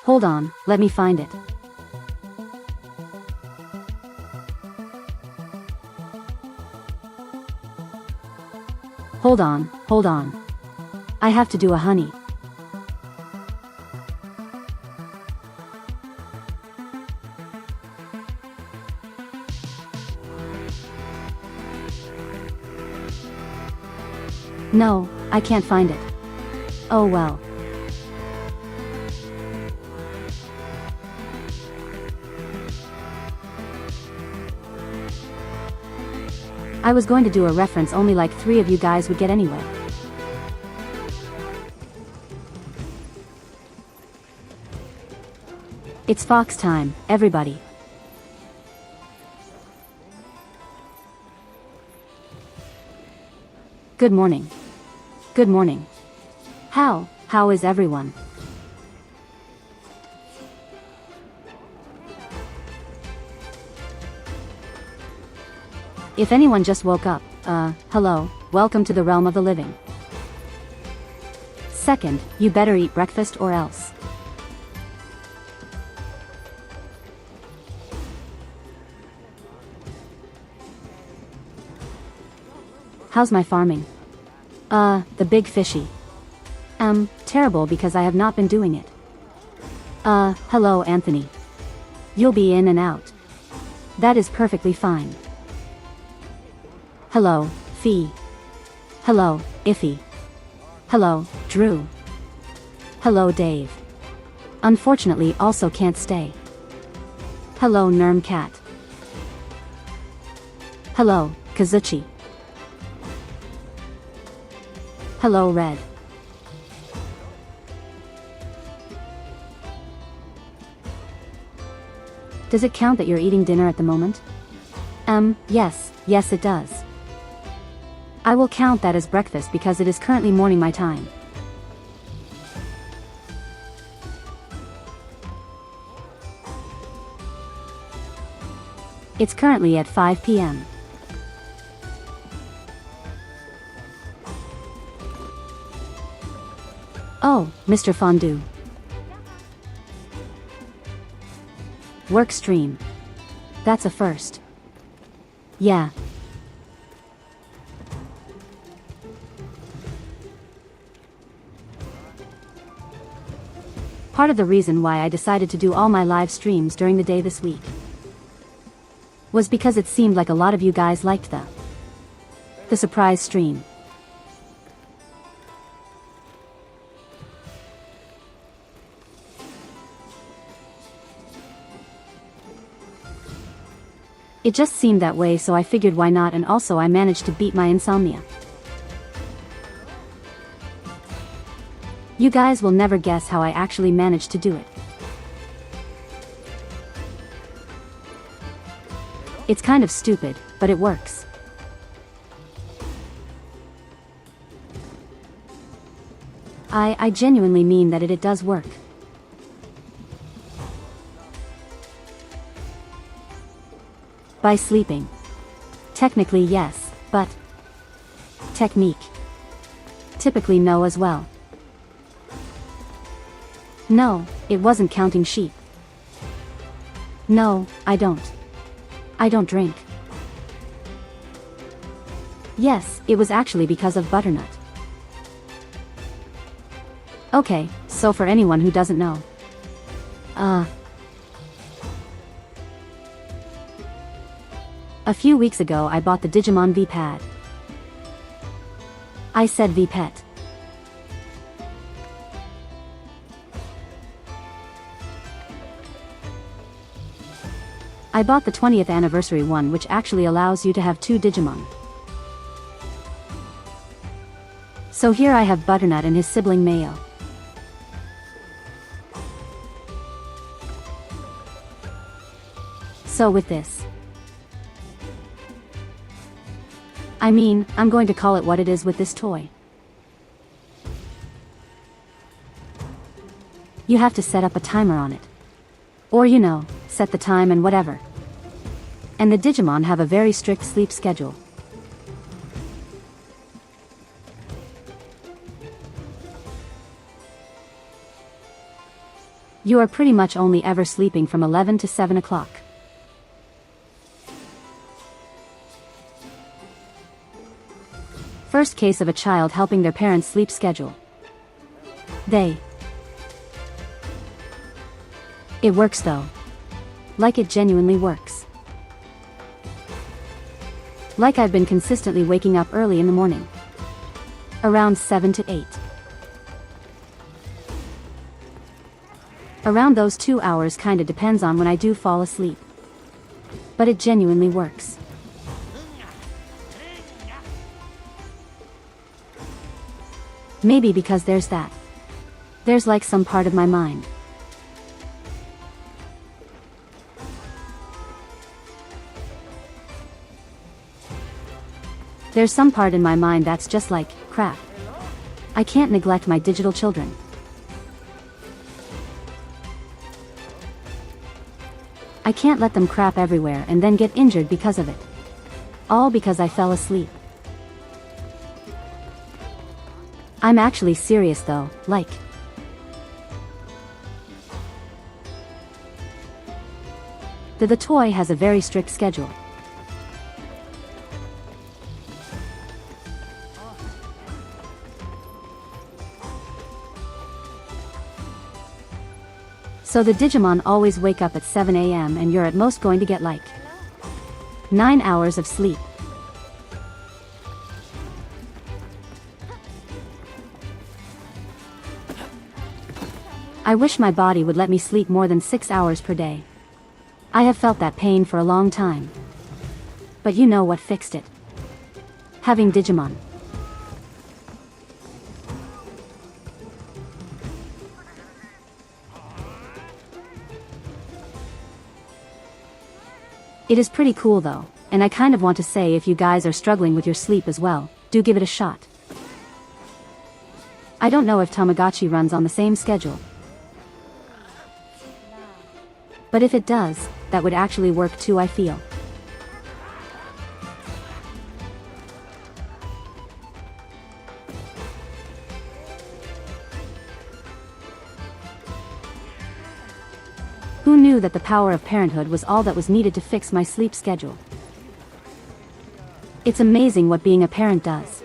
Hold on, let me find it. Hold on. I have to do a honey. No, I can't find it. Oh well. I was going to do a reference only like 3 of you guys would get anyway. It's Fox time, everybody. Good morning. Good morning. How is everyone? If anyone just woke up, hello, welcome to the realm of the living. Second, you better eat breakfast or else. How's my farming? The big fishy. Terrible because I have not been doing it. Hello Anthony. You'll be in and out. That is perfectly fine. Hello, Fee. Hello, Iffy. Hello, Drew. Hello Dave. Unfortunately also can't stay. Hello Nerm Cat. Hello, Kazuchi. Hello Red. Does it count that you're eating dinner at the moment? Yes it does. I will count that as breakfast because it is currently morning my time. It's currently at 5 p.m. Oh, Mr. Fondue. Work stream. That's a first. Yeah. Part of the reason why I decided to do all my live streams during the day this week was because it seemed like a lot of you guys liked the surprise stream. It just seemed that way, so I figured why not, and also I managed to beat my insomnia. You guys will never guess how I actually managed to do it. It's kind of stupid, but it works. I genuinely mean that it does work. By sleeping. Technically yes, but technique. Typically no as well. No, it wasn't counting sheep. No, I don't. I don't drink. Yes, it was actually because of butternut. Okay, so for anyone who doesn't know. A few weeks ago I bought the Digimon V-Pad. I said V-Pet. I bought the 20th anniversary one, which actually allows you to have 2 Digimon. So here I have Butternut and his sibling Mayo. So with this, I mean, I'm going to call it what it is with this toy. You have to set up a timer on it. Or you know, set the time and whatever. And the Digimon have a very strict sleep schedule. You are pretty much only ever sleeping from 11 to 7 o'clock. First case of a child helping their parents' sleep schedule. It works though. Like it genuinely works. Like I've been consistently waking up early in the morning. Around 7 to 8. Around those 2 hours kinda depends on when I do fall asleep. But it genuinely works. Maybe because there's that. There's like some part of my mind. There's some part in my mind that's just like, crap. I can't neglect my digital children. I can't let them crap everywhere and then get injured because of it. All because I fell asleep. I'm actually serious though, like. The toy has a very strict schedule. So the Digimon always wake up at 7 AM and you're at most going to get like 9 hours of sleep. I wish my body would let me sleep more than 6 hours per day. I have felt that pain for a long time. But you know what fixed it? Having Digimon. It is pretty cool though, and I kind of want to say if you guys are struggling with your sleep as well, do give it a shot. I don't know if Tamagotchi runs on the same schedule. But if it does, that would actually work too, I feel. Who knew that the power of parenthood was all that was needed to fix my sleep schedule? It's amazing what being a parent does.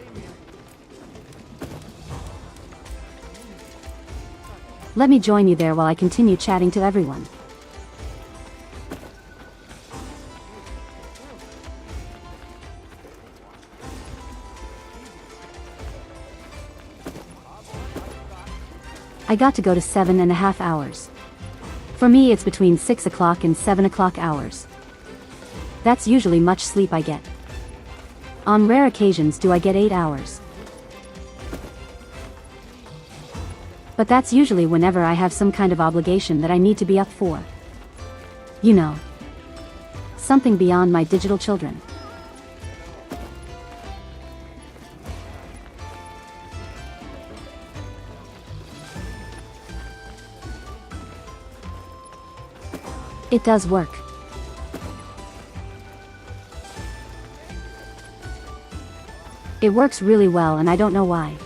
Let me join you there while I continue chatting to everyone. I got to go to 7.5 hours. For me it's between 6 o'clock and 7 o'clock hours. That's usually much sleep I get. On rare occasions do I get 8 hours. But that's usually whenever I have some kind of obligation that I need to be up for. You know. Something beyond my digital children. It does work. It works really well and I don't know why.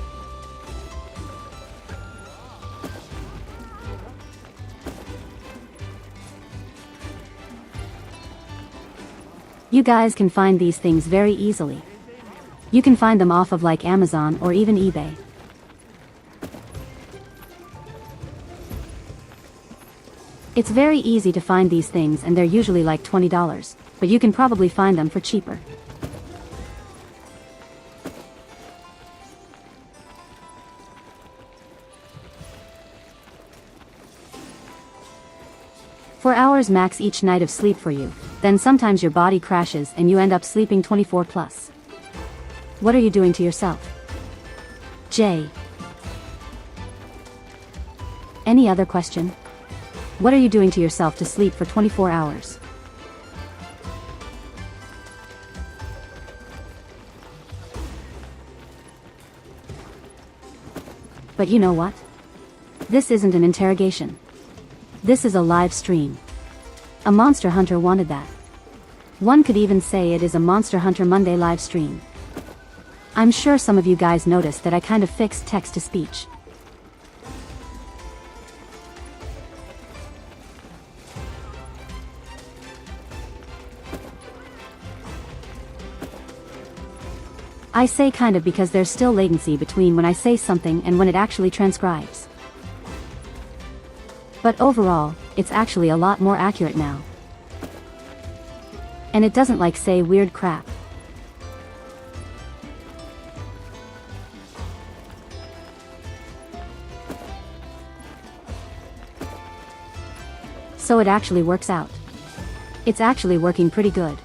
You guys can find these things very easily. You can find them off of like Amazon or even eBay. It's very easy to find these things and they're usually like $20, but you can probably find them for cheaper. For hours max each night of sleep for you, then sometimes your body crashes and you end up sleeping 24 plus. What are you doing to yourself? J. Any other question? What are you doing to yourself to sleep for 24 hours? But you know what? This isn't an interrogation. This is a live stream. A Monster Hunter wanted that. One could even say it is a Monster Hunter Monday live stream. I'm sure some of you guys noticed that I kind of fixed text to speech. I say kind of because there's still latency between when I say something and when it actually transcribes. But overall, it's actually a lot more accurate now. And it doesn't like say weird crap. So it actually works out. It's actually working pretty good.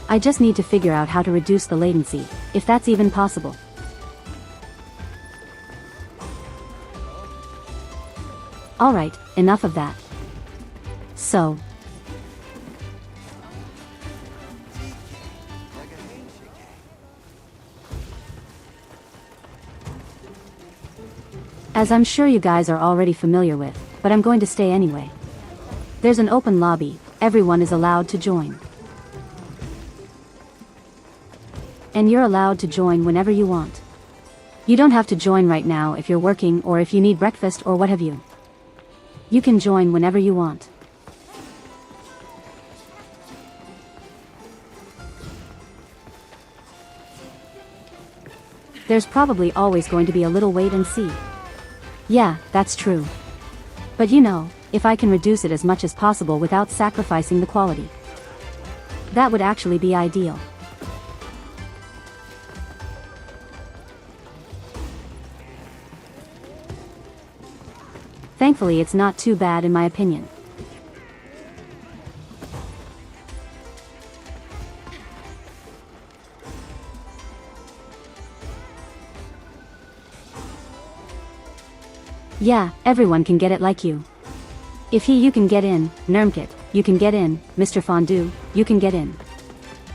I just need to figure out how to reduce the latency, if that's even possible. Alright, enough of that. So. As I'm sure you guys are already familiar with, but I'm going to stay anyway. There's an open lobby, everyone is allowed to join. And you're allowed to join whenever you want. You don't have to join right now if you're working or if you need breakfast or what have you. You can join whenever you want. There's probably always going to be a little wait and see. Yeah, that's true. But you know, if I can reduce it as much as possible without sacrificing the quality, that would actually be ideal. Thankfully it's not too bad in my opinion. Yeah, everyone can get it like you. If you can get in, Nermkit, you can get in, Mr. Fondue, you can get in.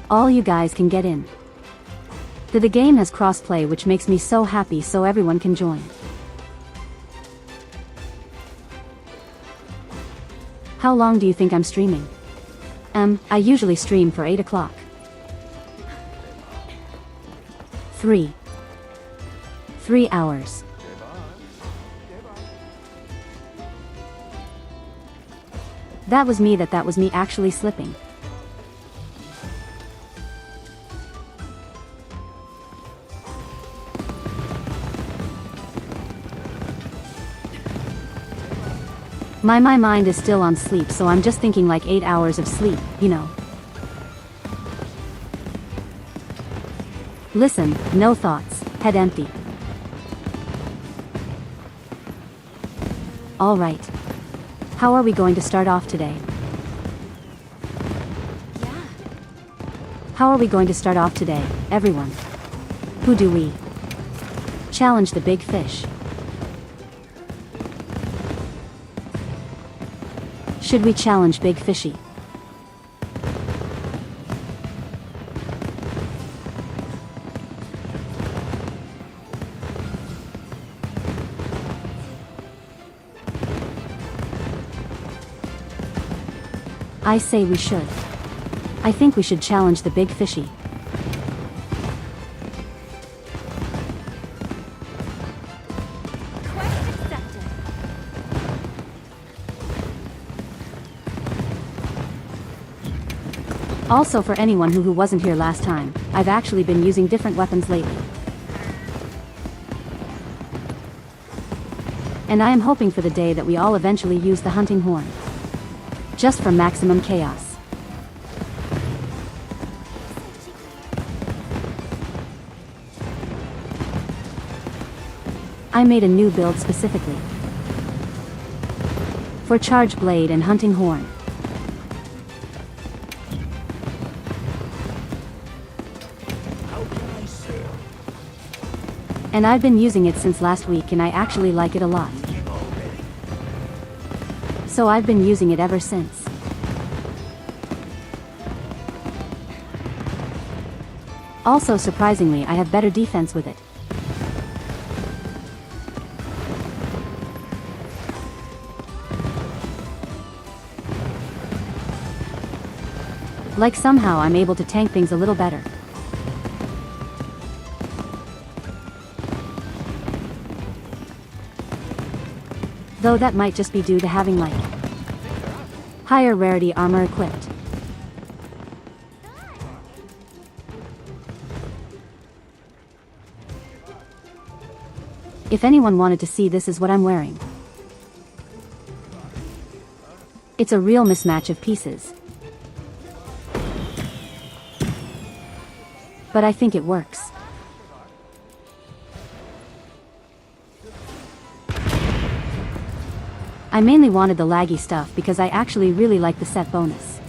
All you guys can get in. The game has crossplay which makes me so happy so everyone can join. How long do you think I'm streaming? I usually stream for 8 o'clock. 3 hours. That was me actually slipping. My mind is still on sleep, so I'm just thinking like 8 hours of sleep, you know. Listen, no thoughts, head empty. Alright. How are we going to start off today? Yeah. How are we going to start off today, everyone? Who do we challenge the big fish? Should we challenge Big Fishy? I say we should. I think we should challenge the Big Fishy. Quest accepted. Also, for anyone who wasn't here last time, I've actually been using different weapons lately. And I am hoping for the day that we all eventually use the hunting horn. Just for maximum chaos. I made a new build specifically for Charge Blade and Hunting Horn. And I've been using it since last week and I actually like it a lot. So I've been using it ever since. Also surprisingly, I have better defense with it. Like somehow I'm able to tank things a little better. Though that might just be due to having like higher rarity armor equipped. If anyone wanted to see, this is what I'm wearing. It's a real mismatch of pieces. But I think it works. I mainly wanted the laggy stuff because I actually really like the set bonus.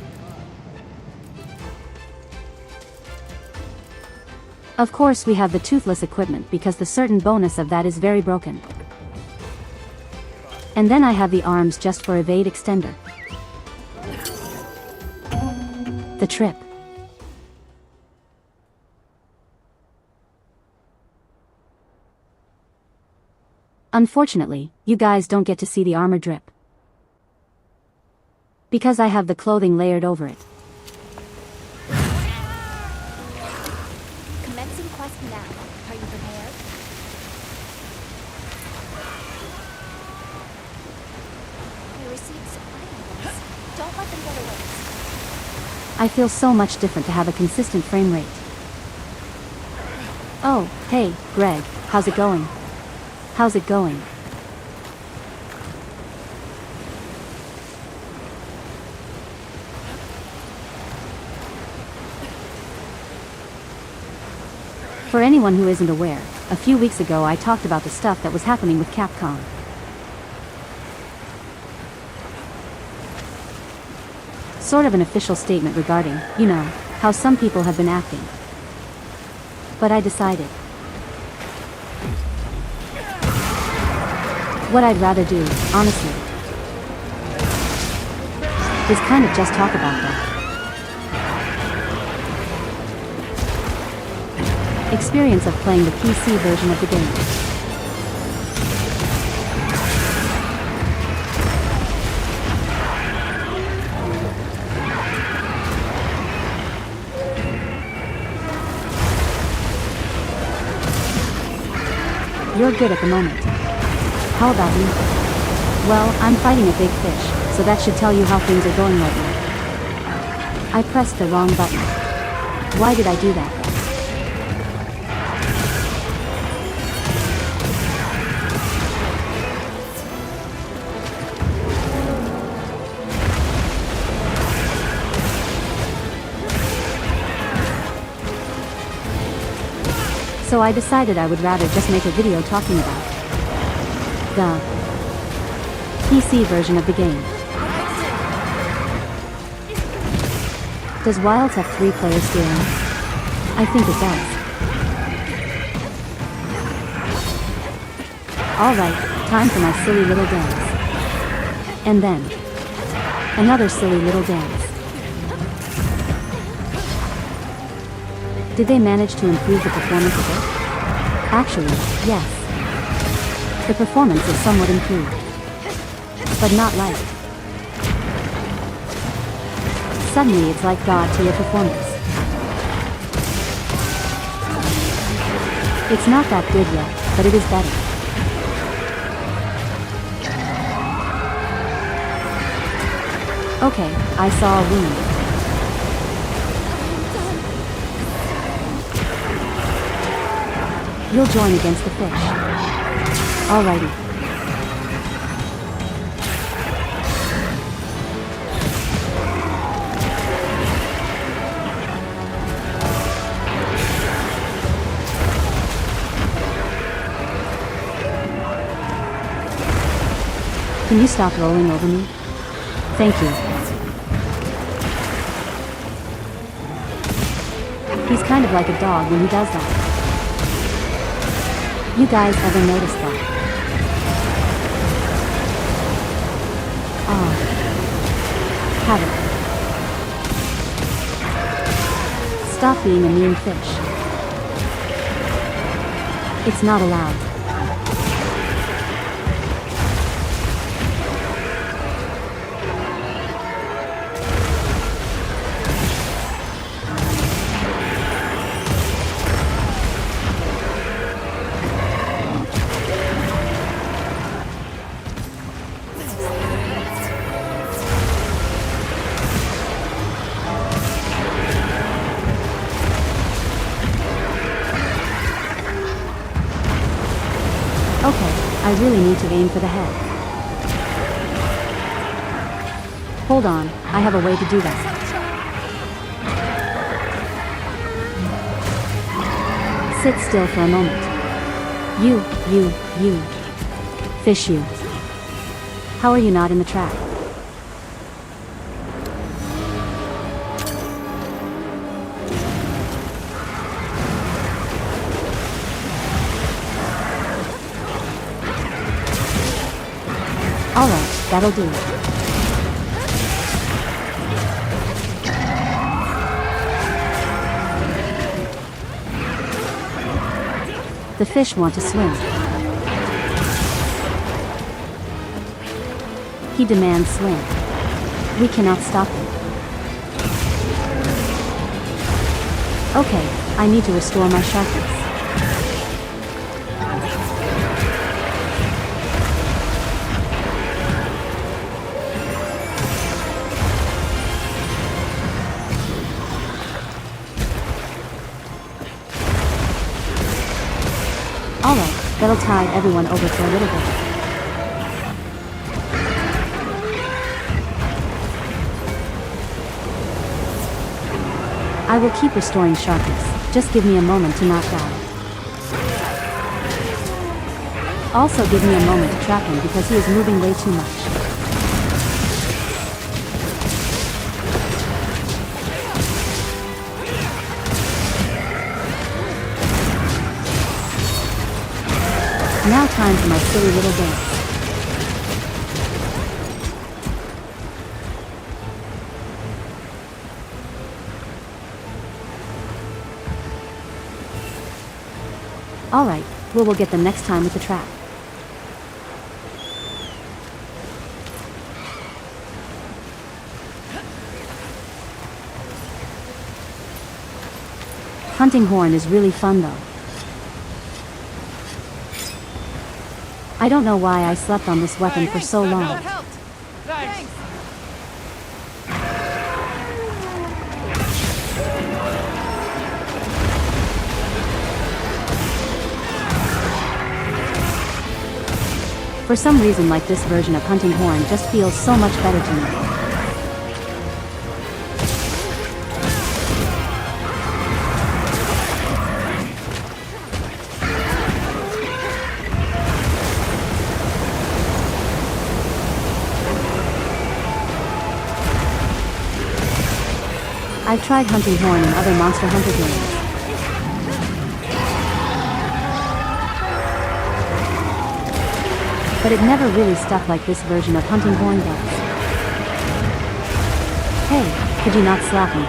Of course we have the toothless equipment because the certain bonus of that is very broken. And then I have the arms just for evade extender. The trip. Unfortunately, you guys don't get to see the armor drip. Because I have the clothing layered over it. Commencing quest now. Are you prepared? We received supply items. Don't let them get away. I feel so much different to have a consistent frame rate. Oh, hey, Greg, how's it going? How's it going? For anyone who isn't aware, a few weeks ago I talked about the stuff that was happening with Capcom. Sort of an official statement regarding, you know, how some people have been acting. But I decided what I'd rather do, honestly, is kind of just talk about that. Experience of playing the PC version of the game. You're good at the moment. How about you? Well, I'm fighting a big fish, so that should tell you how things are going right now. I pressed the wrong button. Why did I do that? So I decided I would rather just make a video talking about the PC version of the game. Does Wilds have 3 player steering? I think it does. Alright, time for my silly little dance. And then another silly little dance. Did they manage to improve the performance a bit? Actually, yes. The performance is somewhat improved. But not like. Suddenly it's like God to your performance. It's not that good yet, but it is better. Okay, I saw a wound. You'll join against the fish. Alrighty. Can you stop rolling over me? Thank you. He's kind of like a dog when he does that. You guys ever notice that? Ah. Have it. Stop being a mean fish. It's not allowed. I really need to aim for the head. Hold on, I have a way to do that. Sit still for a moment. You. Fish you. How are you not in the trap? Alright, that'll do. The fish want to swim. He demands swim. We cannot stop him. Okay, I need to restore my sharpness. Alright, that'll tide everyone over for a little bit. I will keep restoring sharpness, just give me a moment to not die. Also give me a moment to trap him because he is moving way too much. Now time for my silly little dance. Alright, we'll get them next time with the trap. Hunting horn is really fun though. I don't know why I slept on this weapon for so long. Thanks. For some reason like this version of hunting horn just feels so much better to me. I've tried hunting horn in other Monster Hunter games. But it never really stuck like this version of hunting horn does. Hey, could you not slap me?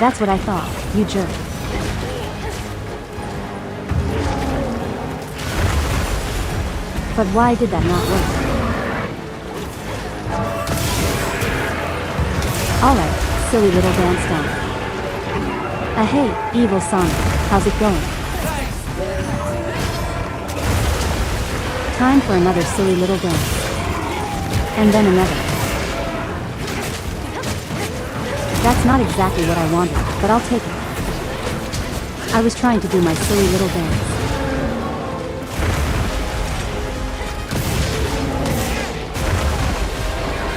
That's what I thought, you jerk. But why did that not work? Alright, silly little dance done. Hey, evil Sonic, how's it going? Time for another silly little dance. And then another. That's not exactly what I wanted, but I'll take it. I was trying to do my silly little dance.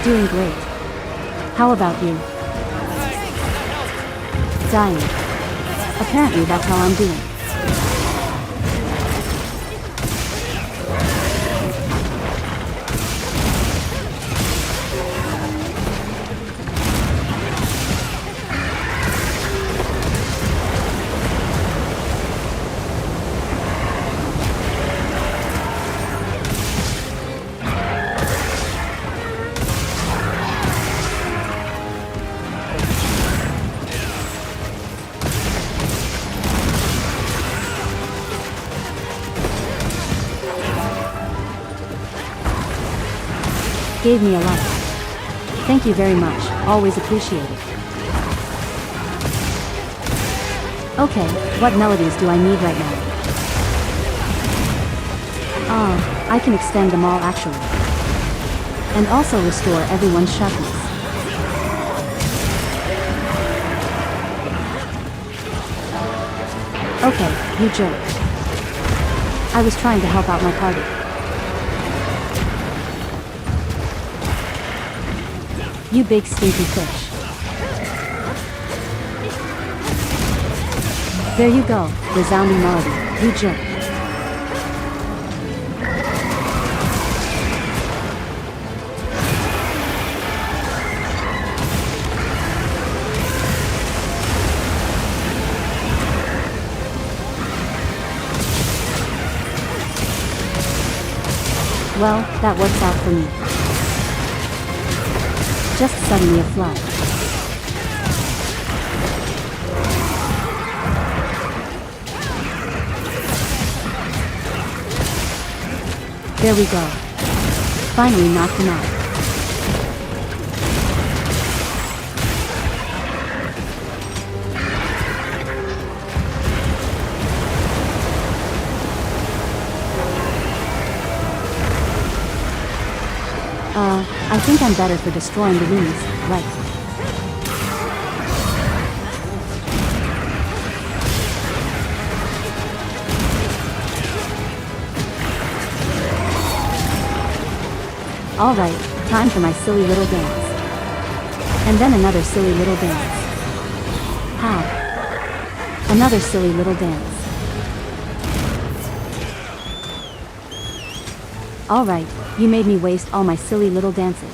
Doing great. How about you? Dying. Apparently that's how I'm doing. Gave me a life. Thank you very much, always appreciate it. Okay, what melodies do I need right now? I can extend them all actually. And also restore everyone's sharpness. Okay, you jerk. I was trying to help out my party. You big stinky fish. There you go, resounding melody, you jerk. Well, that works out for me. Just suddenly a flood. There we go. Finally knocked him out. I think I'm better for destroying the runes, right? Alright, time for my silly little dance. And then another silly little dance. How? Another silly little dance. Alright, you made me waste all my silly little dances.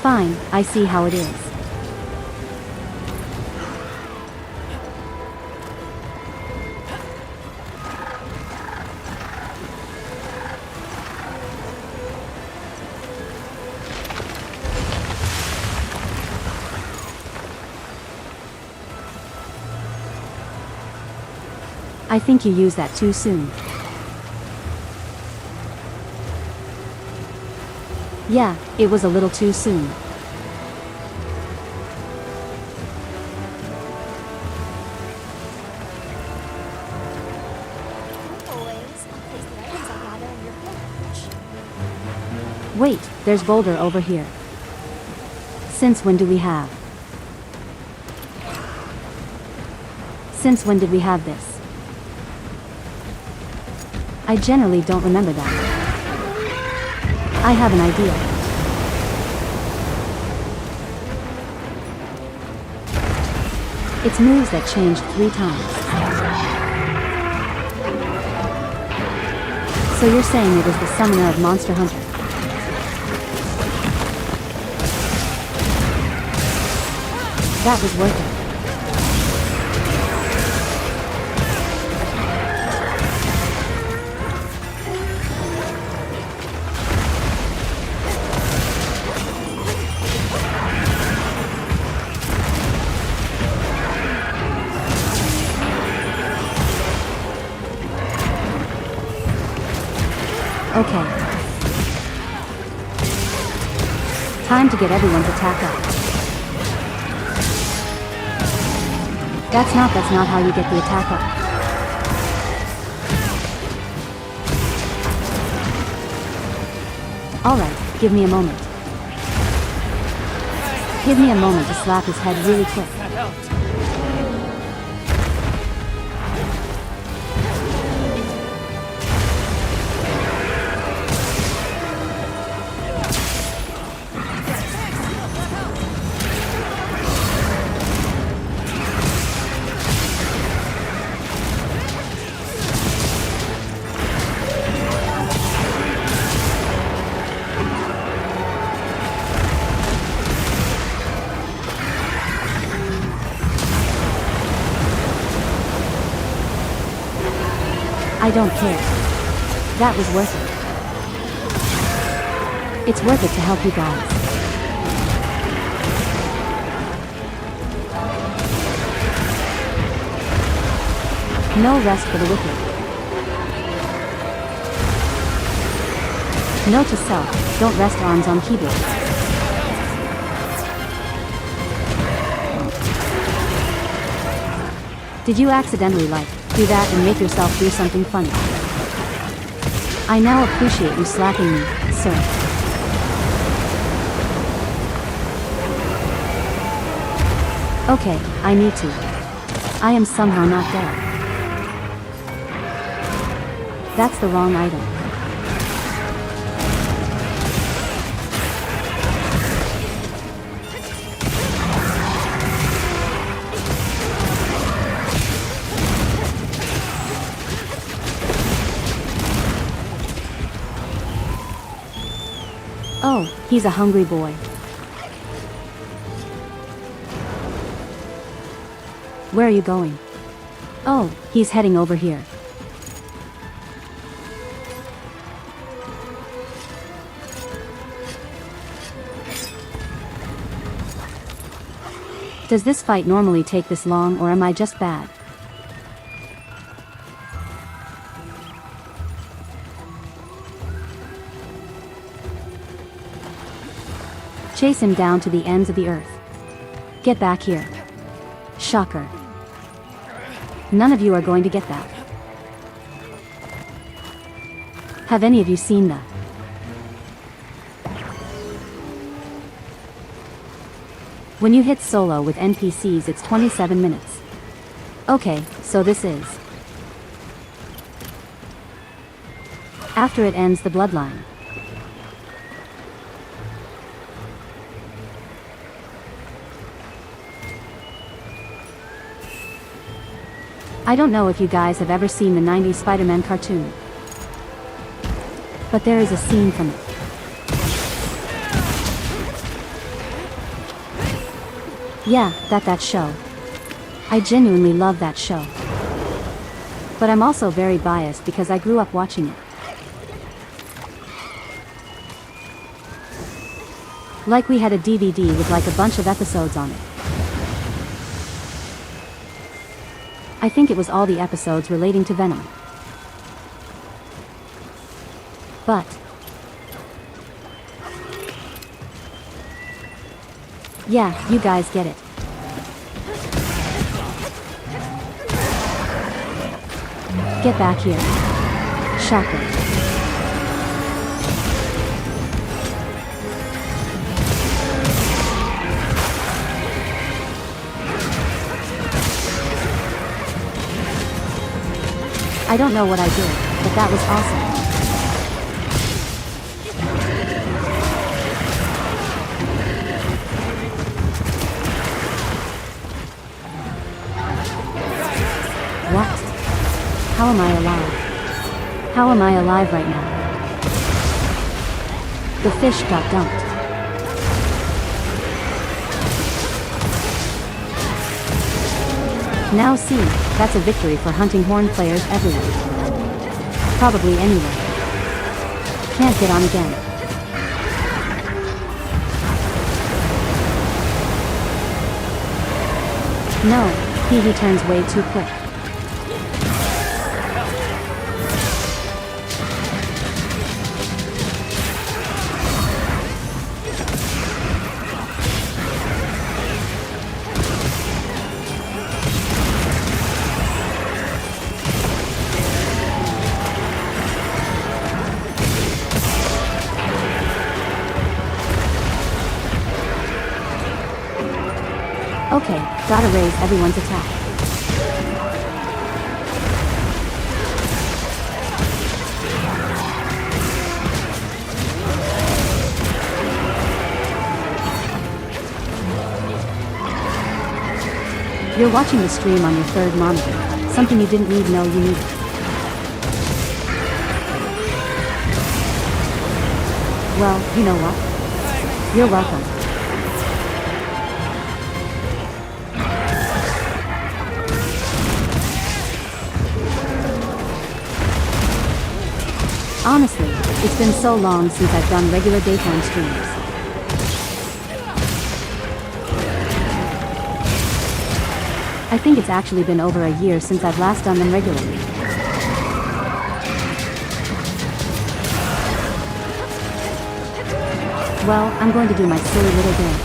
Fine, I see how it is. I think you used that too soon. Yeah, it was a little too soon. Always, I'll place the items I gather in your pouch. Wait, there's Boulder over here. Since when do we have? Since when did we have this? I generally don't remember that. I have an idea. It's moves that changed 3 times. So you're saying it is the summoner of Monster Hunter? That was worth it. Okay. Time to get everyone's attack up. That's not how you get the attack up. Alright, give me a moment. Give me a moment to slap his head really quick. I don't care. That was worth it. It's worth it to help you guys. No rest for the wicked. Note to self, don't rest arms on keyboard. Did you accidentally do that and make yourself do something funny? I now appreciate you slapping me, sir. Okay, I need to. I am somehow not dead. That's the wrong item. Oh, he's a hungry boy. Where are you going? Oh, he's heading over here. Does this fight normally take this long, or am I just bad? Chase him down to the ends of the earth. Get back here. Shocker. None of you are going to get that. Have any of you seen the... When you hit solo with NPCs, it's 27 minutes. Okay, so this is... After it ends the bloodline. I don't know if you guys have ever seen the 90s Spider-Man cartoon, but there is a scene from it. Yeah, that show. I genuinely love that show. But I'm also very biased because I grew up watching it. Like we had a DVD with like a bunch of episodes on it. I think it was all the episodes relating to Venom. But... yeah, you guys get it. Get back here. Shocker. I don't know what I did, but that was awesome. What? How am I alive? How am I alive right now? The fish got dumped. Now see, that's a victory for hunting horn players everywhere. Probably anywhere. Can't get on again. No, he turns way too quick. Okay, gotta raise everyone's attack. You're watching the stream on your third monitor, something you didn't need to know you needed. Well, you know what? You're welcome. Honestly, it's been so long since I've done regular daytime streams. I think it's actually been over a year since I've last done them regularly. Well, I'm going to do my silly little dance.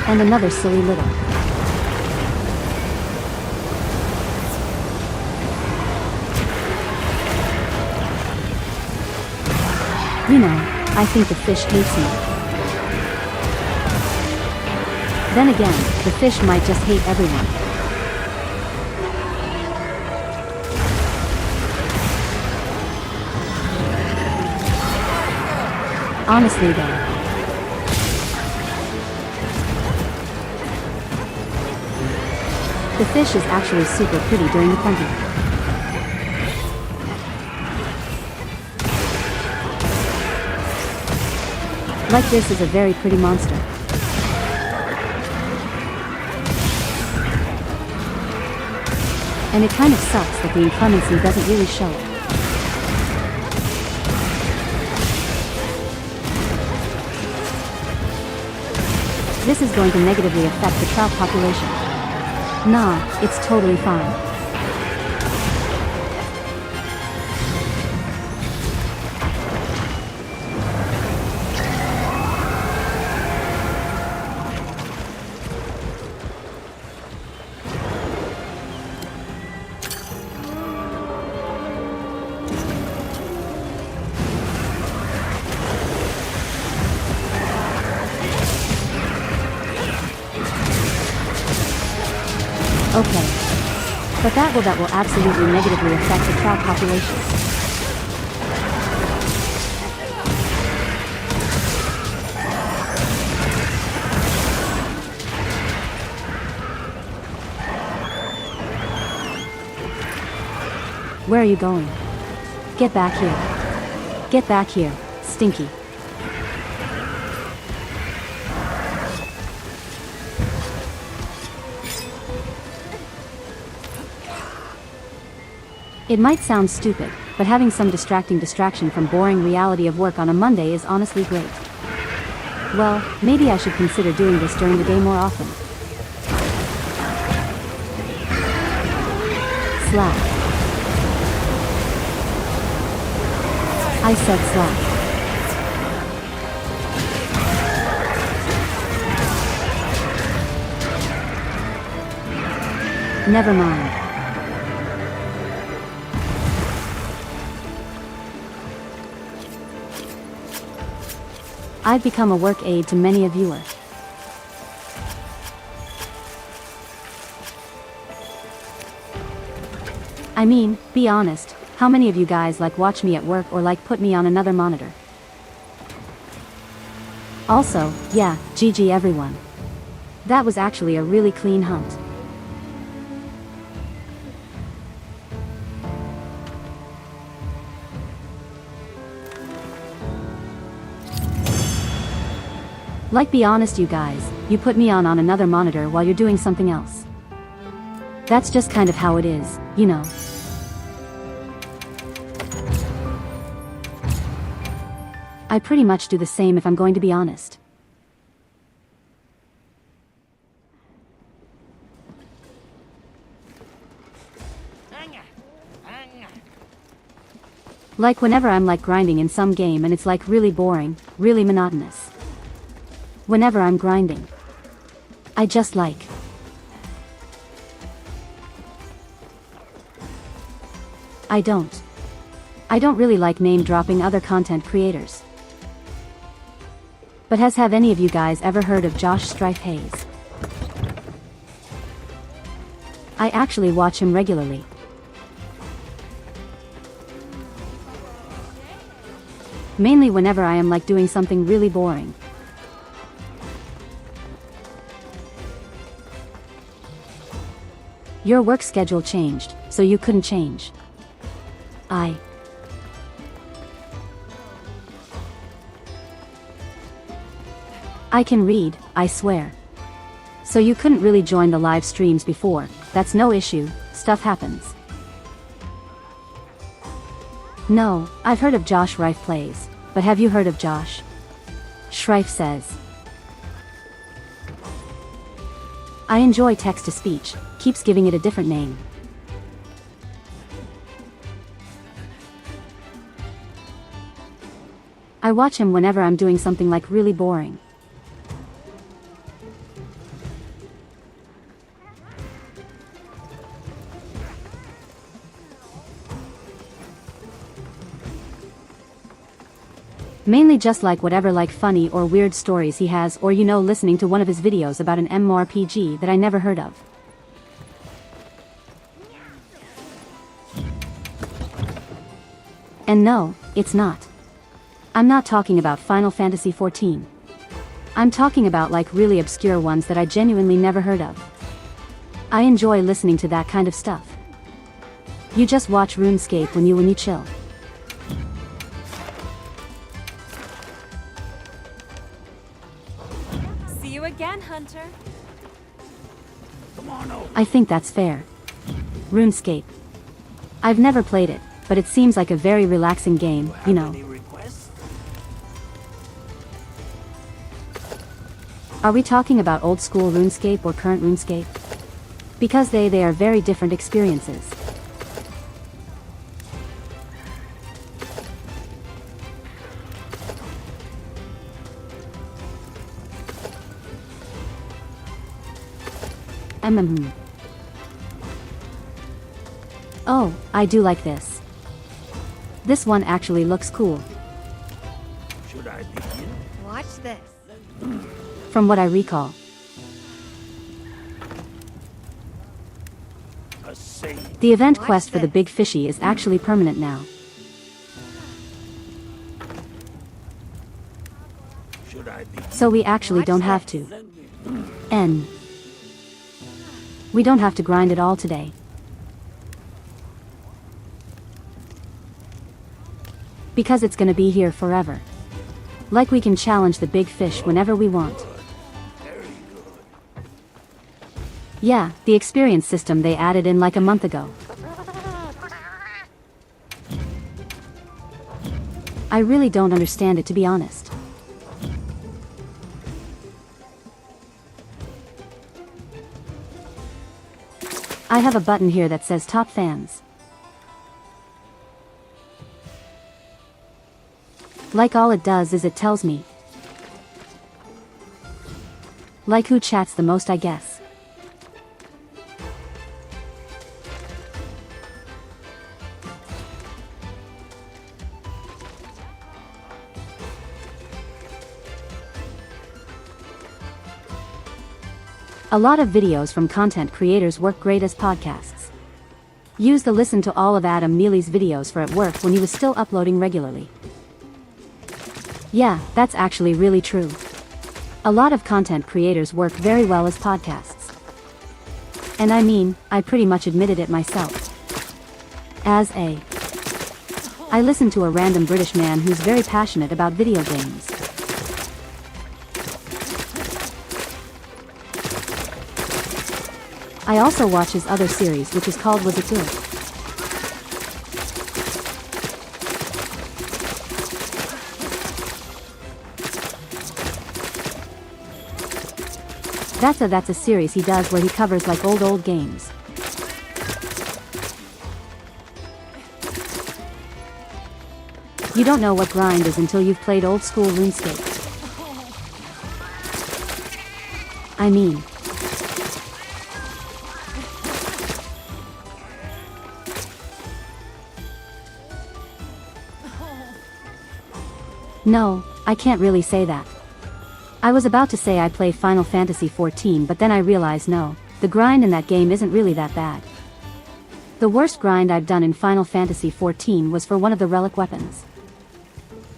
And another silly little. You know, I think the fish hates me. Then again, the fish might just hate everyone. Honestly though. The fish is actually super pretty during the pumping. Like this is a very pretty monster. And it kind of sucks that the inclemency doesn't really show it. This is going to negatively affect the trout population. Nah, it's totally fine. Okay. But that will absolutely negatively affect the trout population. Where are you going? Get back here. Get back here, Stinky. It might sound stupid, but having some distraction from boring reality of work on a Monday is honestly great. Well, maybe I should consider doing this during the day more often. Slap. I said slap. Never mind. I've become a work aid to many a viewer. I mean, be honest, how many of you guys like watch me at work or like put me on another monitor? Also, yeah, GG everyone. That was actually a really clean hunt. Like be honest you guys, you put me on another monitor while you're doing something else. That's just kind of how it is, you know. I pretty much do the same if I'm going to be honest. Like whenever I'm like grinding in some game and it's like really boring, really monotonous. Whenever I'm grinding, I just like. I don't really like name dropping other content creators. But have any of you guys ever heard of Josh Strife Hayes? I actually watch him regularly. Mainly whenever I am like doing something really boring. Your work schedule changed, so you couldn't change. I can read, I swear. So you couldn't really join the live streams before, that's no issue, stuff happens. No, I've heard of Josh Rife Plays, but have you heard of Josh? Shrife says. I enjoy text-to-speech, keeps giving it a different name. I watch him whenever I'm doing something like really boring. Mainly just like whatever like funny or weird stories he has, or listening to one of his videos about an MMORPG that I never heard of. And no, it's not. I'm not talking about Final Fantasy XIV. I'm talking about like really obscure ones that I genuinely never heard of. I enjoy listening to that kind of stuff. You just watch RuneScape when you chill. See you again, Hunter. I think that's fair. RuneScape. I've never played it, but it seems like a very relaxing game, you know. Are we talking about old school RuneScape or current RuneScape? Because they are very different experiences. Oh, I do like this. This one actually looks cool. Should I begin? Watch this. From what I recall. A saint. The event Watch quest for the this. big fishy is actually permanent now. Should I begin? So we actually Watch don't have this. to. We don't have to grind it all today. Because it's gonna be here forever. Like we can challenge the big fish whenever we want. Yeah, the experience system they added in like a month ago. I really don't understand it, to be honest. I have a button here that says top fans. Like all it does is it tells me. Like who chats the most, I guess. A lot of videos from content creators work great as podcasts. Use the listen to all of Adam Neely's videos for at work when he was still uploading regularly. Yeah, that's actually really true. A lot of content creators work very well as podcasts. And I mean, I pretty much admitted it myself. I listen to a random British man who's very passionate about video games. I also watch his other series, which is called Was It Good? That's a series he does where he covers like old games. You don't know what grind is until you've played old school RuneScape. I mean, no, I can't really say that. I was about to say I play Final Fantasy XIV, but then I realized no, the grind in that game isn't really that bad. The worst grind I've done in Final Fantasy XIV was for one of the relic weapons.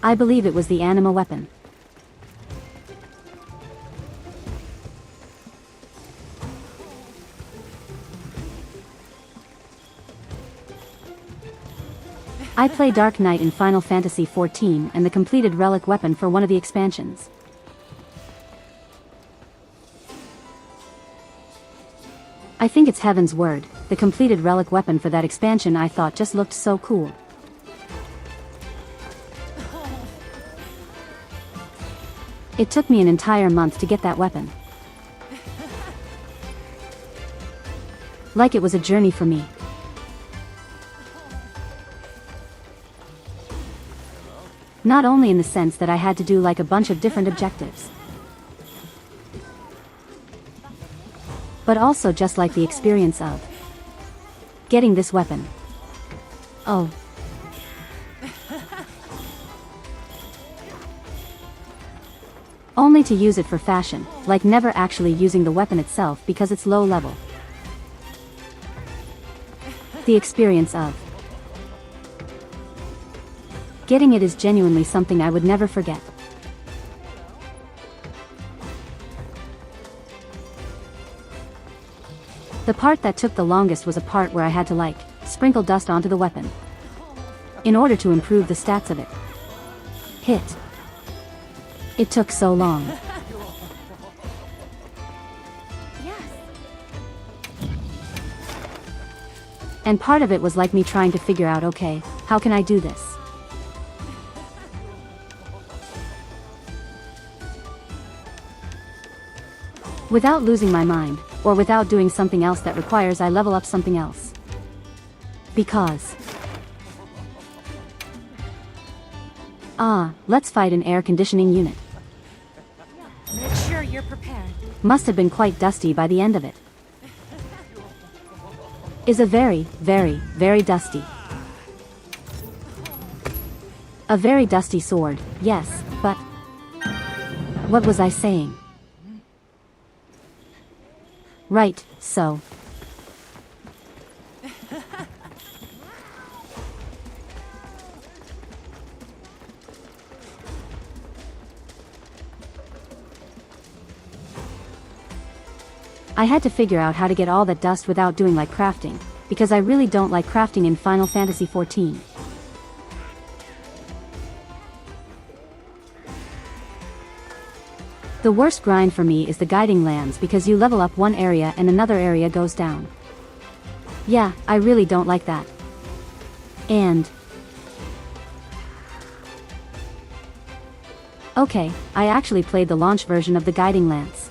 I believe it was the anima weapon. I play Dark Knight in Final Fantasy XIV and the completed relic weapon for one of the expansions. I think it's Heaven's Word, the completed relic weapon for that expansion. I thought just looked so cool. It took me an entire month to get that weapon. Like it was a journey for me. Not only in the sense that I had to do like a bunch of different objectives, but also just like the experience of getting this weapon. Only to use it for fashion, like never actually using the weapon itself because it's low level. The experience of getting it is genuinely something I would never forget. The part that took the longest was a part where I had to sprinkle dust onto the weapon in order to improve the stats of it. Hit. It took so long. Yes. And part of it was like me trying to figure out, okay, how can I do this? Without losing my mind, or without doing something else that requires I level up something else. Because let's fight an air conditioning unit. Make sure you're prepared. Must have been quite dusty by the end of it. Is a very, very, very dusty. A very dusty sword, yes, but what was I saying? Right, so. I had to figure out how to get all that dust without doing like crafting, because I really don't like crafting in Final Fantasy XIV. The worst grind for me is the guiding lands because you level up one area and another area goes down. Yeah, I really don't like that. And okay, I actually played the launch version of the guiding lance.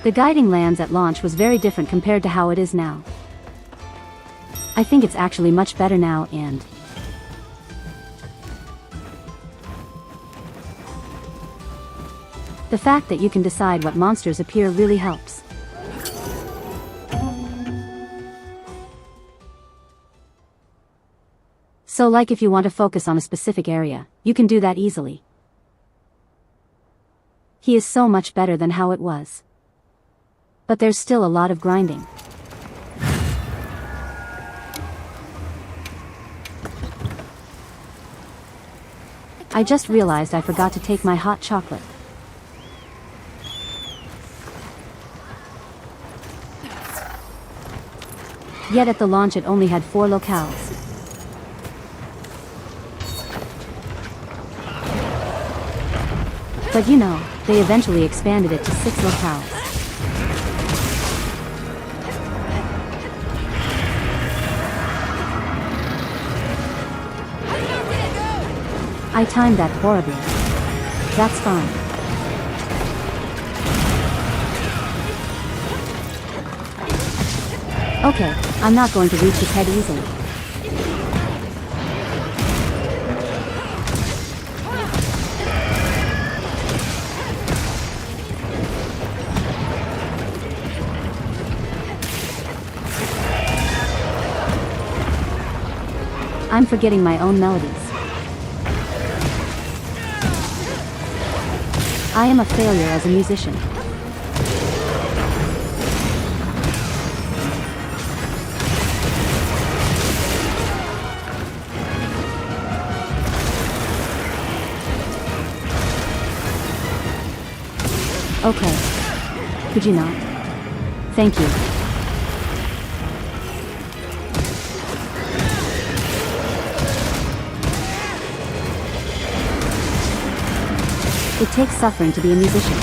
The guiding lands at launch was very different compared to how it is now. I think it's actually much better now, and the fact that you can decide what monsters appear really helps. So like if you want to focus on a specific area, you can do that easily. He is so much better than how it was. But there's still a lot of grinding. I just realized I forgot to take my hot chocolate. Yet at the launch it only had 4 locales. But you know, they eventually expanded it to 6 locales. I timed that horribly. That's fine. Okay, I'm not going to reach his head easily. I'm forgetting my own melodies. I am a failure as a musician. Okay. Could you not? Thank you. It takes suffering to be a musician.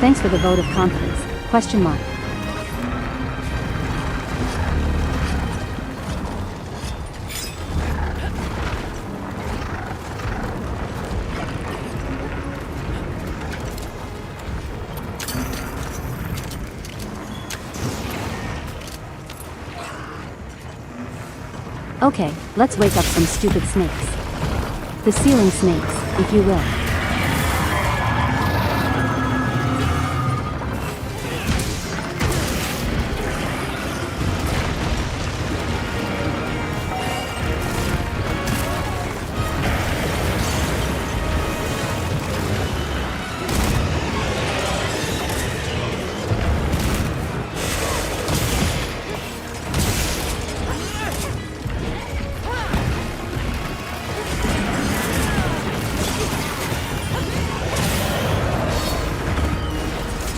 Thanks for the vote of confidence, question mark. Okay, let's wake up some stupid snakes. The ceiling snakes, if you will.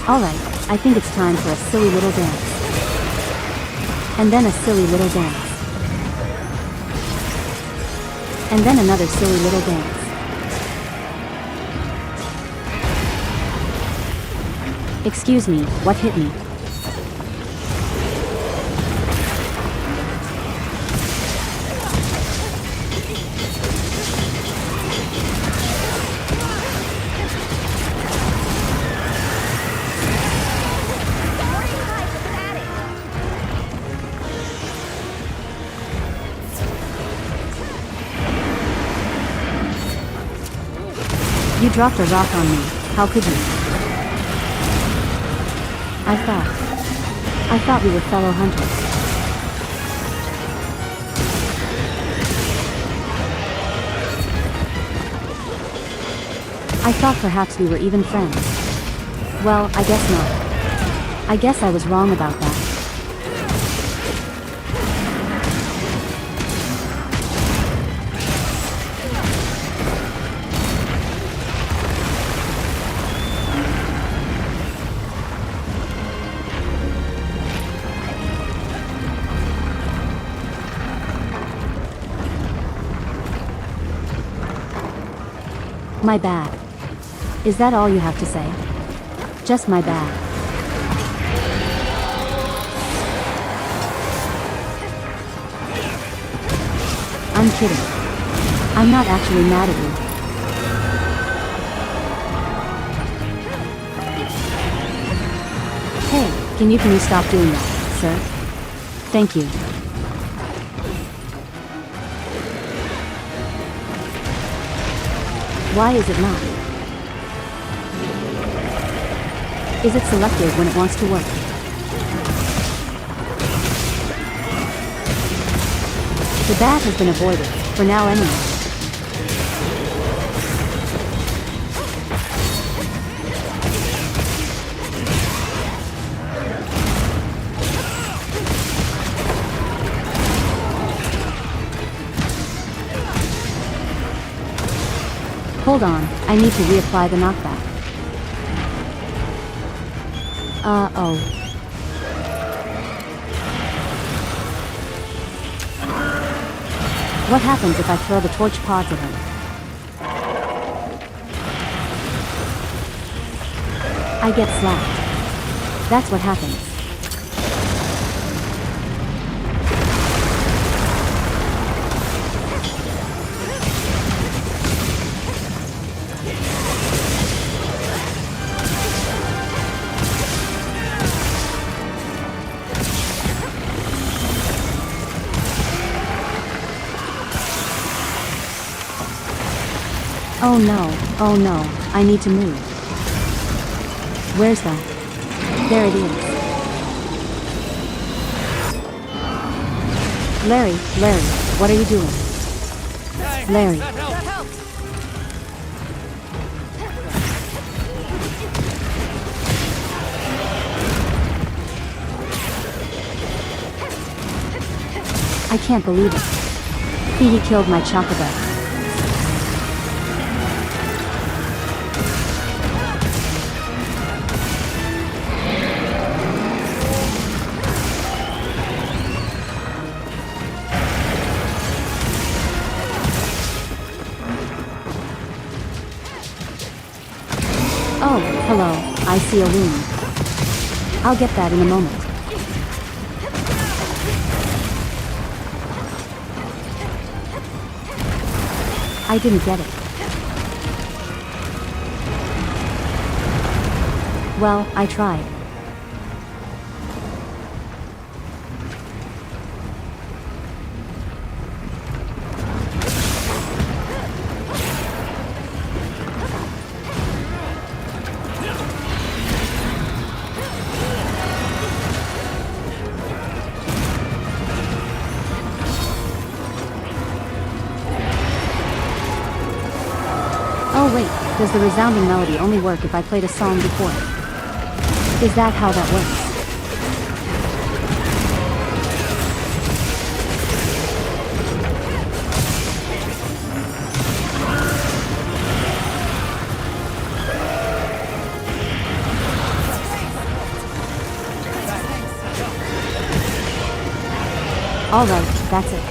Alright, I think it's time for a silly little dance. And then a silly little dance. And then another silly little dance. Excuse me, what hit me? You dropped a rock on me, how could you? I thought we were fellow hunters. I thought perhaps we were even friends. Well, I guess not. I guess I was wrong about that. My bad. Is that all you have to say? Just my bad. I'm kidding. I'm not actually mad at you. Hey, can you stop doing that, sir? Thank you. Why is it not? Is it selective when it wants to work? The bat has been avoided, for now anyway. Hold on, I need to reapply the knockback. Oh. What happens if I throw the torch pods at him? I get slapped. That's what happens. Oh no, I need to move. Where's that? There it is. Larry, what are you doing? Larry. That helped. I can't believe it. He killed my chocobo. Oh, hello, I see a wound. I'll get that in a moment. I didn't get it. Well, I tried. Oh wait, does the resounding melody only work if I played a song before it? Is that how that works? Alright, that's it.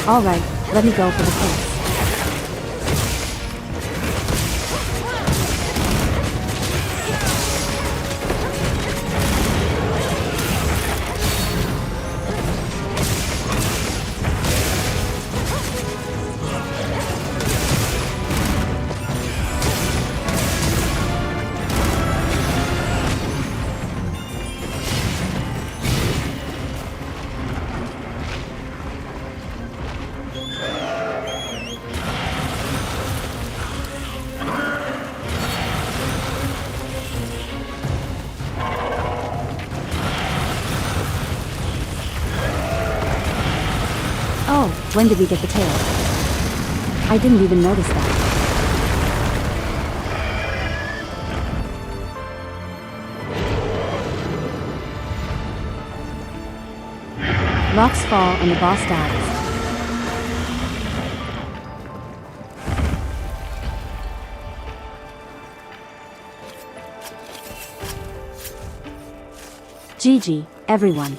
Alright, let me go for the case. Oh, when did we get the tail? I didn't even notice that. Rocks fall and the boss dies. GG, everyone.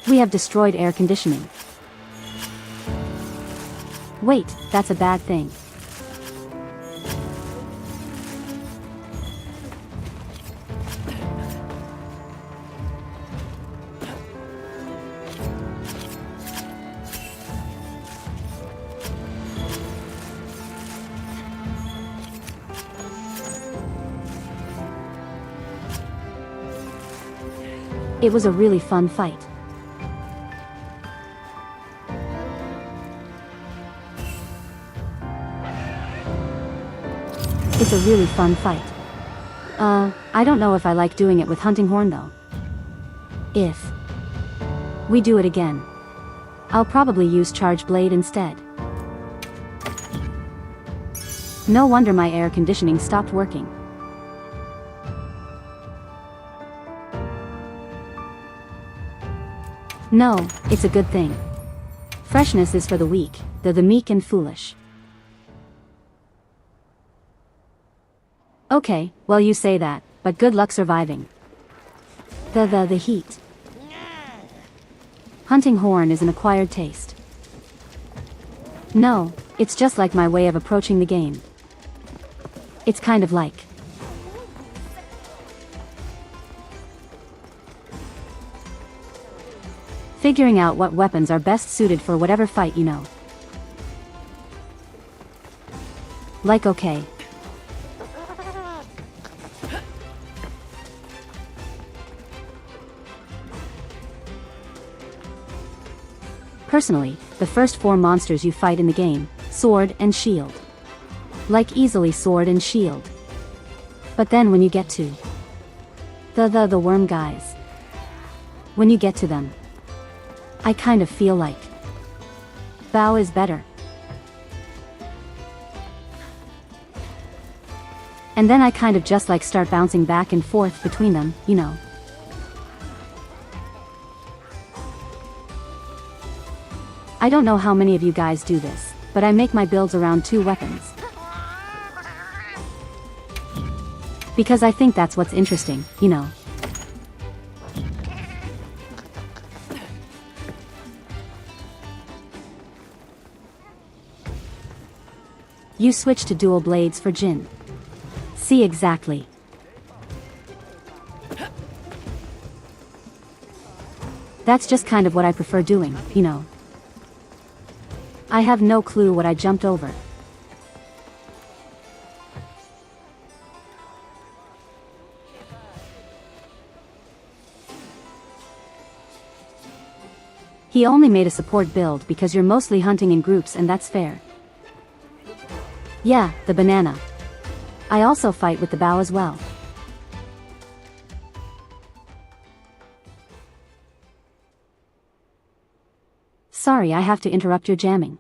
We have destroyed air conditioning. Wait, that's a bad thing. It was a really fun fight. It's a really fun fight. I don't know if I like doing it with hunting horn though. If we do it again, I'll probably use charge blade instead. No wonder my air conditioning stopped working. No, it's a good thing. Freshness is for the weak, the meek and foolish. Okay, well you say that, but good luck surviving. The heat. Hunting horn is an acquired taste. No, it's just like my way of approaching the game. It's kind of like figuring out what weapons are best suited for whatever fight, you know. Like okay. Personally, the first 4 monsters you fight in the game, sword and shield. Like easily sword and shield. But then when you get to the worm guys, when you get to them, I kind of feel like bow is better. And then I kind of just like start bouncing back and forth between them, you know. I don't know how many of you guys do this, but I make my builds around 2 weapons. Because I think that's what's interesting, you know. You switch to dual blades for Jin. See exactly. That's just kind of what I prefer doing, you know. I have no clue what I jumped over. He only made a support build because you're mostly hunting in groups and that's fair. Yeah, the banana. I also fight with the bow as well. Sorry, I have to interrupt your jamming.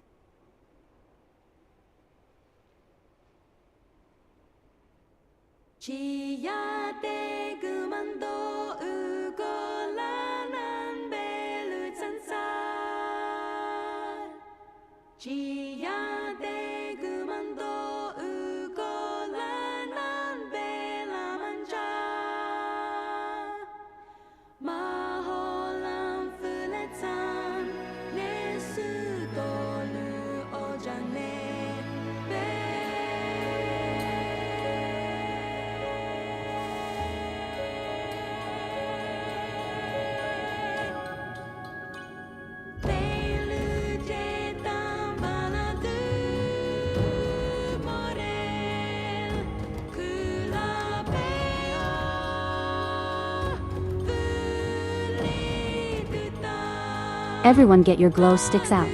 Everyone get your glow sticks out.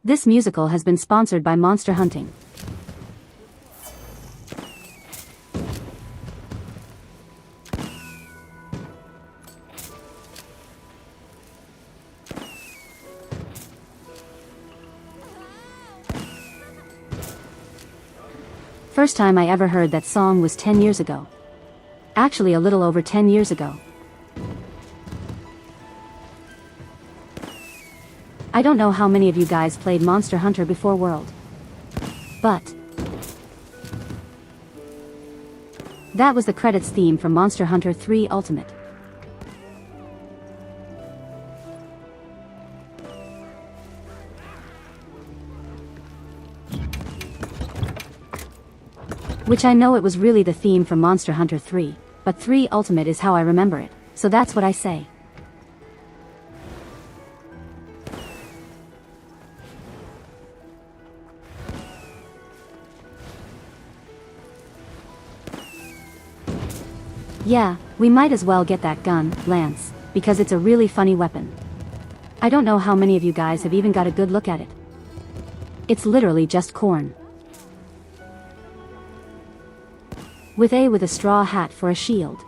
This musical has been sponsored by Monster Hunting. First time I ever heard that song was 10 years ago. Actually a little over 10 years ago. I don't know how many of you guys played Monster Hunter before World. But that was the credits theme from Monster Hunter 3 Ultimate. Which I know it was really the theme from Monster Hunter 3, but 3 Ultimate is how I remember it, so that's what I say. Yeah, we might as well get that gun, Lance, because it's a really funny weapon. I don't know how many of you guys have even got a good look at it. It's literally just corn. With a straw hat for a shield.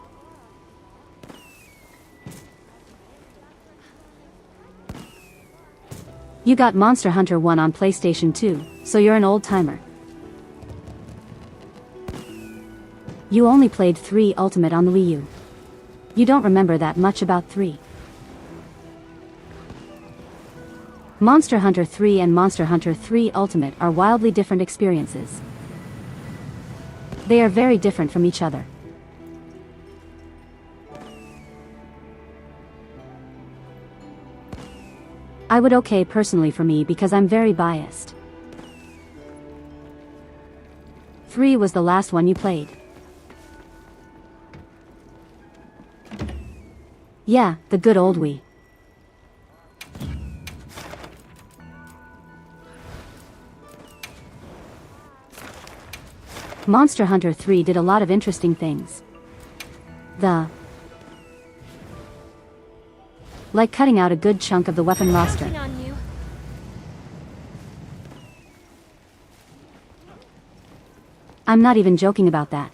You got Monster Hunter 1 on PlayStation 2, so you're an old timer. You only played 3 Ultimate on the Wii U. You don't remember that much about 3. Monster Hunter 3 and Monster Hunter 3 Ultimate are wildly different experiences. They are very different from each other. I would okay personally for me because I'm very biased. 3 was the last one you played. Yeah, the good old Wii. Monster Hunter 3 did a lot of interesting things. Like cutting out a good chunk of the weapon roster. Counting on you. I'm not even joking about that.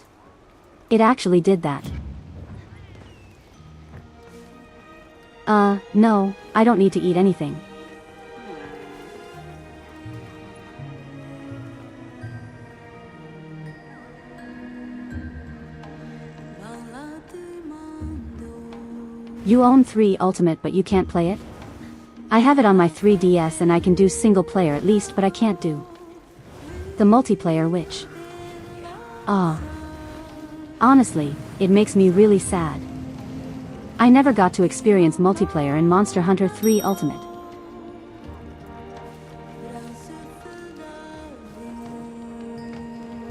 It actually did that. No, I don't need to eat anything. You own 3 Ultimate but you can't play it? I have it on my 3DS and I can do single player at least, but I can't do the multiplayer, which... honestly, it makes me really sad. I never got to experience multiplayer in Monster Hunter 3 Ultimate.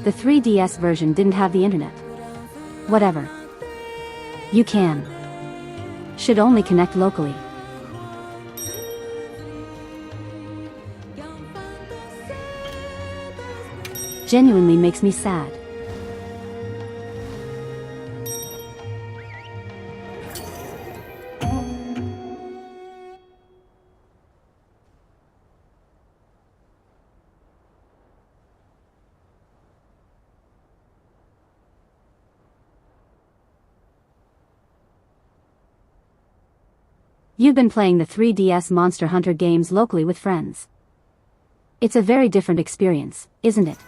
The 3DS version didn't have the internet. Whatever. You should only connect locally. Genuinely makes me sad. You've been playing the 3DS Monster Hunter games locally with friends. It's a very different experience, isn't it?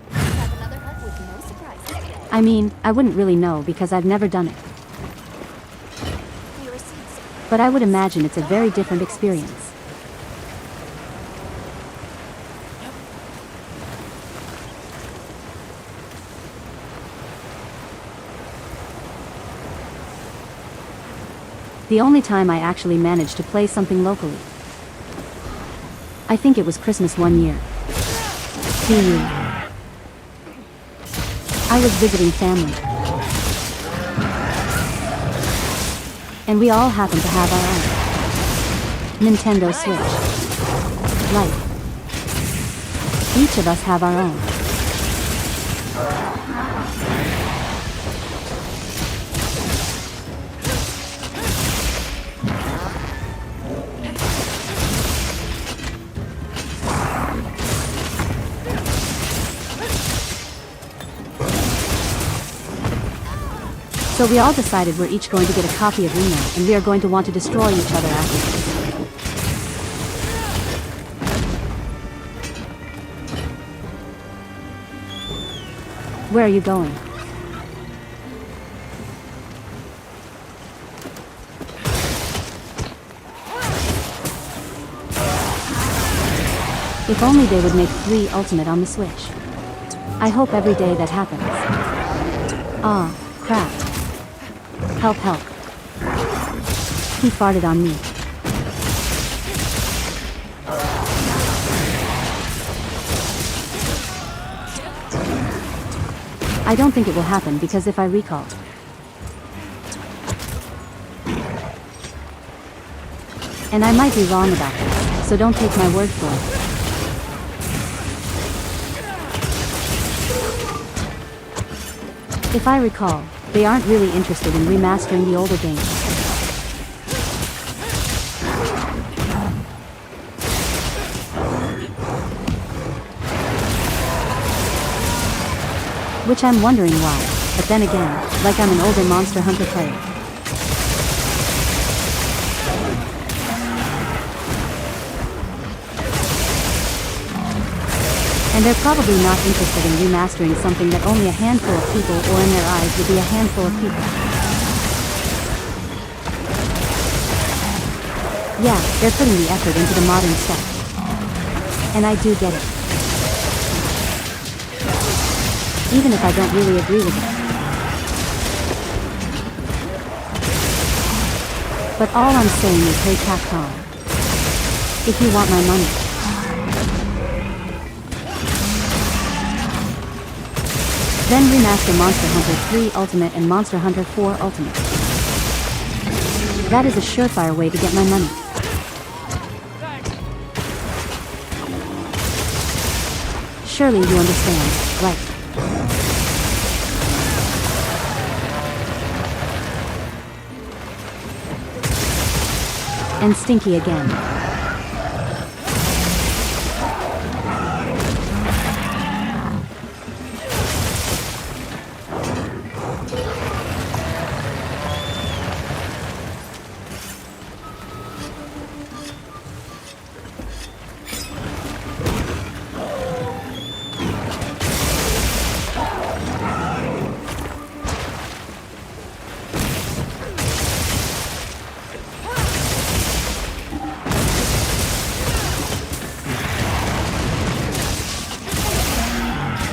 Have another hug with no surprises today. I mean, I wouldn't really know because I've never done it. We received some But I would imagine it's a very different experience. The only time I actually managed to play something locally, I think it was Christmas one year. I was visiting family. And we all happened to have our own Nintendo Switch. Like, each of us have our own. So we all decided we're each going to get a copy of Reno, and we are going to want to destroy each other afterwards. Where are you going? If only they would make 3 Ultimate on the Switch. I hope every day that happens. Ah, crap. Help, help. He farted on me. I don't think it will happen because if I recall... And I might be wrong about this, so don't take my word for it. If I recall, they aren't really interested in remastering the older games. Which I'm wondering why, but then again, like I'm an older Monster Hunter player. And they're probably not interested in remastering something that only a handful of people, or in their eyes would be a handful of people. Yeah, they're putting the effort into the modern stuff. And I do get it. Even if I don't really agree with it. But all I'm saying is, hey Capcom, if you want my money, then remaster Monster Hunter 3 Ultimate and Monster Hunter 4 Ultimate. That is a surefire way to get my money. Surely you understand, right? And Stinky again.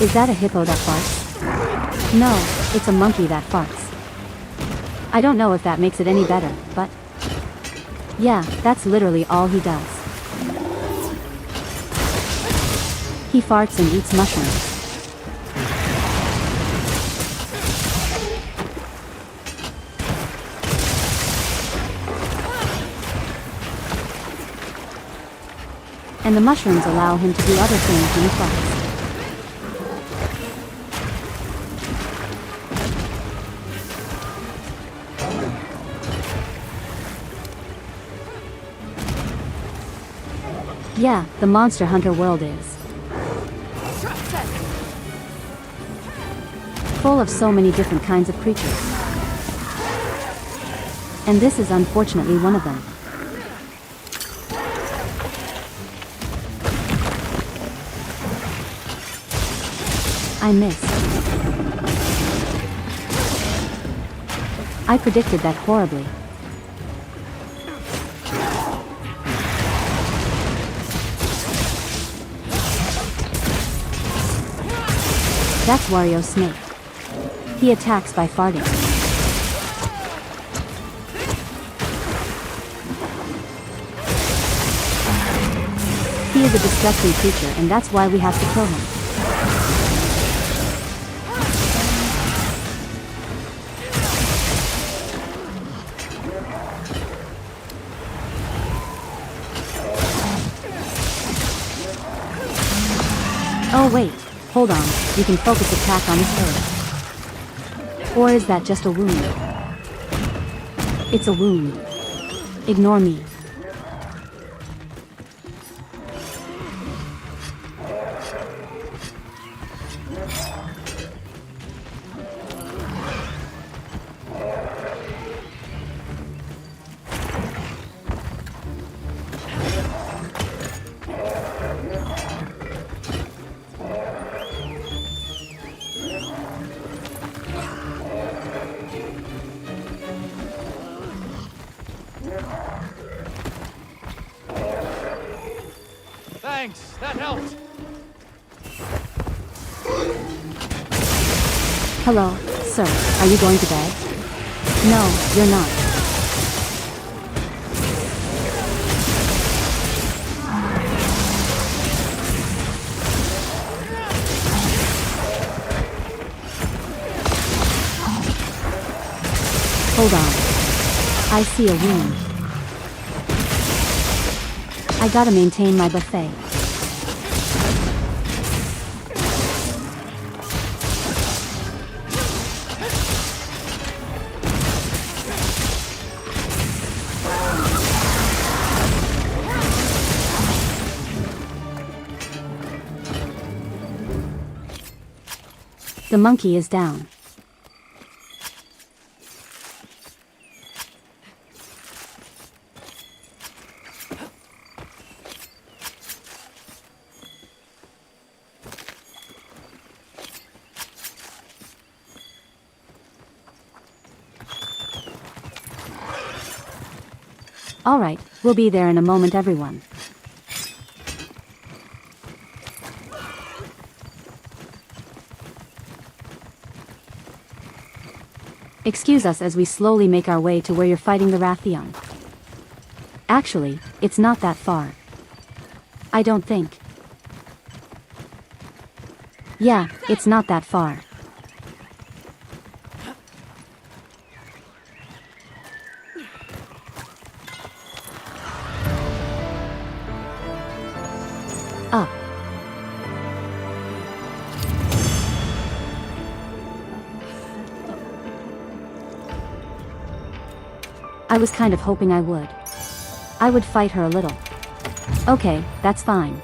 Is that a hippo that farts? No, it's a monkey that farts. I don't know if that makes it any better, but... yeah, that's literally all he does. He farts and eats mushrooms. And the mushrooms allow him to do other things when he farts. Yeah, the Monster Hunter world is full of so many different kinds of creatures. And this is unfortunately one of them. I missed. I predicted that horribly. That's Wario Snake. He attacks by farting. He is a disgusting creature, and that's why we have to kill him. Oh wait. Hold on, you can focus attack on his head. Or is that just a wound? It's a wound. Ignore me. Thanks, that helped. Hello, sir. Are you going to bed? No, you're not. Hold on. I see a wound. I gotta maintain my buffet. The monkey is down. Alright, we'll be there in a moment, everyone. Excuse us as we slowly make our way to where you're fighting the Rathion. Actually, it's not that far. I don't think. Yeah, it's not that far. Up. I was kind of hoping I would. I would fight her a little. Okay, that's fine.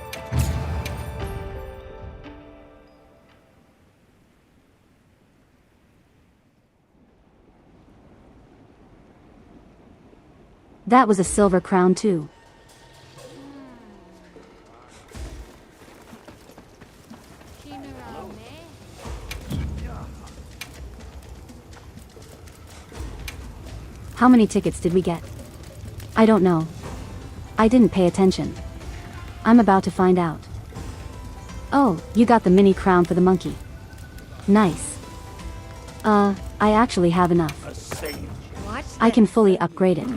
That was a silver crown too. How many tickets did we get? I don't know. I didn't pay attention. I'm about to find out. Oh, you got the mini crown for the monkey. Nice. I actually have enough. A sage. I can fully upgrade it.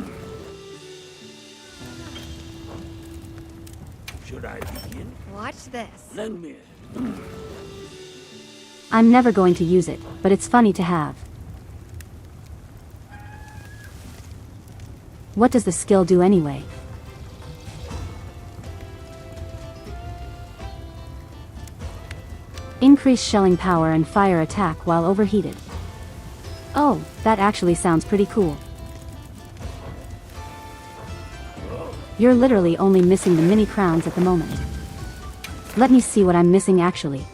Should I begin? Watch this. Lend me. I'm never going to use it, but it's funny to have. What does the skill do anyway? Increase shelling power and fire attack while overheated. Oh, that actually sounds pretty cool. You're literally only missing the mini crowns at the moment. Let me see what I'm missing actually.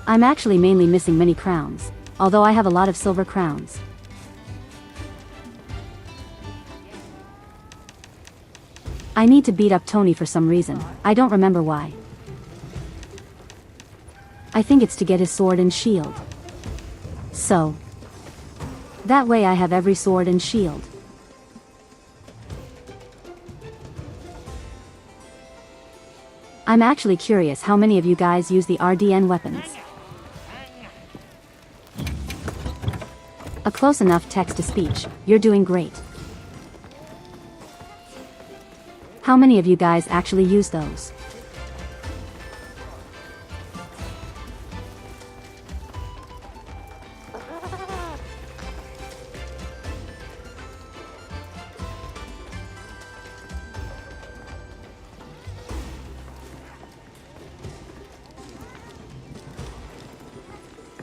I'm actually mainly missing mini crowns, although I have a lot of silver crowns. I need to beat up Tony for some reason, I don't remember why. I think it's to get his sword and shield. So. That way I have every sword and shield. I'm actually curious how many of you guys use the RDN weapons. A close enough text-to-speech, you're doing great. How many of you guys actually use those?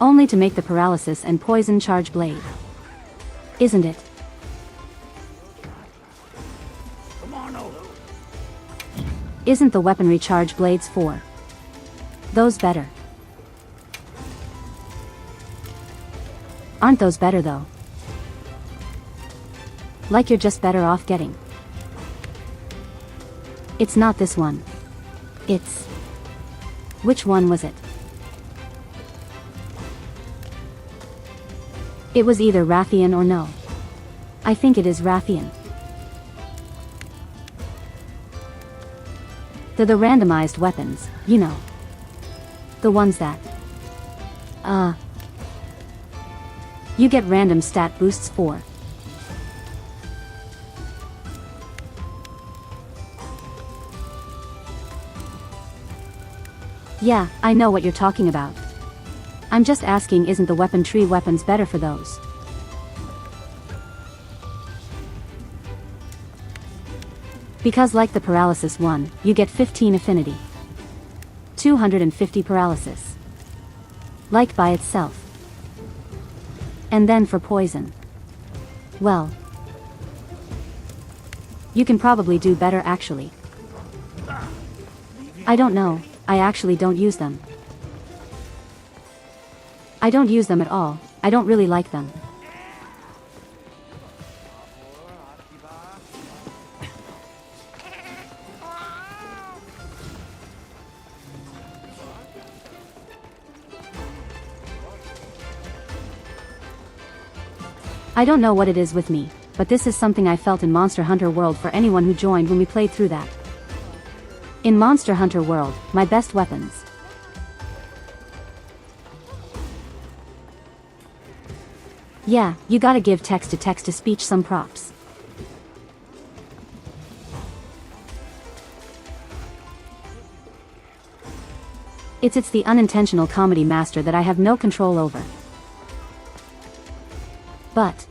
Only to make the paralysis and poison charge blade. Isn't it? Come on over. Isn't the weaponry charge blades for those better? Aren't those better though? Like you're just better off getting. It's not this one. It's... Which one was it? It was either Rathian or no. I think it is Rathian. They're the randomized weapons, you know. The ones that... You get random stat boosts for. Yeah, I know what you're talking about. I'm just asking, isn't the weapon tree weapons better for those? Because like the paralysis one, you get 15 affinity. 250 paralysis. Like by itself. And then for poison. Well. You can probably do better actually. I don't know, I actually don't use them. I don't use them at all, I don't really like them. I don't know what it is with me, but this is something I felt in Monster Hunter World for anyone who joined when we played through that. In Monster Hunter World, my best weapons. Yeah, you gotta give text-to-speech some props. It's the unintentional comedy master that I have no control over. But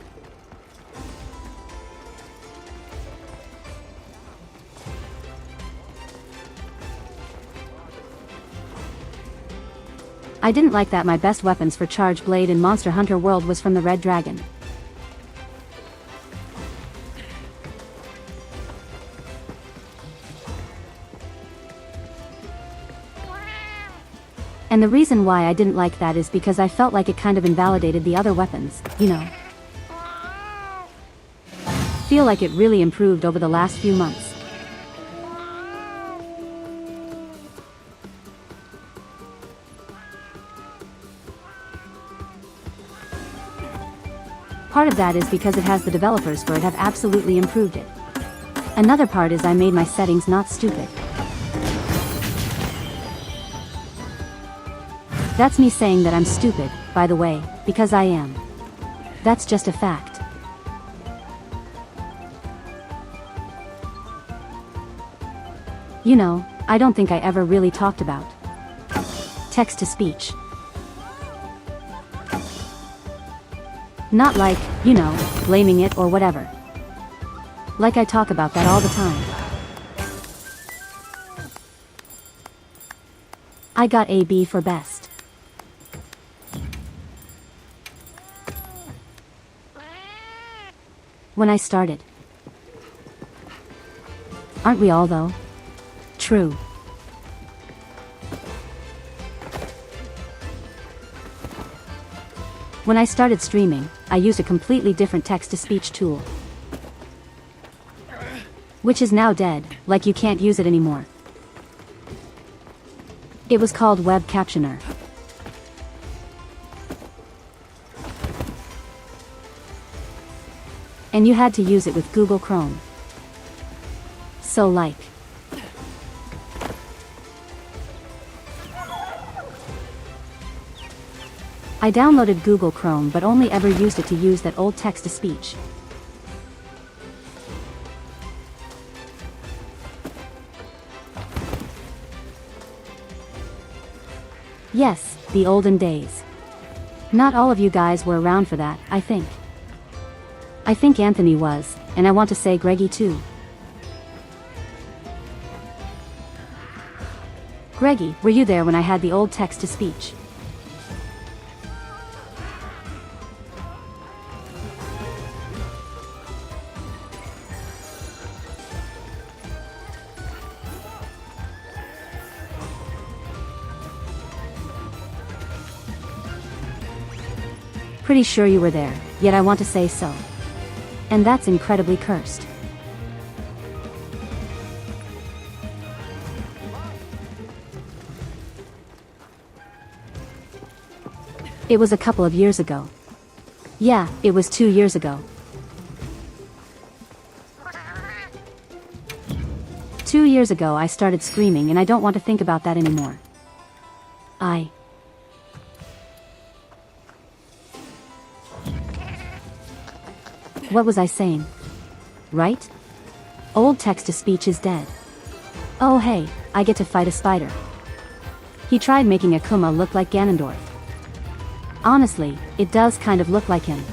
I didn't like that my best weapons for Charge Blade in Monster Hunter World was from the Red Dragon. And the reason why I didn't like that is because I felt like it kind of invalidated the other weapons, you know. Feel like it really improved over the last few months. Part of that is because it has the developers for it have absolutely improved it. Another part is I made my settings not stupid. That's me saying that I'm stupid, by the way, because I am. That's just a fact. You know, I don't think I ever really talked about text-to-speech. Not like, you know, blaming it or whatever. Like I talk about that all the time. I got a B for best. When I started. Aren't we all though? True. When I started streaming, I used a completely different text-to-speech tool. Which is now dead, like you can't use it anymore. It was called Web Captioner. And you had to use it with Google Chrome. So like. I downloaded Google Chrome but only ever used it to use that old text-to-speech. Yes, the olden days. Not all of you guys were around for that, I think. I think Anthony was, and I want to say Greggy too. Greggy, were you there when I had the old text-to-speech? Pretty sure you were there, yet I want to say so. And that's incredibly cursed. It was a couple of years ago. Yeah, it was 2 years ago. 2 years ago I started screaming and I don't want to think about that anymore. What was I saying? Right? Old text-to-speech is dead. Oh hey, I get to fight a spider. He tried making Akuma look like Ganondorf. Honestly, it does kind of look like him.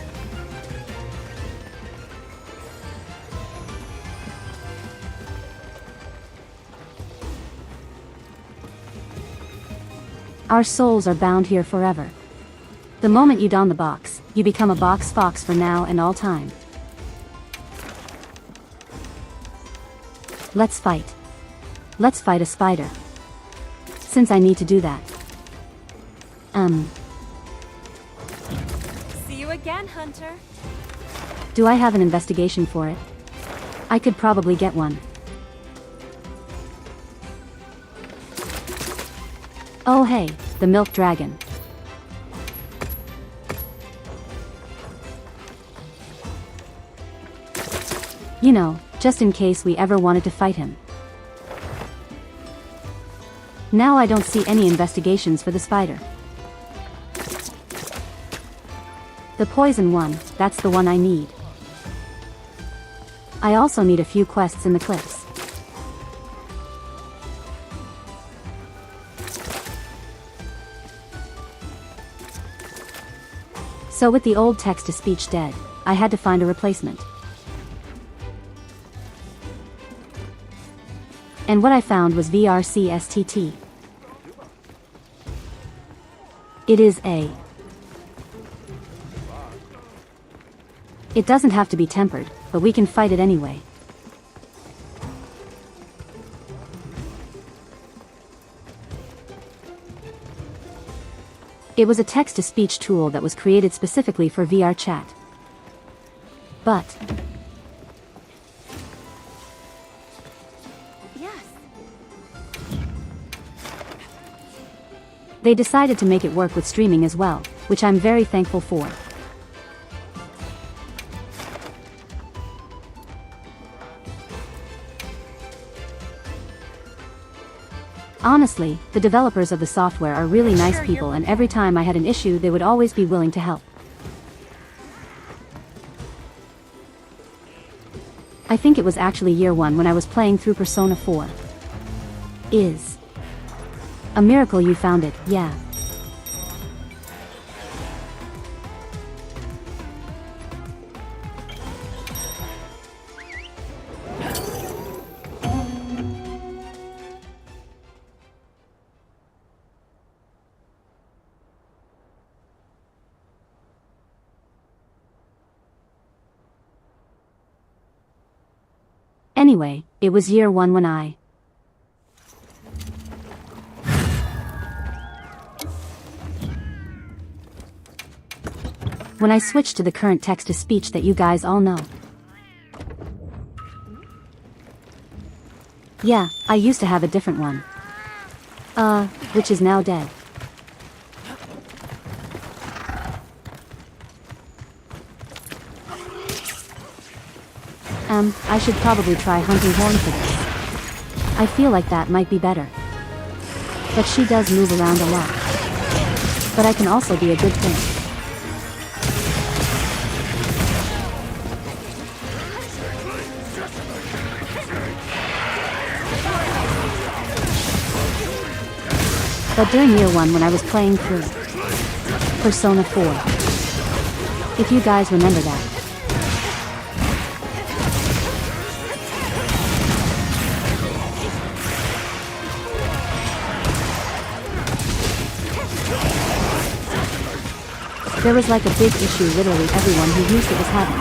Our souls are bound here forever. The moment you don the box, you become a box fox for now and all time. Let's fight. Let's fight a spider. Since I need to do that. See you again, Hunter. Do I have an investigation for it? I could probably get one. Oh hey, the milk dragon. You know, just in case we ever wanted to fight him. Now I don't see any investigations for the spider. The poison one, that's the one I need. I also need a few quests in the cliffs. So with the old text-to-speech dead, I had to find a replacement. And what I found was VRCSTT. It is a... It doesn't have to be tempered, but we can fight it anyway. It was a text-to-speech tool that was created specifically for VR chat. But... Yes. They decided to make it work with streaming as well, which I'm very thankful for. Honestly, the developers of the software are really nice people, and every time I had an issue they would always be willing to help. I think it was actually year 1 when I was playing through Persona 4. Is a miracle you found it, yeah. Anyway, it was year 1 when I switched to the current text-to-speech that you guys all know. Yeah, I used to have a different one. Which is now dead. I should probably try hunting horn for this. I feel like that might be better. But she does move around a lot. But I can also be a good thing. But during year 1 when I was playing through Persona 4, if you guys remember that, there was like a big issue literally everyone who used it was having.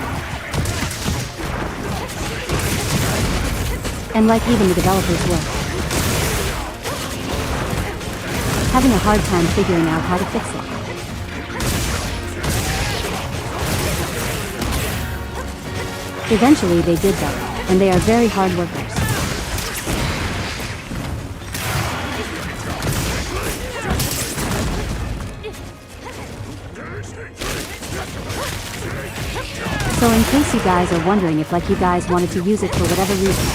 And like even the developers were having a hard time figuring out how to fix it. Eventually they did though, and they are very hard workers. So in case you guys are wondering if like you guys wanted to use it for whatever reason,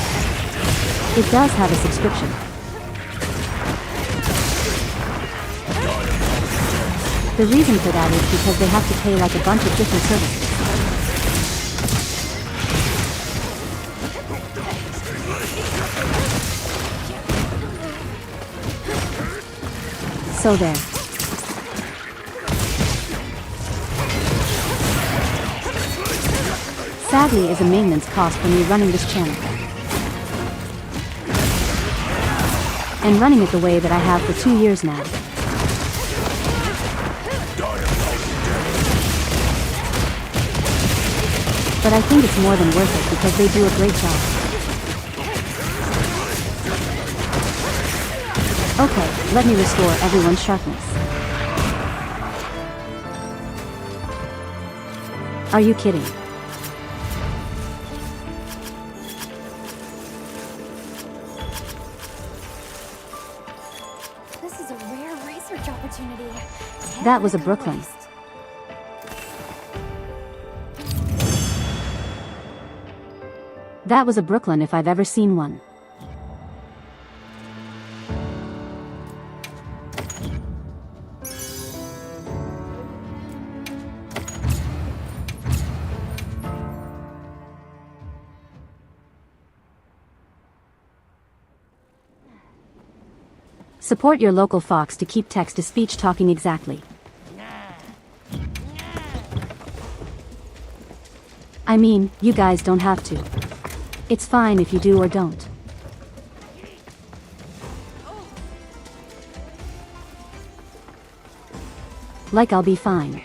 it does have a subscription. The reason for that is because they have to pay like a bunch of different services. So there. Sadly is a maintenance cost for me running this channel. And running it the way that I have for 2 years now. But I think it's more than worth it because they do a great job. Okay, let me restore everyone's sharpness. Are you kidding? This is a rare research opportunity. That was a Brooklyn. That was a Brooklyn if I've ever seen one. Support your local Fox to keep text-to-speech talking exactly. I mean, you guys don't have to. It's fine if you do or don't. Like I'll be fine.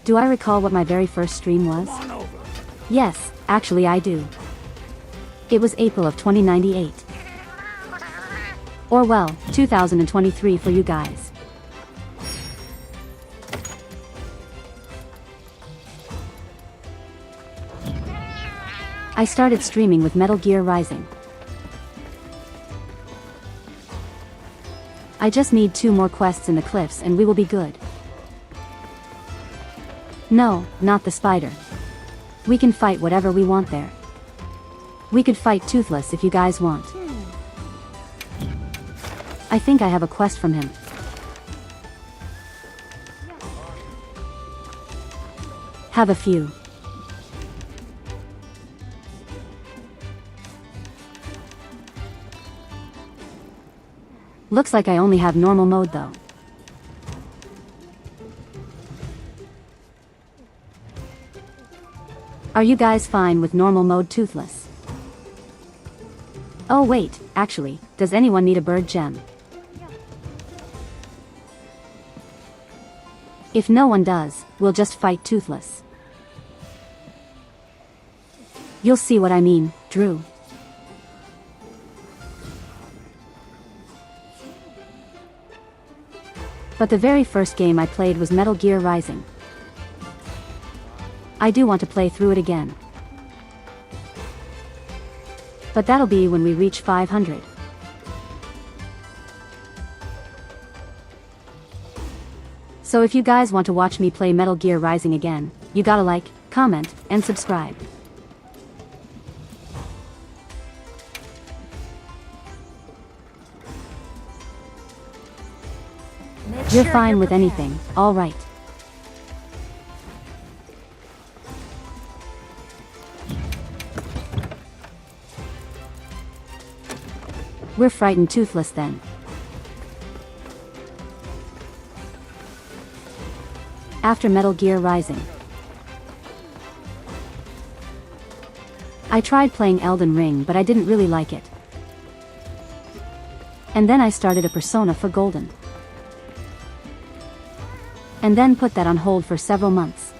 Do I recall what my very first stream was? Come on over. Yes, actually I do. It was April of 2098. Or well, 2023 for you guys. I started streaming with Metal Gear Rising. I just need 2 more quests in the cliffs and we will be good. No, not the spider. We can fight whatever we want there. We could fight Toothless if you guys want. I think I have a quest from him. Have a few. Looks like I only have normal mode though. Are you guys fine with normal mode Toothless? Oh wait, actually, does anyone need a bird gem? If no one does, we'll just fight Toothless. You'll see what I mean, Drew. But the very first game I played was Metal Gear Rising. I do want to play through it again. But that'll be when we reach 500. So if you guys want to watch me play Metal Gear Rising again, you gotta like, comment, and subscribe. Make You're sure fine with prepared. anything, alright. We're frightened Toothless then. After Metal Gear Rising, I tried playing Elden Ring but I didn't really like it. And then I started a Persona for Golden. And then put that on hold for several months.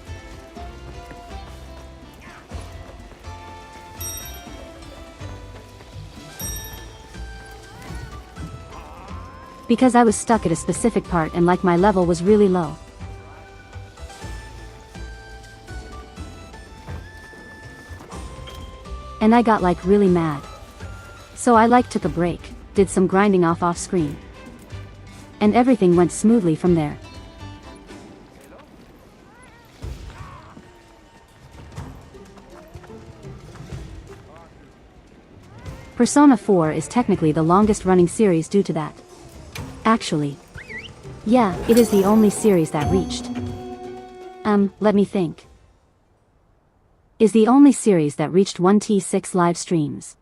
Because I was stuck at a specific part and like my level was really low. And I got like really mad. So I like took a break, did some grinding off screen. And everything went smoothly from there. Persona 4 is technically the longest running series due to that. Actually. Yeah, it is the only series that reached. Let me think. Is the only series that reached 1T6 live streams.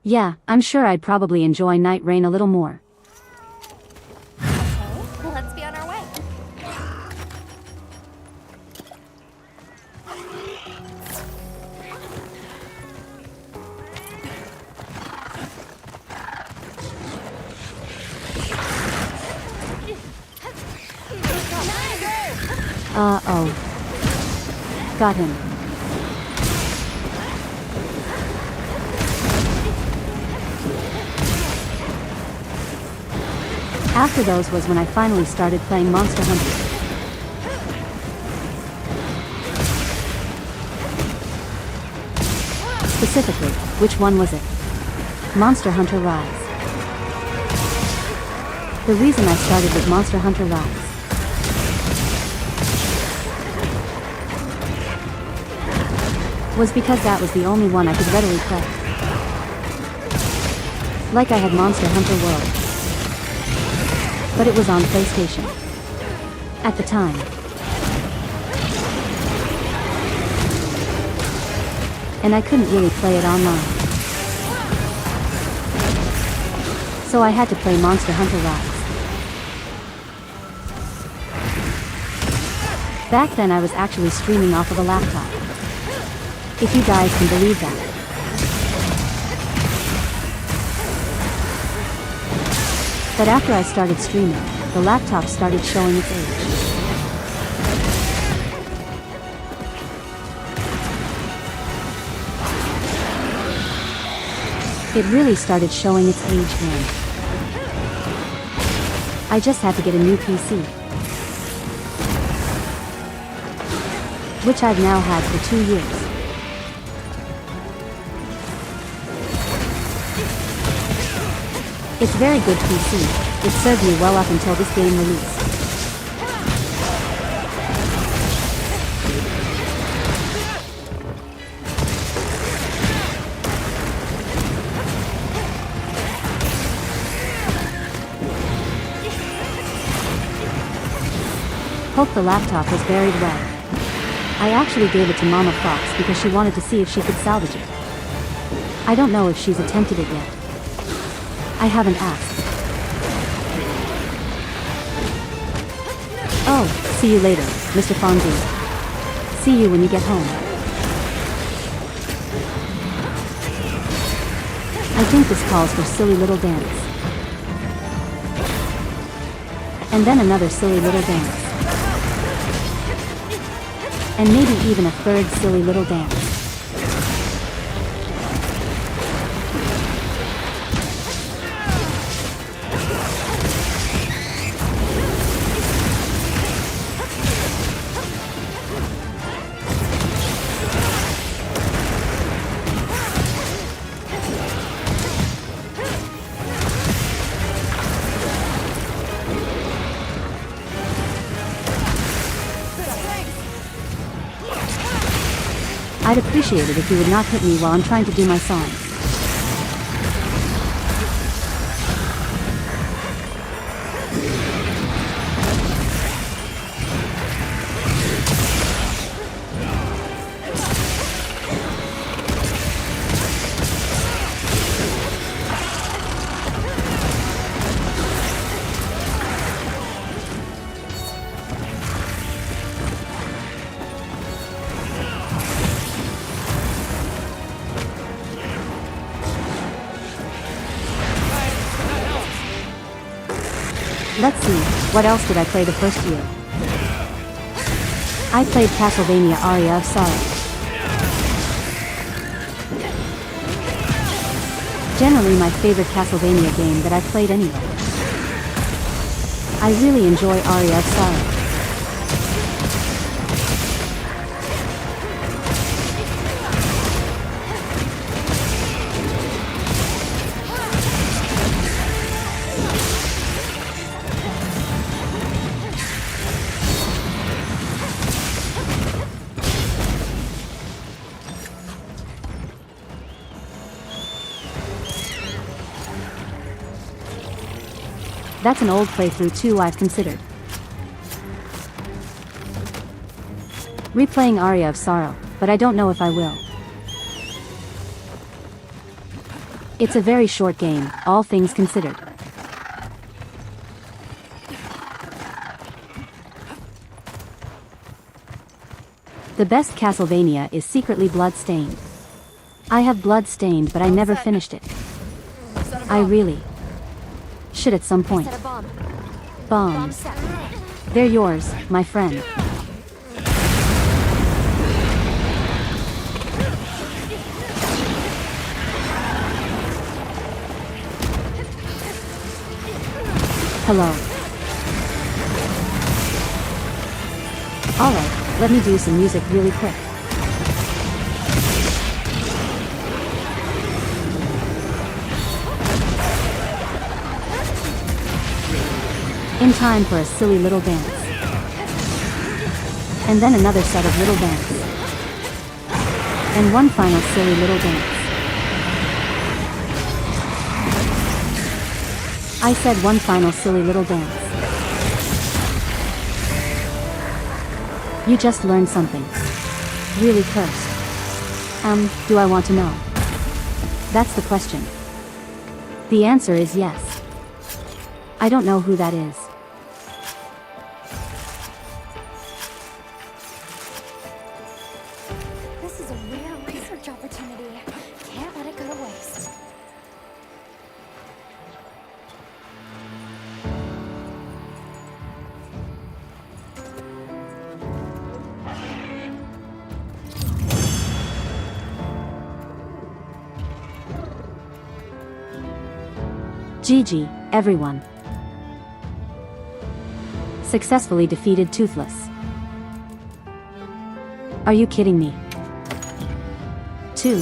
Yeah, I'm sure I'd probably enjoy Night Rain a little more. Okay, let's be on our way. Oh. Got him. After those was when I finally started playing Monster Hunter. Specifically, which one was it? Monster Hunter Rise. The reason I started with Monster Hunter Rise was because that was the only one I could readily play. Like I had Monster Hunter World, but it was on PlayStation at the time. And I couldn't really play it online. So I had to play Monster Hunter Rise. Back then I was actually streaming off of a laptop. If you guys can believe that. But after I started streaming, the laptop started showing its age. It really started showing its age and I just had to get a new PC. Which I've now had for 2 years. It's very good PC. It served me well up until this game released. Hope the laptop was buried well. I actually gave it to Mama Fox because she wanted to see if she could salvage it. I don't know if she's attempted it yet. I haven't asked. Oh, see you later, Mr. Foxy. See you when you get home. I think this calls for silly little dance. And then another silly little dance. And maybe even a third silly little dance. I'd appreciate it if you would not hit me while I'm trying to do my song. Let's see, what else did I play the first year? I played Castlevania Aria of Sorrow. Generally my favorite Castlevania game that I've played anyway. I really enjoy Aria of Sorrow. That's an old playthrough too I've considered. Replaying Aria of Sorrow, but I don't know if I will. It's a very short game, all things considered. The best Castlevania is secretly blood-stained. I have blood-stained but I never finished it. I really should at some point. Set a bomb. Bombs. Set. They're yours, my friend. Hello. Alright, let me do some music really quick. In time for a silly little dance. And then another set of little dance. And one final silly little dance. I said one final silly little dance. You just learned something. Really cursed. Do I want to know? That's the question. The answer is yes. I don't know who that is. This is a rare research opportunity. Can't let it go to waste. GG, everyone. Successfully defeated Toothless. Are you kidding me? 2.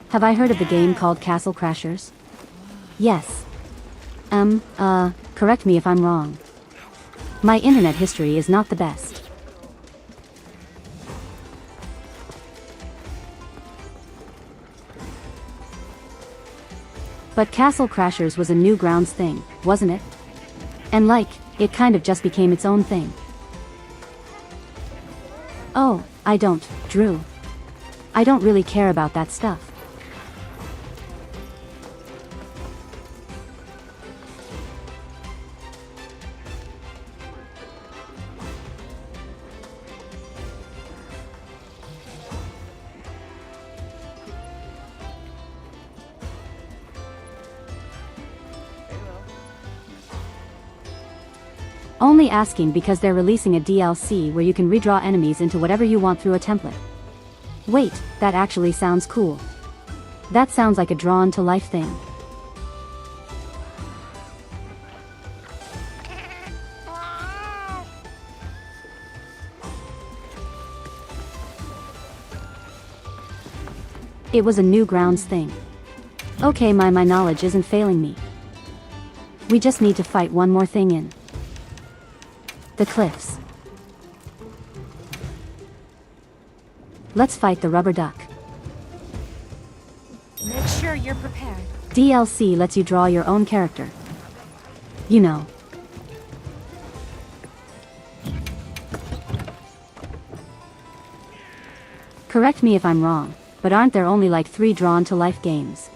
Have I heard of the game called Castle Crashers? Yes. Correct me if I'm wrong. My internet history is not the best. But Castle Crashers was a Newgrounds thing, wasn't it? And it kind of just became its own thing. Oh, Drew. I don't really care about that stuff. Only asking because they're releasing a DLC where you can redraw enemies into whatever you want through a template. Wait, that actually sounds cool. That sounds like a drawn-to-life thing. It was a Newgrounds thing. Okay, my knowledge isn't failing me. We just need to fight one more thing in the cliffs. Let's fight the rubber duck. Make sure you're prepared. DLC lets you draw your own character. You know. Correct me if I'm wrong, but aren't there only like 3 drawn-to-life games?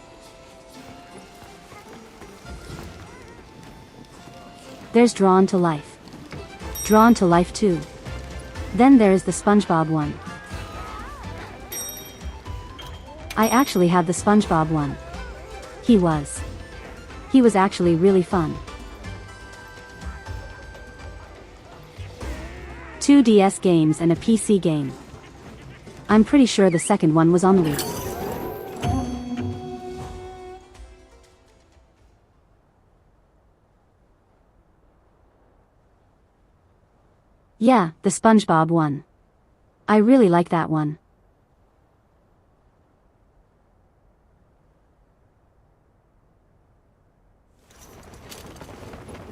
There's Drawn to Life. Drawn to Life 2. Then there is the SpongeBob one. I actually have the SpongeBob one. He was actually really fun. 2 DS games and a PC game. I'm pretty sure the second one was on the Wii. Yeah, the SpongeBob one. I really like that one.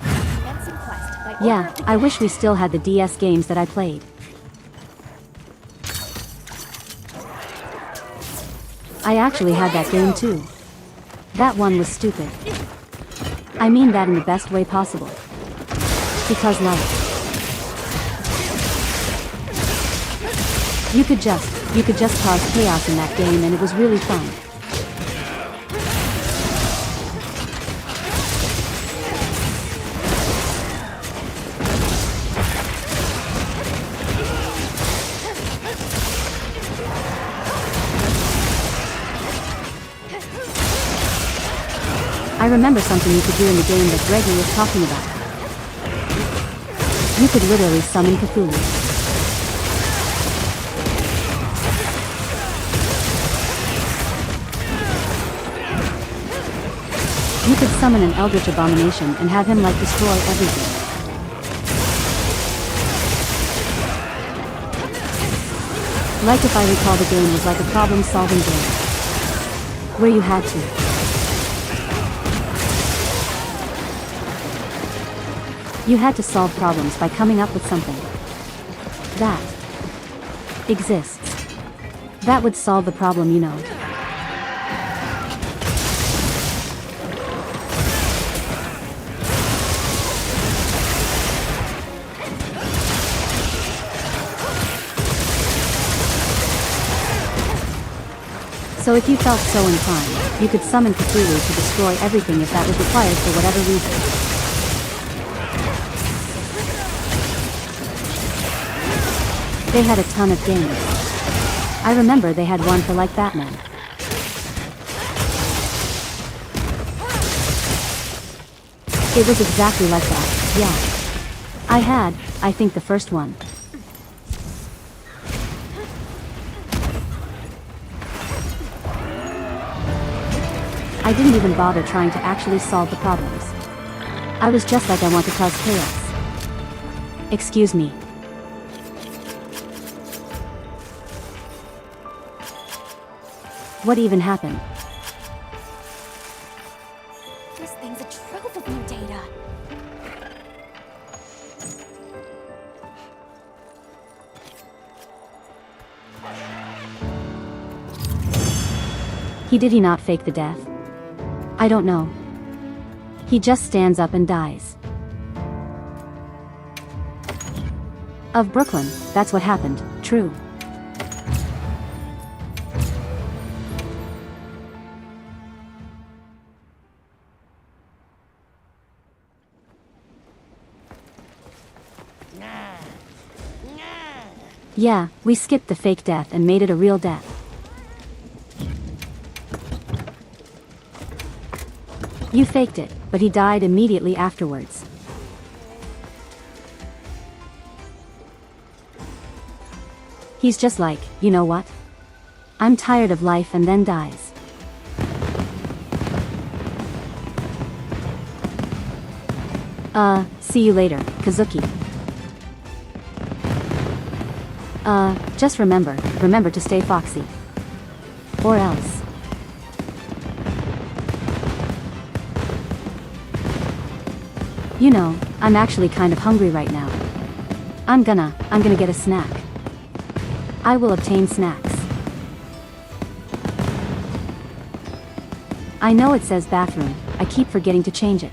Commencing quest by order Yeah, of the I wish we still had the DS games that I played. I actually had that game too. That one was stupid. I mean that in the best way possible. Because you could just cause chaos in that game and it was really fun. I remember something you could do in the game that Gregory was talking about. You could literally summon Cthulhu. You could summon an eldritch abomination and have him destroy everything. Like if I recall, the game was like a problem-solving game. Where you had to. You had to solve problems by coming up with something that exists. That would solve the problem, you know. So if you felt so inclined, you could summon Cthulhu to destroy everything if that was required for whatever reason. They had a ton of games. I remember they had one for like Batman. It was exactly like that, yeah. I think the first one. I didn't even bother trying to actually solve the problems. I was just like, I want to cause chaos. Excuse me. What even happened? This thing's a trove of new data. Did he not fake the death? I don't know. He just stands up and dies. Of Brooklyn, that's what happened, true. Yeah, we skipped the fake death and made it a real death. You faked it, but he died immediately afterwards. He's just like, you know what? I'm tired of life, and then dies. See you later, Kazuki. Just remember to stay foxy. Or else. You know, I'm actually kind of hungry right now. I'm gonna get a snack. I will obtain snacks. I know it says bathroom, I keep forgetting to change it.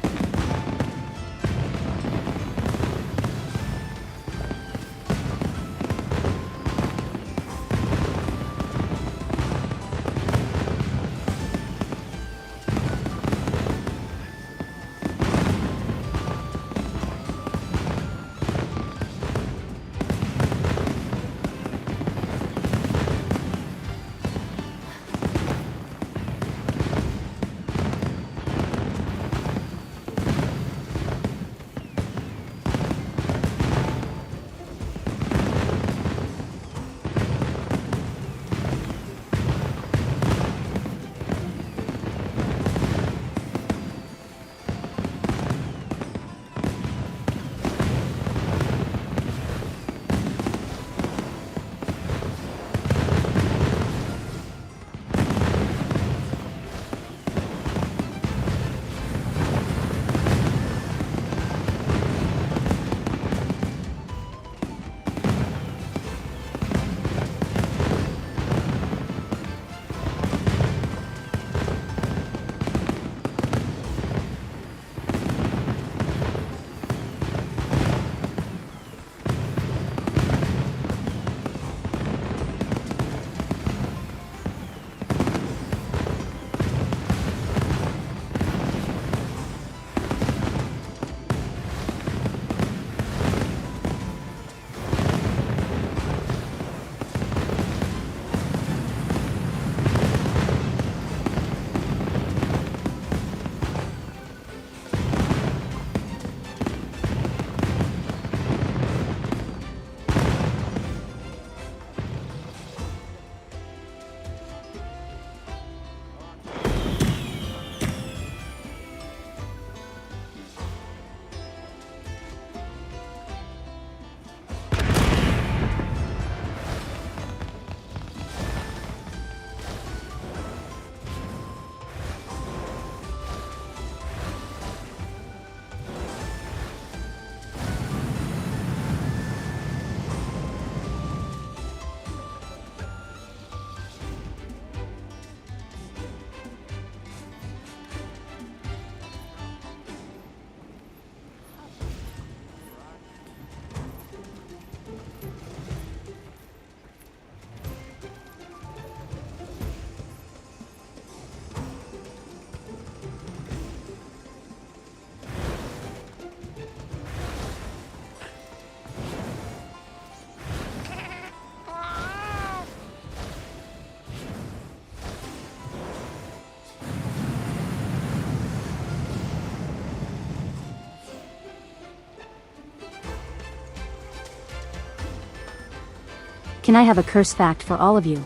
Can I have a curse fact for all of you?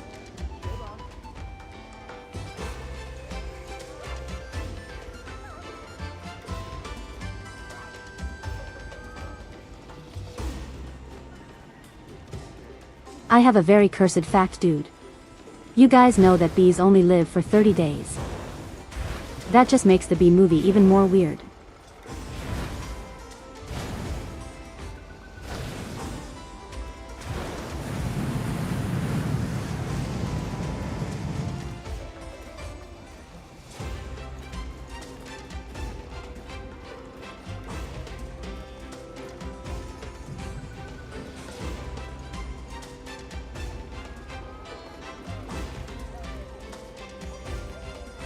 I have a very cursed fact, dude. You guys know that bees only live for 30 days. That just makes the bee movie even more weird.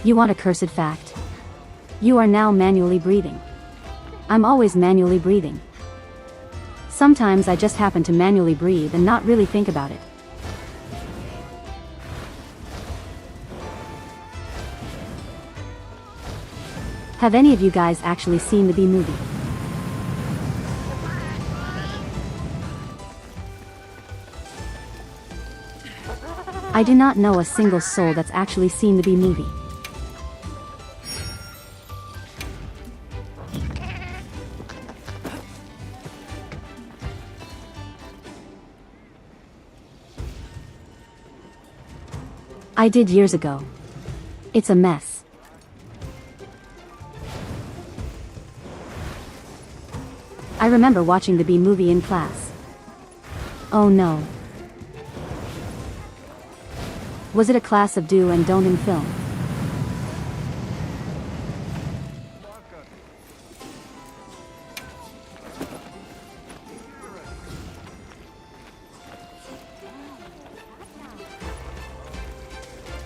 You want a cursed fact? You are now manually breathing. I'm always manually breathing. Sometimes I just happen to manually breathe and not really think about it. Have any of you guys actually seen the Bee movie? I do not know a single soul that's actually seen the Bee movie. I did years ago. It's a mess. I remember watching the Bee movie in class. Oh no. Was it a class of do and don't in film?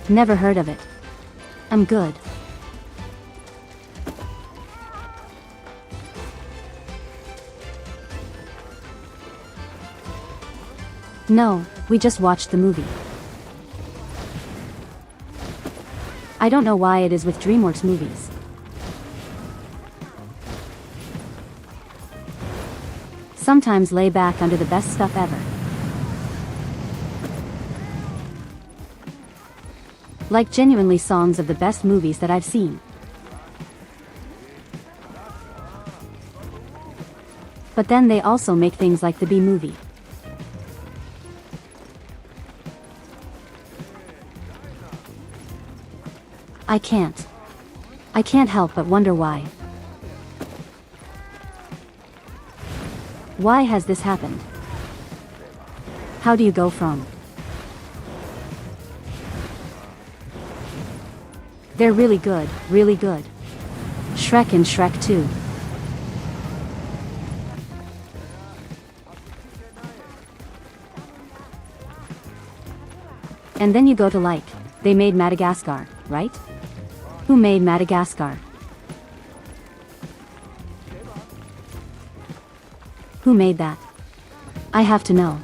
Never heard of it. I'm good. No, we just watched the movie. I don't know why it is with DreamWorks movies. Sometimes lay back under the best stuff ever. Like genuinely songs of the best movies that I've seen. But then they also make things like the Bee movie. I can't help but wonder why. Why has this happened? How do you go from they're really good, really good. Shrek and Shrek 2. And then you go to like, they made Madagascar, right? Who made Madagascar? Who made that? I have to know.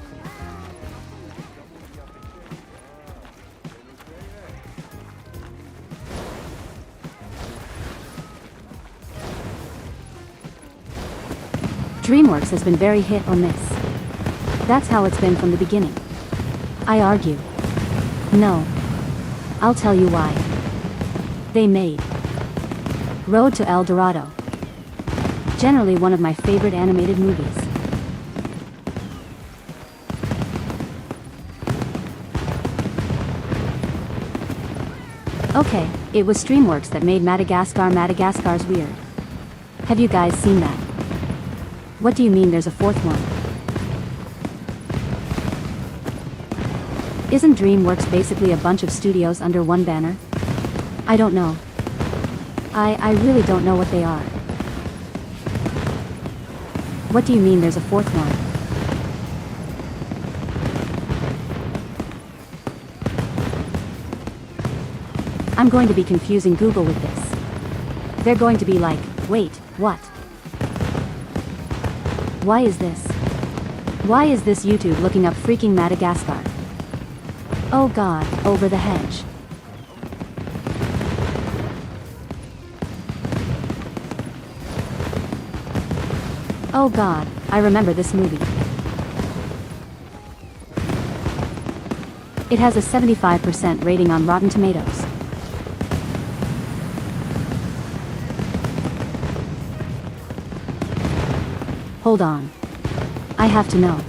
DreamWorks has been very hit or miss. That's how it's been from the beginning. I argue. No. I'll tell you why. They made Road to El Dorado. Generally one of my favorite animated movies. Okay, it was DreamWorks that made Madagascar. Madagascar's weird. Have you guys seen that? What do you mean there's a fourth one? Isn't DreamWorks basically a bunch of studios under one banner? I don't know. I really don't know what they are. What do you mean there's a fourth one? I'm going to be confusing Google with this. They're going to be like, wait, what? Why is this? Why is this YouTube looking up freaking Madagascar? Oh god, over the hedge. Oh god, I remember this movie. It has a 75% rating on Rotten Tomatoes. Hold on. I have to know.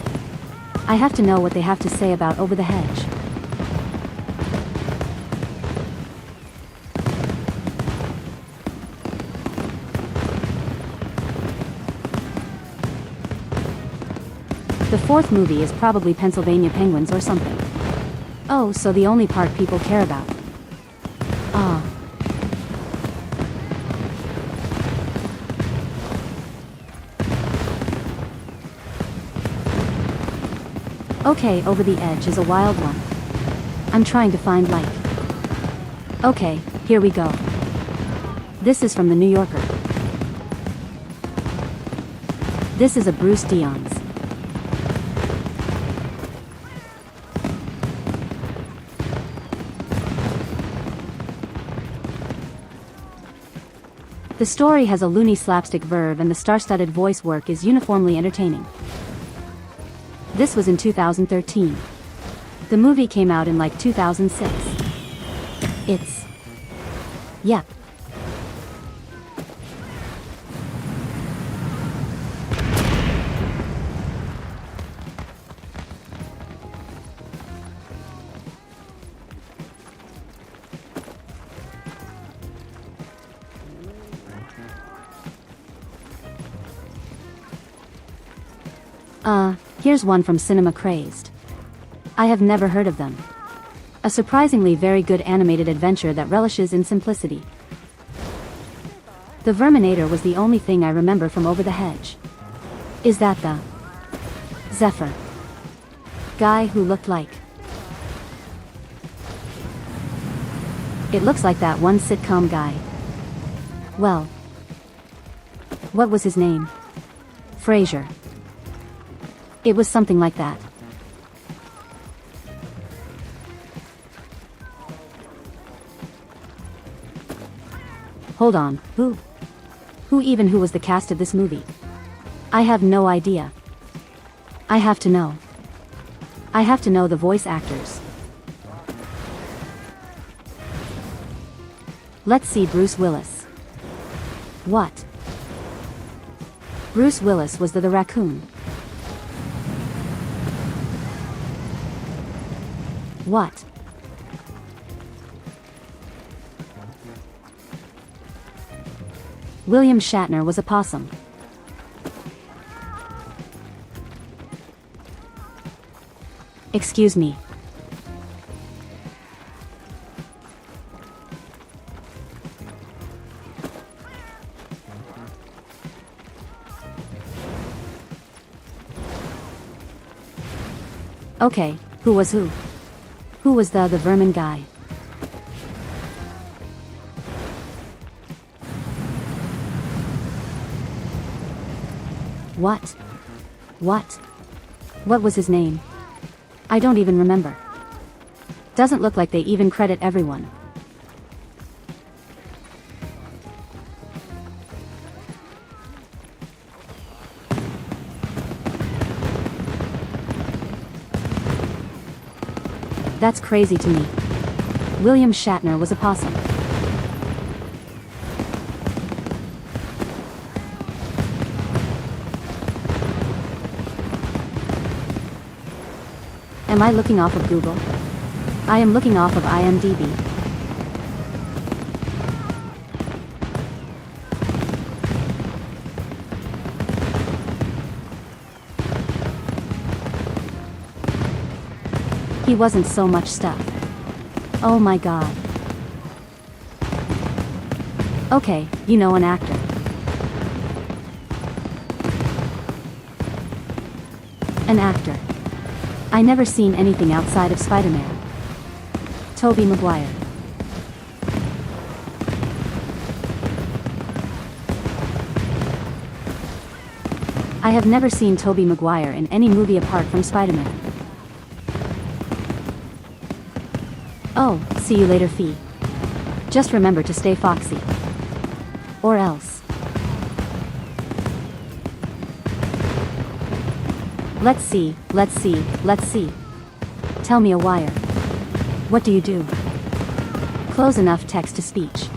I have to know what they have to say about Over the Hedge. The fourth movie is probably Pennsylvania Penguins or something. Oh, so the only part people care about. Ah. Okay, Over the Edge is a wild one. I'm trying to find like. Okay, here we go. This is from the New Yorker. This is a Bruce Dion's. The story has a loony slapstick verve and the star-studded voice work is uniformly entertaining. This was in 2013. The movie came out in like 2006. It's... Yep. Here's one from Cinema Crazed. I have never heard of them. A surprisingly very good animated adventure that relishes in simplicity. The Verminator was the only thing I remember from Over the Hedge. Is that the Zephyr guy who looked like? It looks like that one sitcom guy. Well, what was his name? Frasier. It was something like that. Hold on, who? Who was the cast of this movie? I have no idea. I have to know. I have to know the voice actors. Let's see Bruce Willis. What? Bruce Willis was the raccoon. What? William Shatner was a possum. Excuse me. Okay, who was who? Who was the vermin guy? What? What? What was his name? I don't even remember. Doesn't look like they even credit everyone. That's crazy to me. William Shatner was a possum. Am I looking off of Google? I am looking off of IMDb. He wasn't so much stuff. Oh my god. Okay, you know, an actor. An actor. I never seen anything outside of Spider-Man. Tobey Maguire. I have never seen Tobey Maguire in any movie apart from Spider-Man. Oh, see you later, Fee. Just remember to stay foxy. Or else. Let's see. Tell me a wire. What do you do? Close enough text to speech.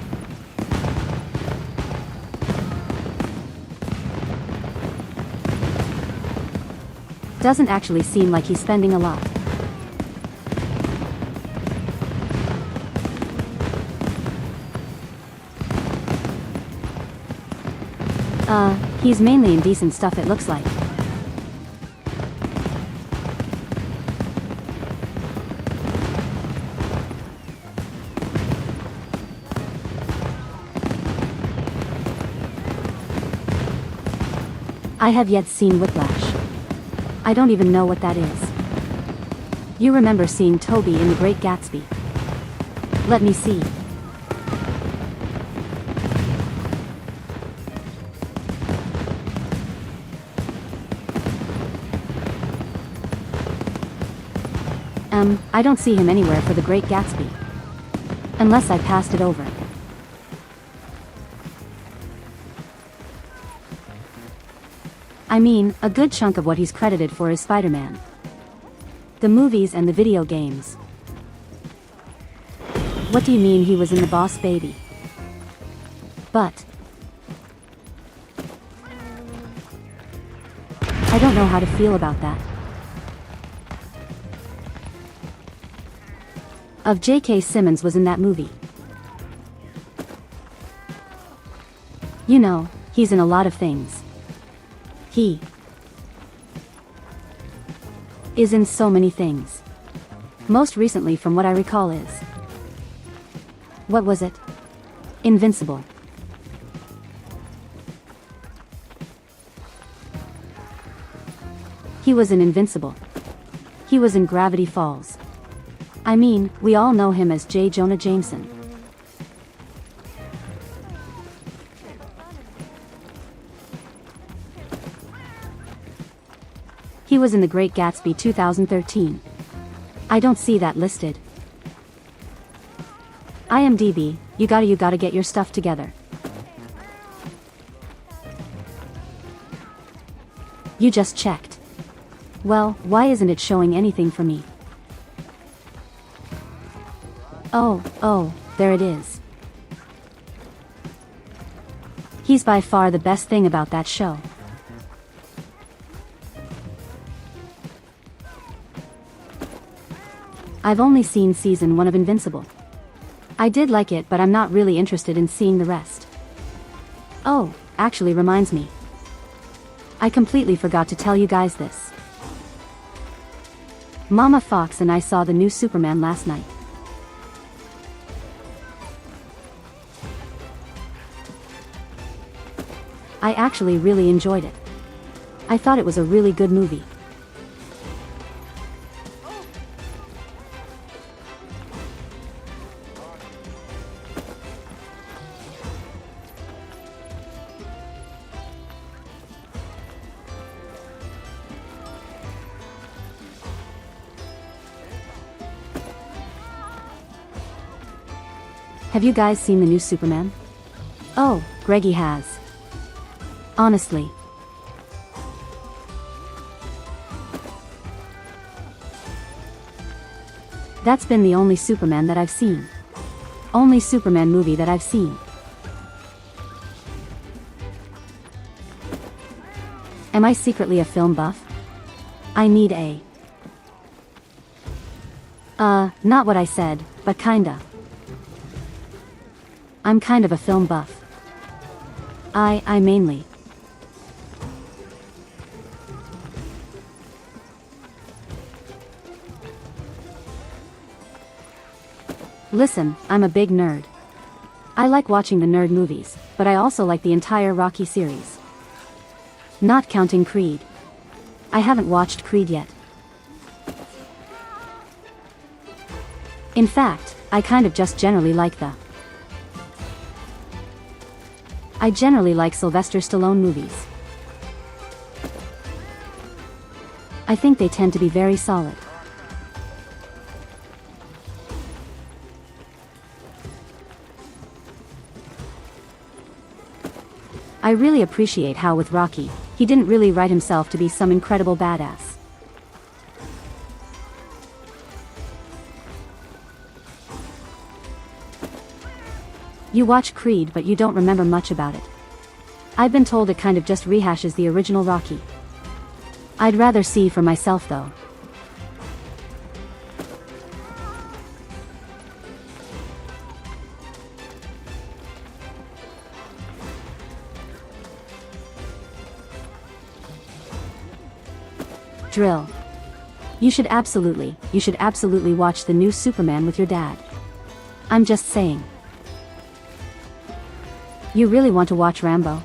Doesn't actually seem like he's spending a lot. He's mainly indecent stuff it looks like. I have yet seen Whiplash. I don't even know what that is. You remember seeing Toby in The Great Gatsby? Let me see. I don't see him anywhere for The Great Gatsby. Unless I passed it over. I mean, a good chunk of what he's credited for is Spider-Man. The movies and the video games. What do you mean he was in The Boss Baby? But I don't know how to feel about that. Of J.K. Simmons was in that movie. You know, he's in a lot of things. He is in so many things. Most recently, from what I recall, is... what was it? Invincible. He was in Invincible. He was in Gravity Falls. I mean, we all know him as J. Jonah Jameson. He was in The Great Gatsby 2013. I don't see that listed. IMDb, you gotta get your stuff together. You just checked. Well, why isn't it showing anything for me? Oh, there it is. He's by far the best thing about that show. I've only seen season 1 of Invincible. I did like it, but I'm not really interested in seeing the rest. Oh, actually reminds me. I completely forgot to tell you guys this. Mama Fox and I saw the new Superman last night. I actually really enjoyed it. I thought it was a really good movie. Have you guys seen the new Superman? Oh, Greggy has. Honestly. That's been the only Superman that I've seen. Only Superman movie that I've seen. Am I secretly a film buff? I need a... not what I said, but kinda. I'm kind of a film buff. I mainly. Listen, I'm a big nerd. I like watching the nerd movies, but I also like the entire Rocky series. Not counting Creed. I haven't watched Creed yet. In fact, I kind of just generally like I generally like Sylvester Stallone movies. I think they tend to be very solid. I really appreciate how with Rocky, he didn't really write himself to be some incredible badass. You watch Creed but you don't remember much about it. I've been told it kind of just rehashes the original Rocky. I'd rather see for myself though. Drill. You should absolutely watch the new Superman with your dad. I'm just saying. You really want to watch Rambo?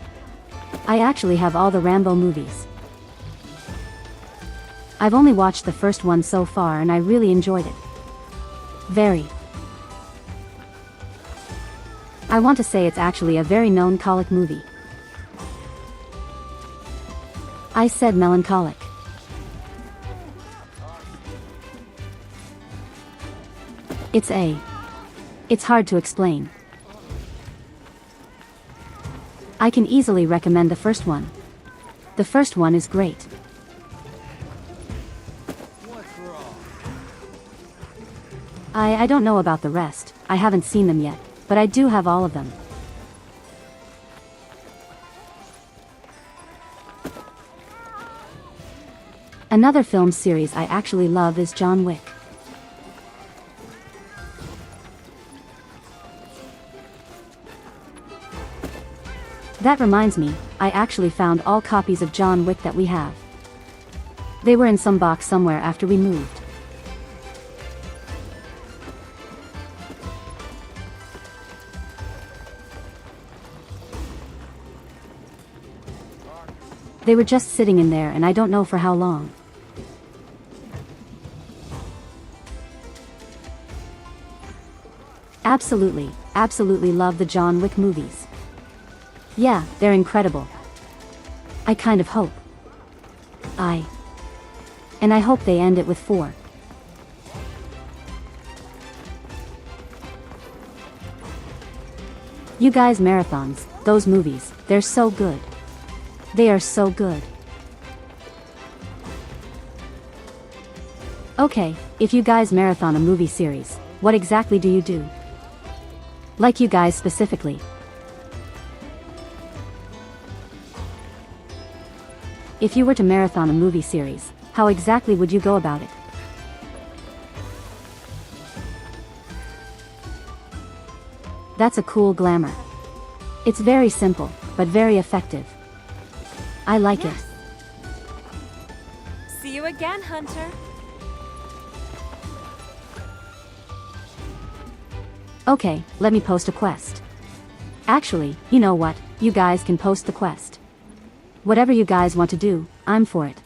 I actually have all the Rambo movies. I've only watched the first one so far and I really enjoyed it. Very. I want to say it's actually a very melancholic movie. I said melancholic. It's hard to explain. I can easily recommend the first one. The first one is great. What's wrong? I don't know about the rest, I haven't seen them yet, but I do have all of them. Another film series I actually love is John Wick. That reminds me, I actually found all copies of John Wick that we have. They were in some box somewhere after we moved. They were just sitting in there and I don't know for how long. Absolutely love the John Wick movies. Yeah, they're incredible. I kind of hope. And I hope they end it with 4. You guys marathons, those movies, they're so good. They are so good. Okay, if you guys marathon a movie series, what exactly do you do? Like you guys specifically. If you were to marathon a movie series, how exactly would you go about it? That's a cool glamour. It's very simple, but very effective. I like it. See you again, Hunter. Okay, let me post a quest. Actually, you know what, you guys can post the quest. Whatever you guys want to do, I'm for it.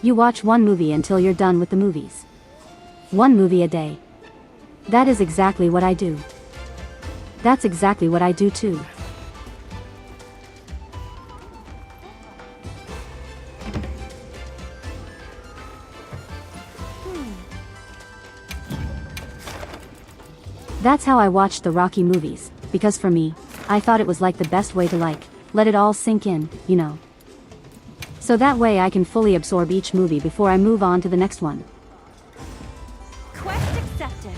You watch one movie until you're done with the movies. One movie a day. That is exactly what I do. That's exactly what I do too. That's how I watched the Rocky movies, because for me, I thought it was like the best way to let it all sink in, you know. So that way I can fully absorb each movie before I move on to the next one. Quest accepted.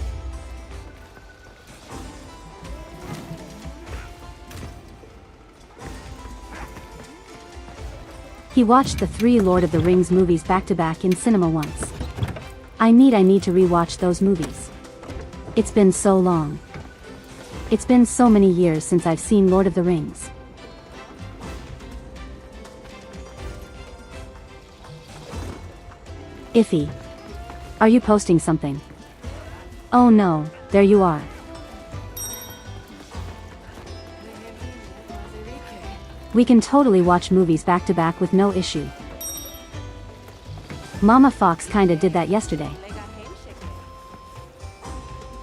He watched the 3 Lord of the Rings movies back to back in cinema once. I need to rewatch those movies. It's been so long. It's been so many years since I've seen Lord of the Rings. Iffy. Are you posting something? Oh no, there you are. We can totally watch movies back to back with no issue. Mama Fox kinda did that yesterday.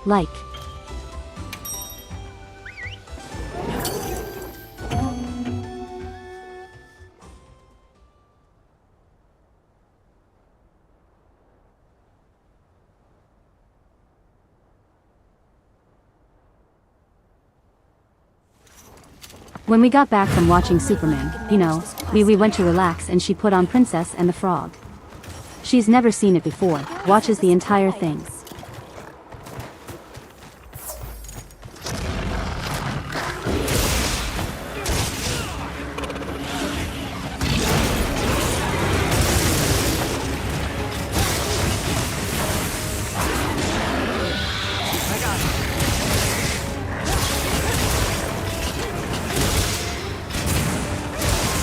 Like. When we got back from watching Superman, you know, we went to relax and she put on Princess and the Frog. She's never seen it before, watches the entire thing.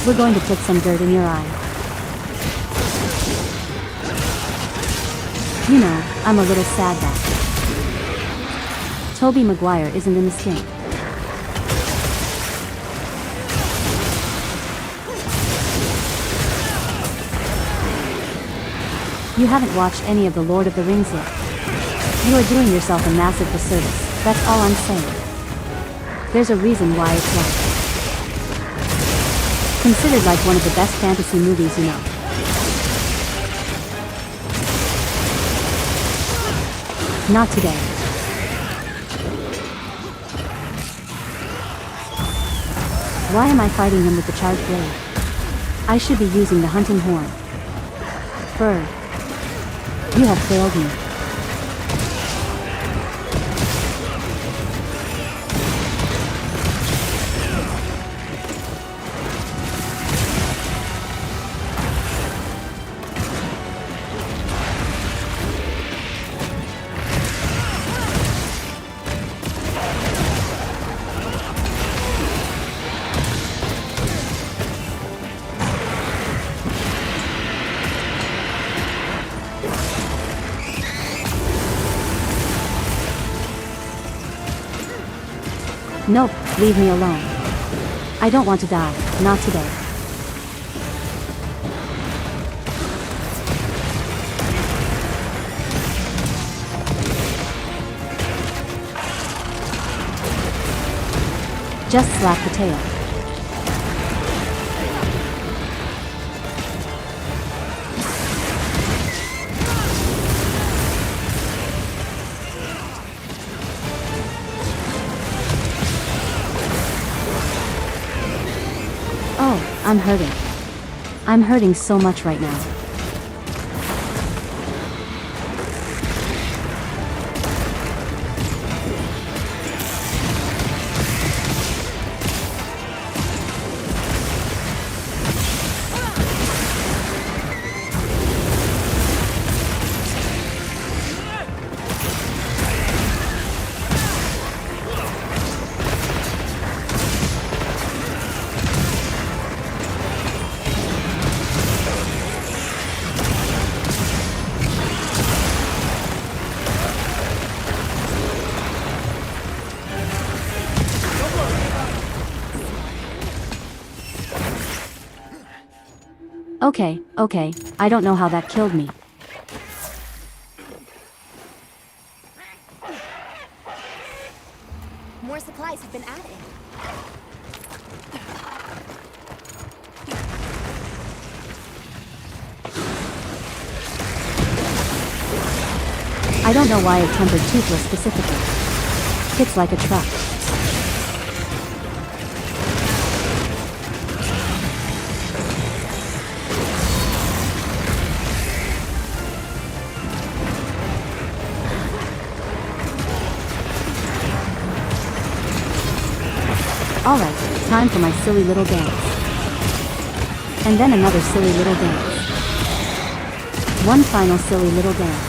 We're going to put some dirt in your eye. You know, I'm a little sad that Tobey Maguire isn't in this game. You haven't watched any of the Lord of the Rings yet. You are doing yourself a massive disservice, that's all I'm saying. There's a reason why it's like considered like one of the best fantasy movies, you know. Not today. Why am I fighting him with the charged blade? I should be using the hunting horn. Bird. You have failed me. Nope, leave me alone. I don't want to die, not today. Just slap the tail. Oh, I'm hurting. I'm hurting so much right now. Okay, I don't know how that killed me. More supplies have been added. I don't know why it tempered Toothless specifically. Hits like a truck. Alright, time for my silly little dance. And then another silly little dance. One final silly little dance.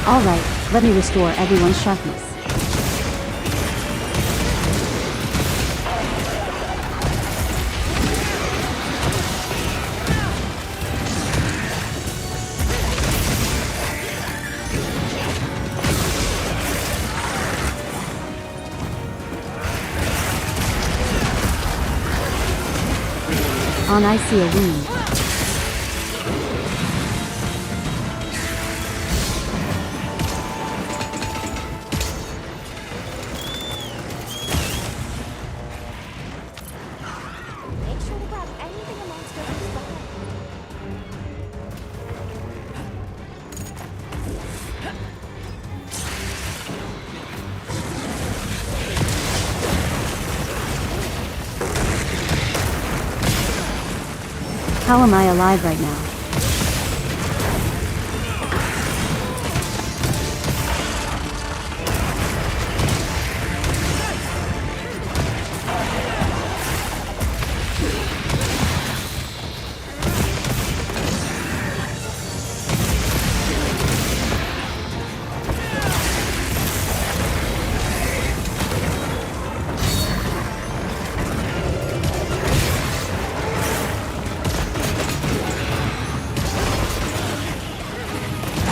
Alright, let me restore everyone's sharpness. On I see a wound. Make sure to grab anything amongst How am I alive right now?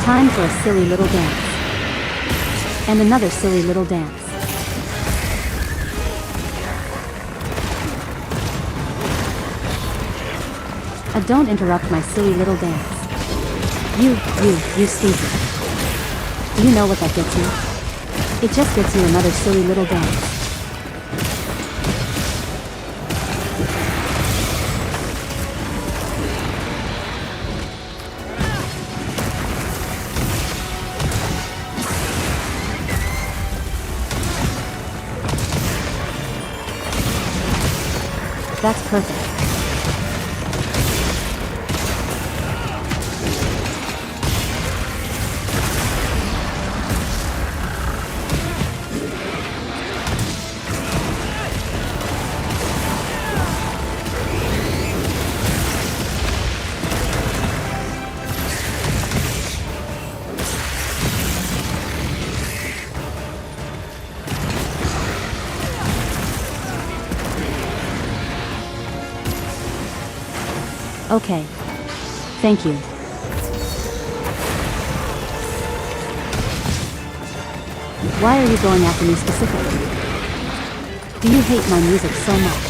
Time for a silly little dance. And another silly little dance. Don't interrupt my silly little dance. You stupid. Do you know what that gets you? It just gets you another silly little dance. That's perfect. Okay. Thank you. Why are you going after me specifically? Do you hate my music so much?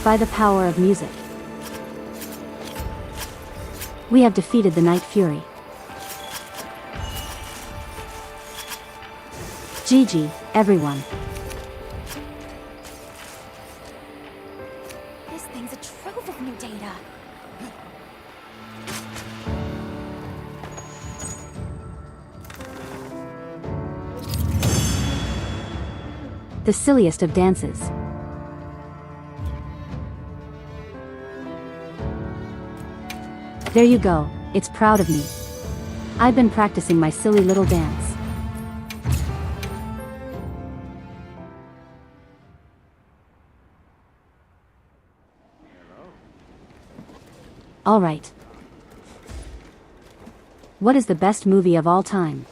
By the power of music, we have defeated the Night Fury. GG, everyone. This thing's a trove of new data. The silliest of dances. There you go, it's proud of me. I've been practicing my silly little dance. Alright. What is the best movie of all time?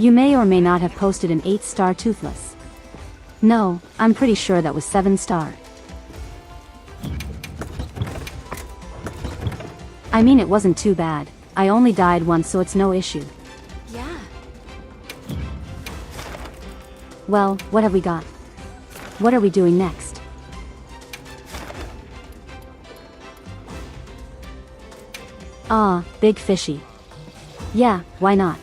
You may or may not have posted an 8-star Toothless. No, I'm pretty sure that was 7-star. I mean, it wasn't too bad. I only died once, so it's no issue. Yeah. Well, what have we got? What are we doing next? Ah, big fishy. Yeah, why not?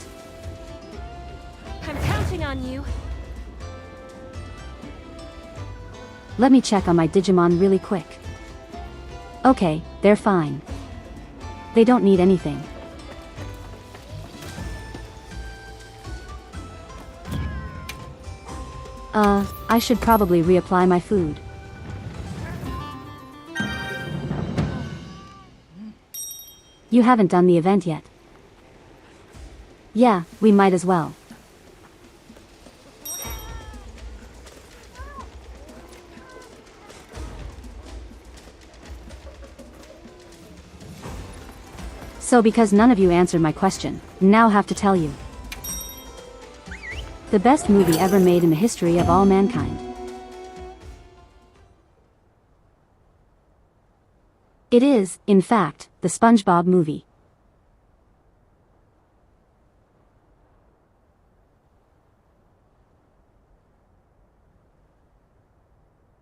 I'm counting on you. Let me check on my Digimon really quick. Okay, they're fine. They don't need anything. I should probably reapply my food. You haven't done the event yet. Yeah, we might as well. So because none of you answered my question, now have to tell you. The best movie ever made in the history of all mankind. It is, in fact, the SpongeBob movie.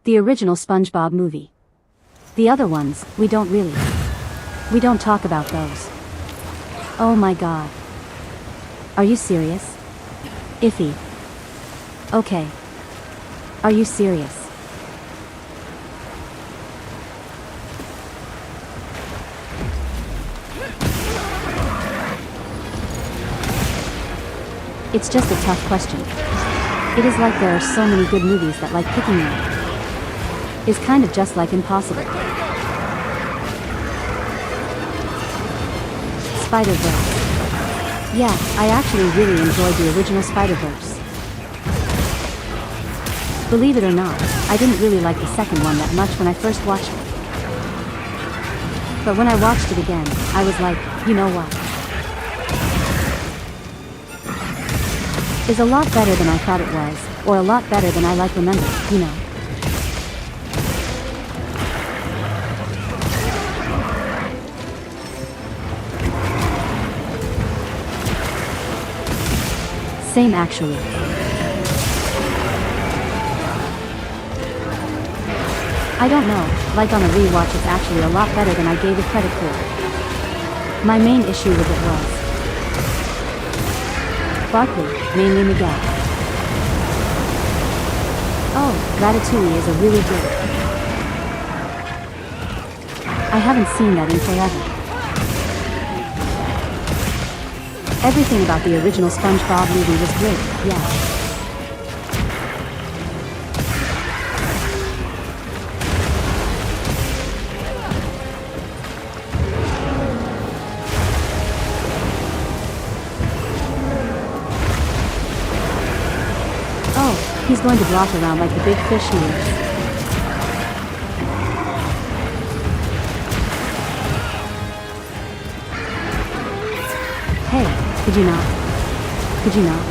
The original SpongeBob movie. The other ones, we don't talk about those. Oh my god. Are you serious? Iffy. Okay. Are you serious? It's just a tough question. It is like there are so many good movies that like picking one. Is kind of just like impossible. Spider-Verse. Yeah, I actually really enjoyed the original Spider-Verse. Believe it or not, I didn't really like the second one that much when I first watched it. But when I watched it again, I was like, you know what? Is a lot better than I thought it was, or a lot better than I like remember, you know. Same actually. I don't know, like on a rewatch it's actually a lot better than I gave it credit for. My main issue with it was Barkley, mainly Miguel. Oh, Ratatouille is a really good. I haven't seen that in forever. Everything about the original SpongeBob movie was great, yeah. Oh, he's going to block around like the big fish he is. Hey. Could you not? Could you not?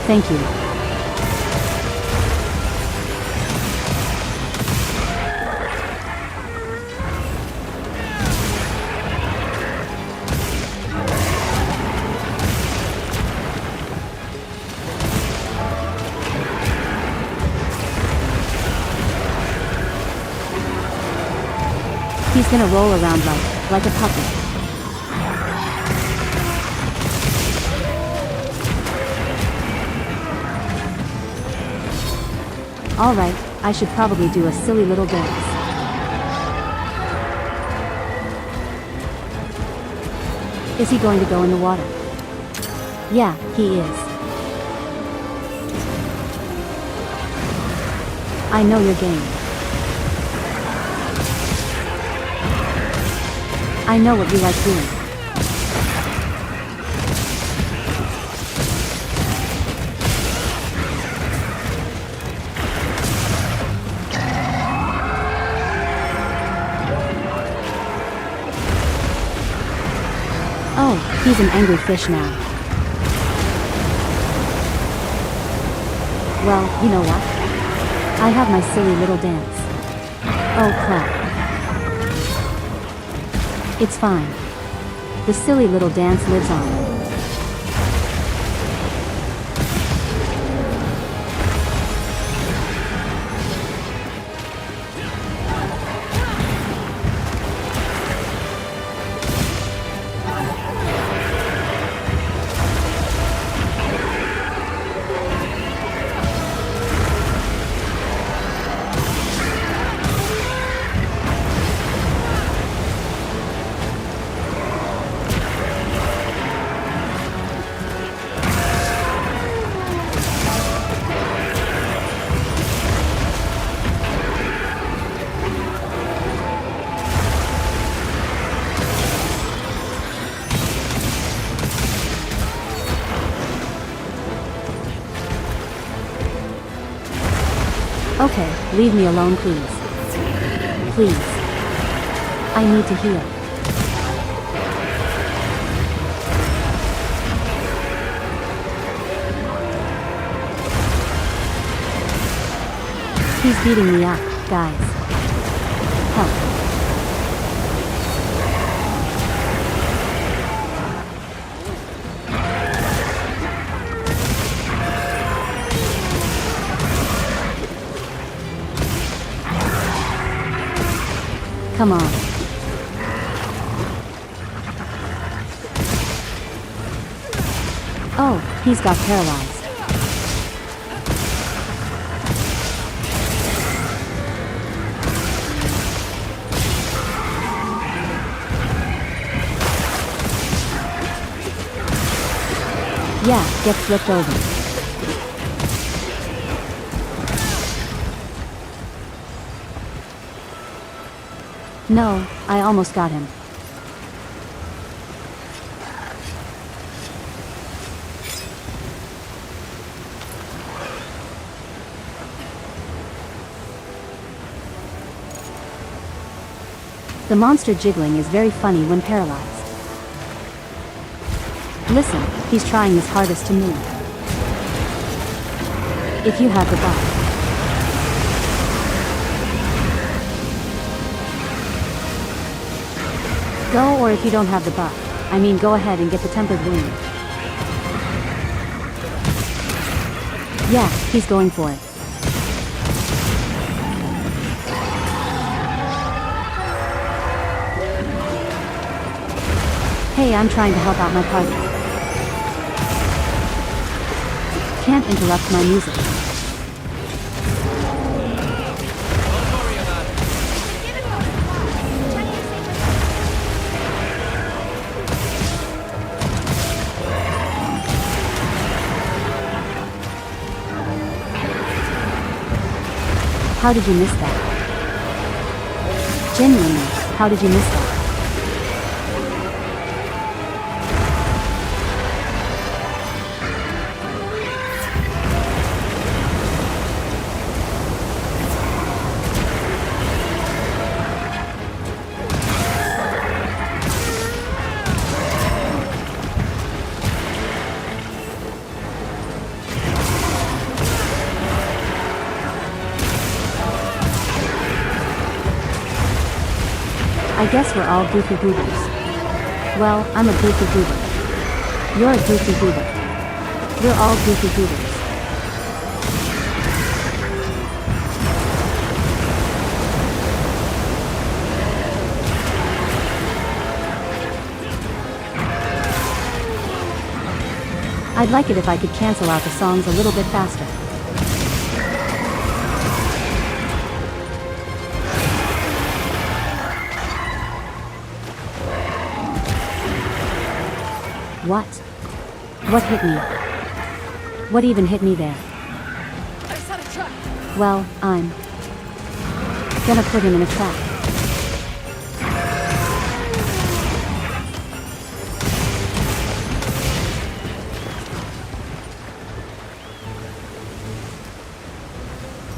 Thank you. He's gonna roll around like a puppet. Alright, I should probably do a silly little dance. Is he going to go in the water? Yeah, he is. I know your game. I know what you like doing. Oh, he's an angry fish now. Well, you know what? I have my silly little dance. Oh crap. It's fine. The silly little dance lives on. Okay, leave me alone please. Please. I need to heal. He's beating me up, guys. Help. Come on. Oh, he's got paralyzed. Yeah, get flipped over. No, I almost got him. The monster jiggling is very funny when paralyzed. Listen, he's trying his hardest to move. If you have the buff. Go, or if you don't have the buff. I mean, go ahead and get the tempered wound. Yeah, he's going for it. Hey, I'm trying to help out my party. Can't interrupt my music. Don't worry about it. How did you miss that? Genuinely, how did you miss that? I guess we're all goofy goobers. Well, I'm a goofy goober. You're a goofy goober. We're all goofy goobers. I'd like it if I could cancel out the songs a little bit faster. What? What hit me? What even hit me there? I just had a truck. Well, I'm gonna put him in a trap.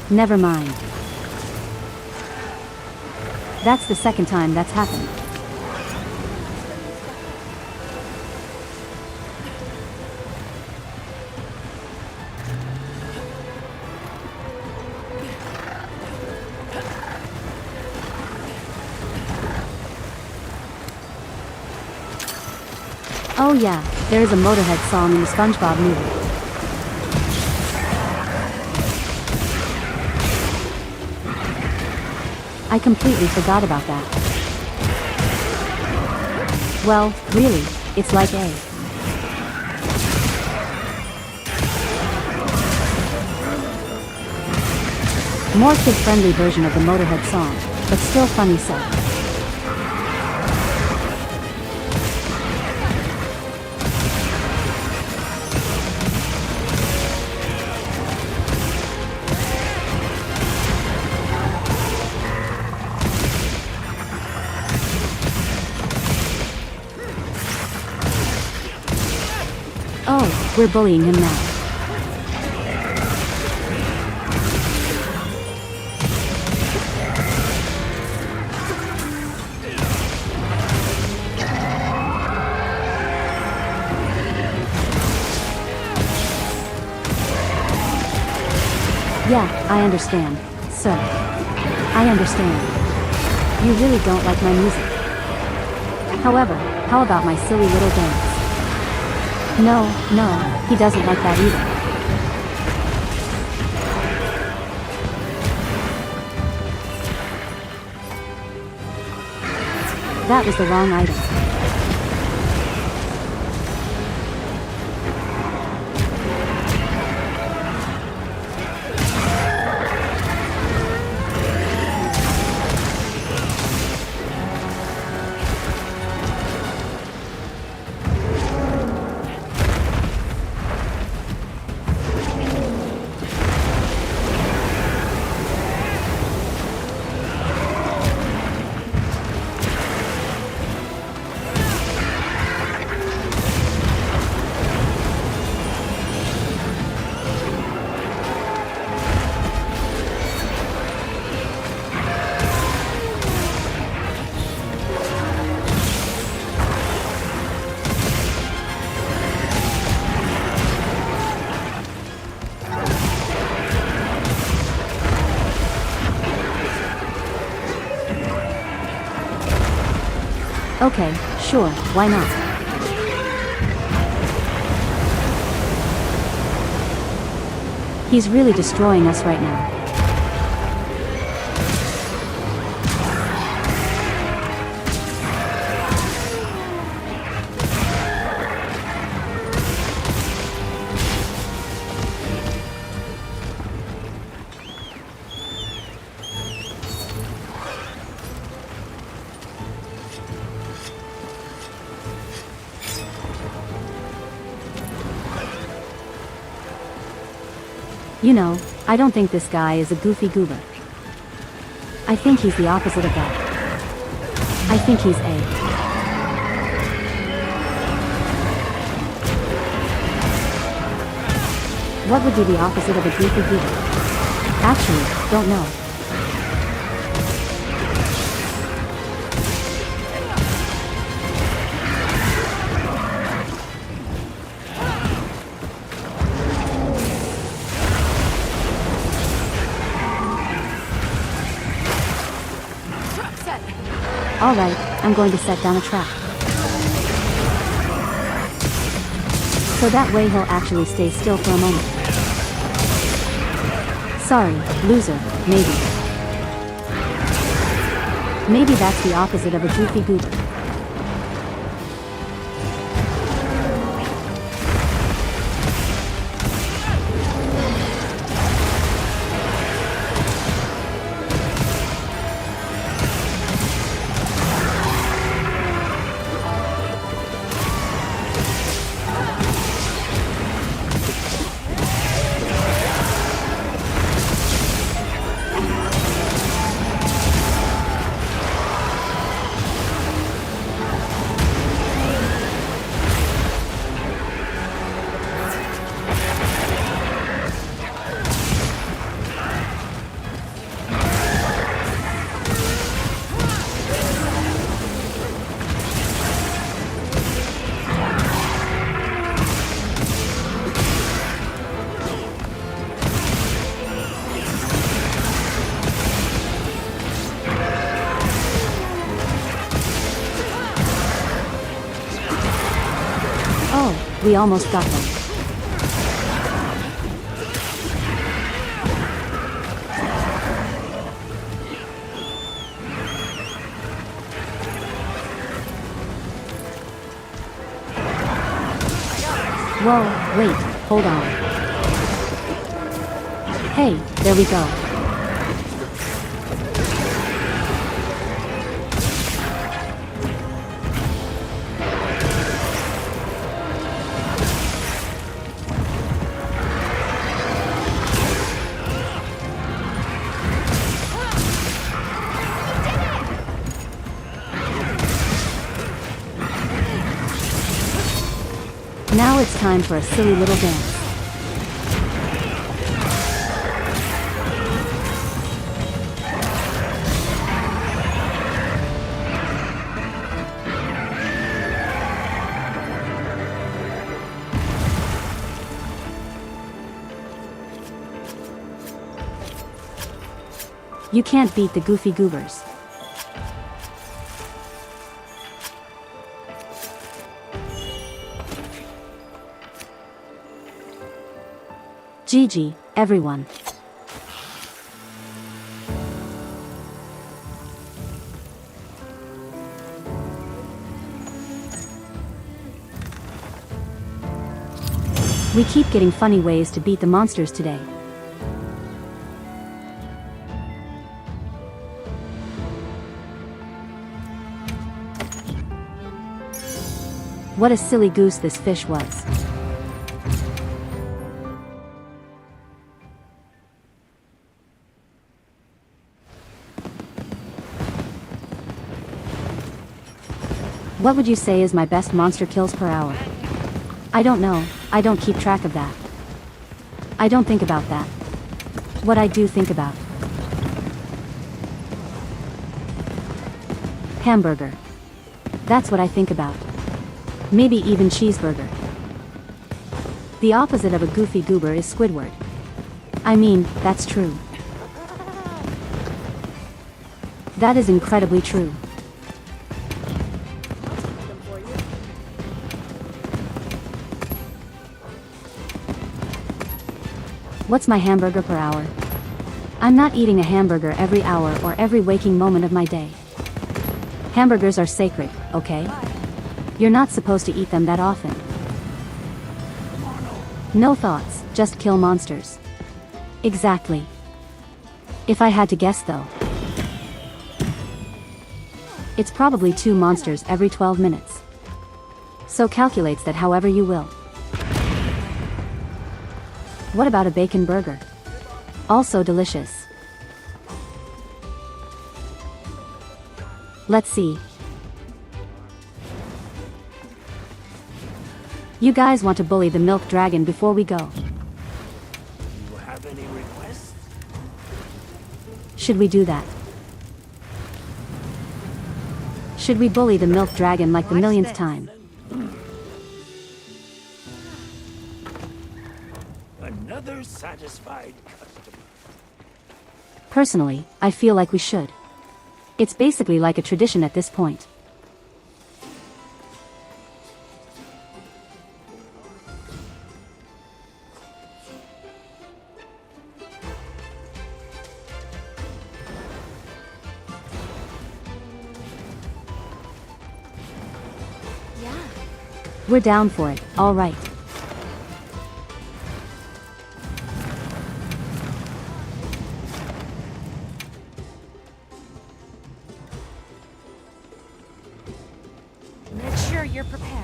Never mind. That's the second time that's happened. Oh yeah, there is a Motorhead song in the SpongeBob movie. I completely forgot about that. Well, really, it's like a more kid-friendly version of the Motorhead song, but still funny so. Oh, we're bullying him now. Yeah, I understand, sir. I understand. You really don't like my music. However, how about my silly little dance? No, he doesn't like that either. That was the wrong item. Okay, sure, why not? He's really destroying us right now. You know, I don't think this guy is a goofy goober. I think he's the opposite of that. I think he's a... What would be the opposite of a goofy goober? Actually, don't know. Alright, I'm going to set down a trap. So that way he'll actually stay still for a moment. Sorry, loser, maybe. Maybe that's the opposite of a goofy goober. We almost got them. Whoa, wait, hold on. Hey, there we go. Now it's time for a silly little dance. You can't beat the goofy goobers. GG, everyone. We keep getting funny ways to beat the monsters today. What a silly goose this fish was. What would you say is my best monster kills per hour? I don't know, I don't keep track of that. I don't think about that. What I do think about. Hamburger. That's what I think about. Maybe even cheeseburger. The opposite of a goofy goober is Squidward. I mean, that's true. That is incredibly true. What's my hamburger per hour? I'm not eating a hamburger every hour or every waking moment of my day. Hamburgers are sacred, okay? You're not supposed to eat them that often. No thoughts, just kill monsters. Exactly. If I had to guess though, it's probably 2 monsters every 12 minutes. So calculates that however you will. What about a bacon burger? Also delicious. Let's see. You guys want to bully the milk dragon before we go. You have any requests? Should we do that? Should we bully the milk dragon like the Watch millionth this. time? Another satisfied customer. Personally, I feel like we should. It's basically like a tradition at this point. Yeah. We're down for it, alright. Make sure you're prepared.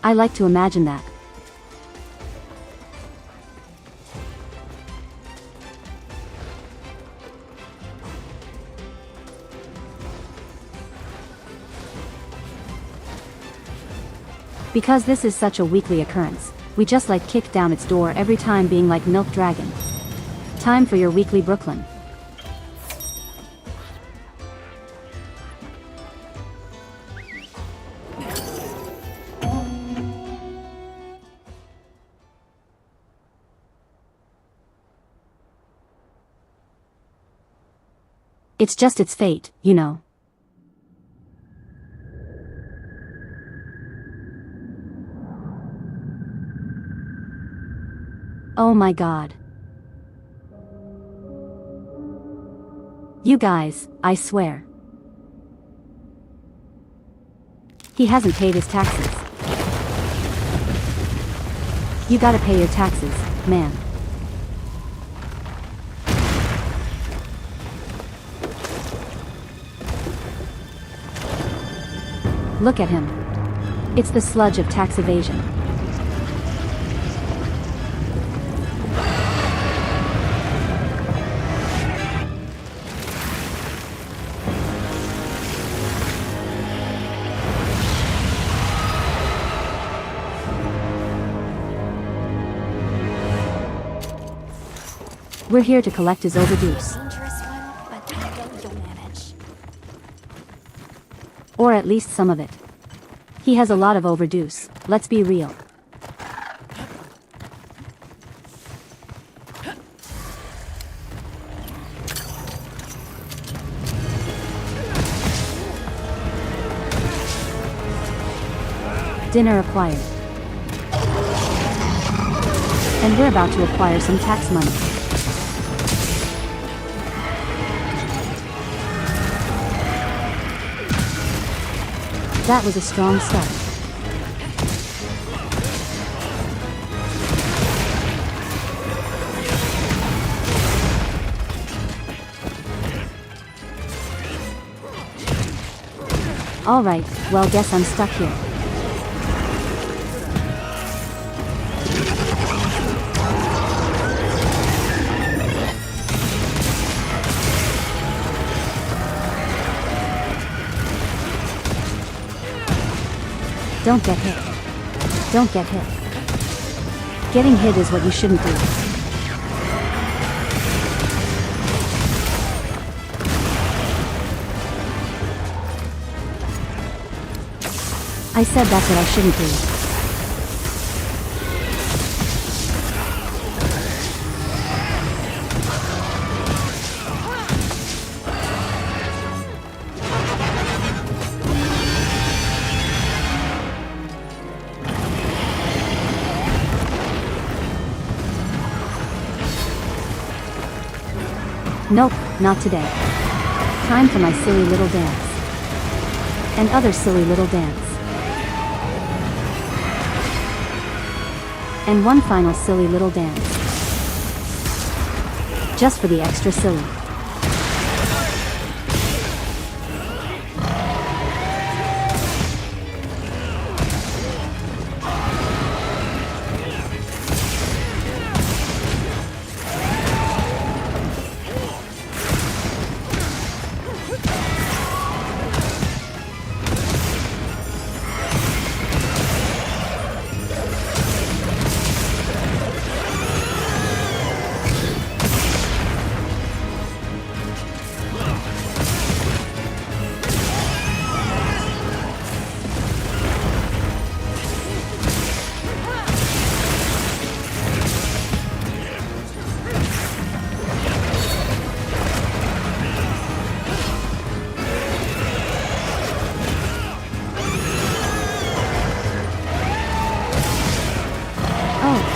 I like to imagine that. Because this is such a weekly occurrence, we just like kick down its door every time being like Milk Dragon. Time for your weekly Brooklyn. It's just its fate, you know. Oh my god. You guys, I swear. He hasn't paid his taxes. You gotta pay your taxes, man. Look at him. It's the sludge of tax evasion. We're here to collect his overdues. Dangerous one, but I know you'll manage. Or at least some of it. He has a lot of overdues, let's be real. Dinner acquired. And we're about to acquire some tax money. That was a strong start. Alright, well guess I'm stuck here. Don't get hit. Don't get hit. Getting hit is what you shouldn't do. I said that's what I shouldn't do. Nope, not today. Time for my silly little dance. And other silly little dance. And one final silly little dance. Just for the extra silly.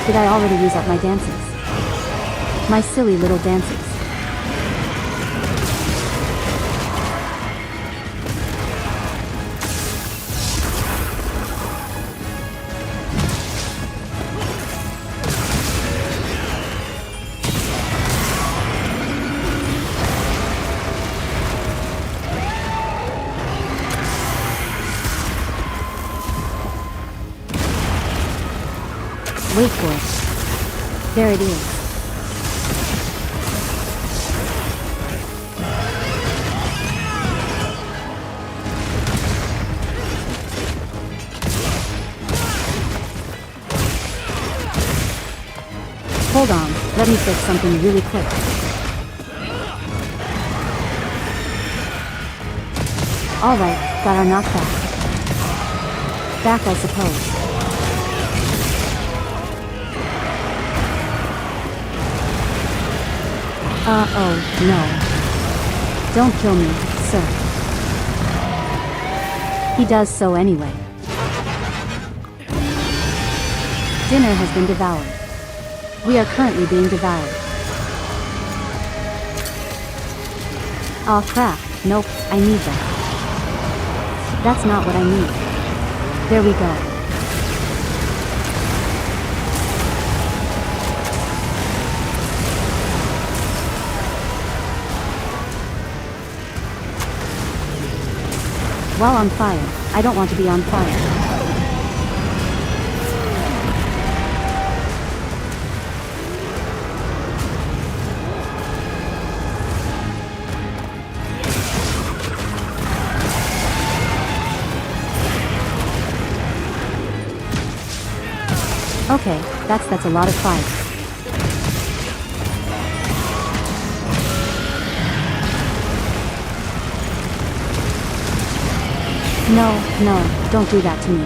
Did I already use up my dances? My silly little dances. Wait for it. There it is. Hold on, let me fix something really quick. Alright, got our knockback. Back, I suppose. Oh, no. Don't kill me, sir. He does so anyway. Dinner has been devoured. We are currently being devoured. Aw crap, nope, I need that. That's not what I need. There we go. While on fire, I don't want to be on fire. Okay, that's a lot of fire. No, don't do that to me.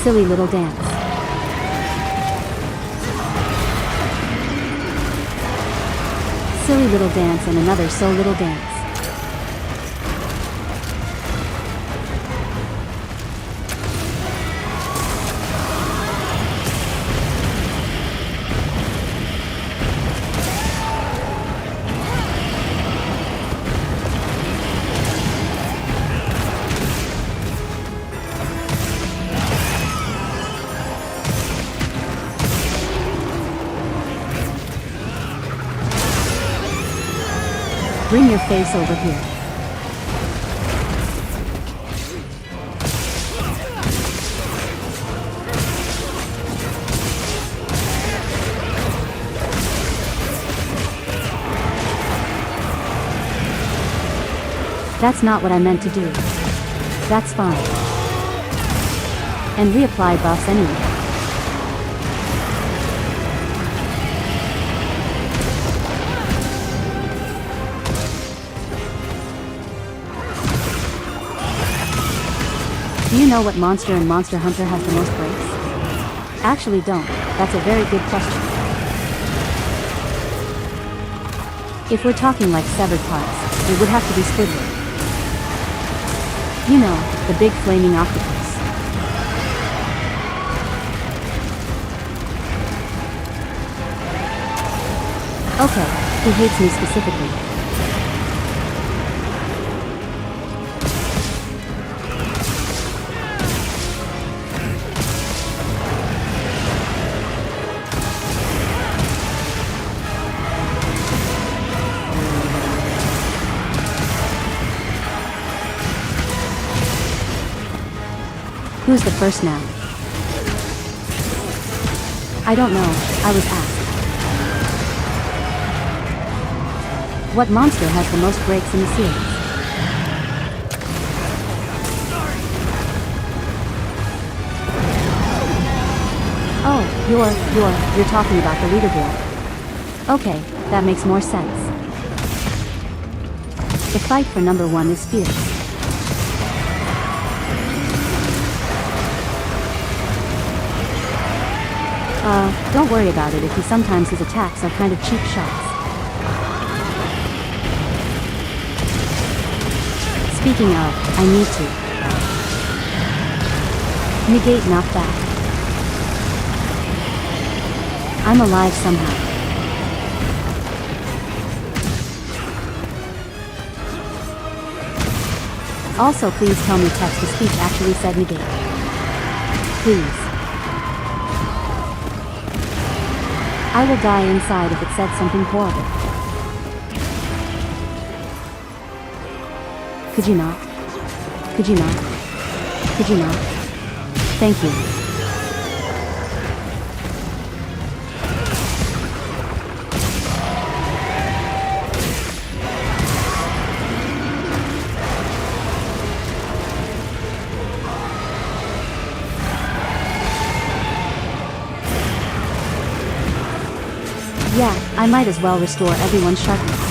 Silly little dance. Silly little dance and another so little dance. Bring your face over here. That's not what I meant to do. That's fine. And reapply buffs anyway. Do you know what monster in Monster Hunter has the most breaks? Actually don't. That's a very good question. If we're talking like severed parts, it would have to be Squidward. You know, the big flaming octopus. Okay, he hates me specifically. Who's the first now? I don't know, I was asked. What monster has the most breaks in the series? Oh, you're talking about the leaderboard. Okay, that makes more sense. The fight for number 1 is fierce. Don't worry about it if sometimes his attacks are kind of cheap shots. Speaking of, I need to negate knockback. I'm alive somehow. Also, please tell me text-to-speech actually said negate. Please. I will die inside if it said something horrible. Could you not? Could you not? Could you not? Thank you. Yeah, I might as well restore everyone's sharpness.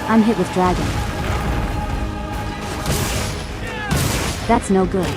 I'm hit with dragon. That's no good.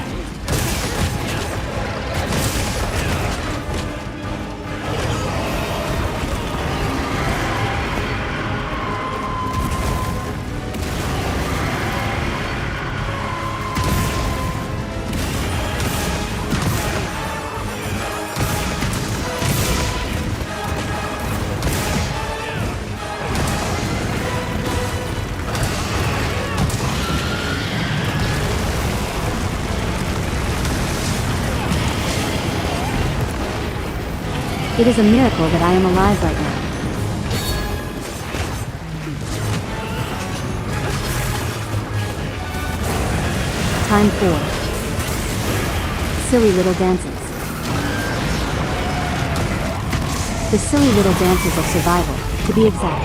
It is a miracle that I am alive right now. Time 4. Silly little dances. The silly little dances of survival, to be exact.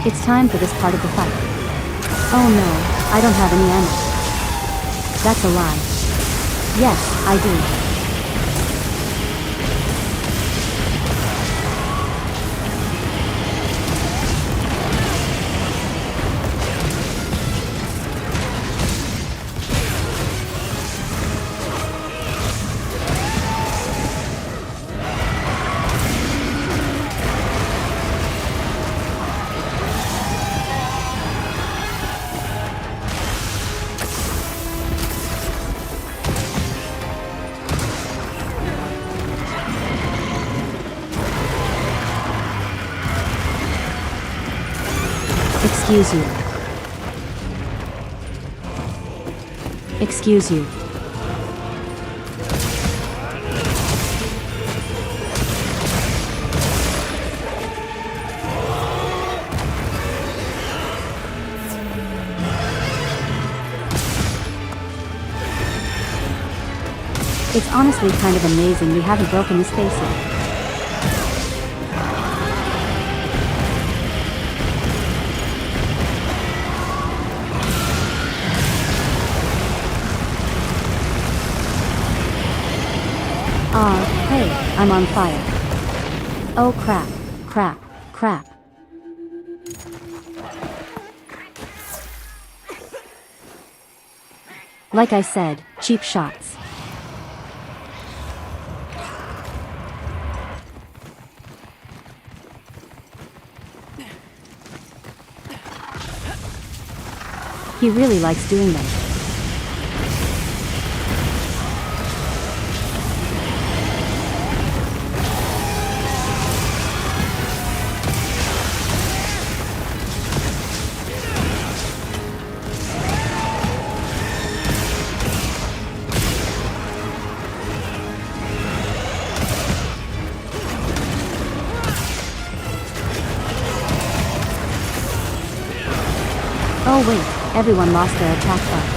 It's time for this part of the fight. Oh no, I don't have any ammo. That's a lie. Yes, I do. Excuse you. Excuse you. It's honestly kind of amazing we haven't broken his face yet. I'm on fire. Oh crap, crap, crap. Like I said, cheap shots. He really likes doing them. Oh wait, everyone lost their attack buff.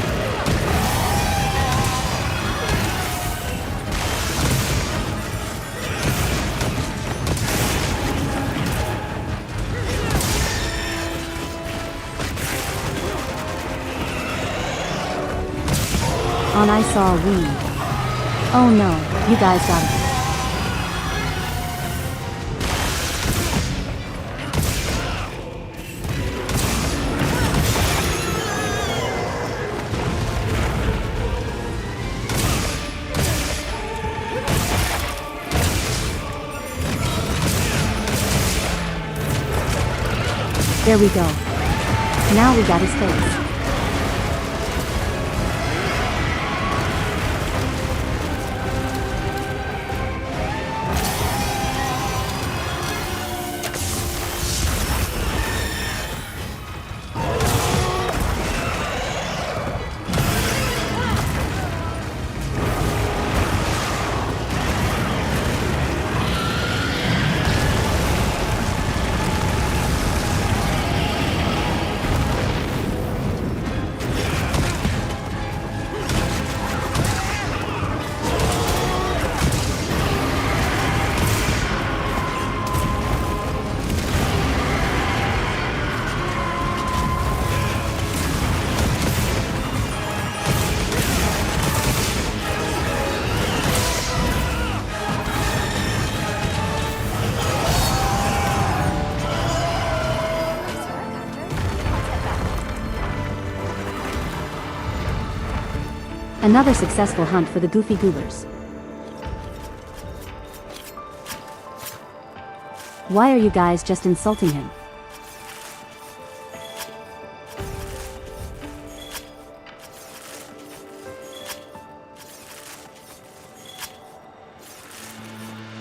On I saw a wound. Oh no, you guys got it. There we go. Now we got his face. Another successful hunt for the goofy goobers. Why are you guys just insulting him?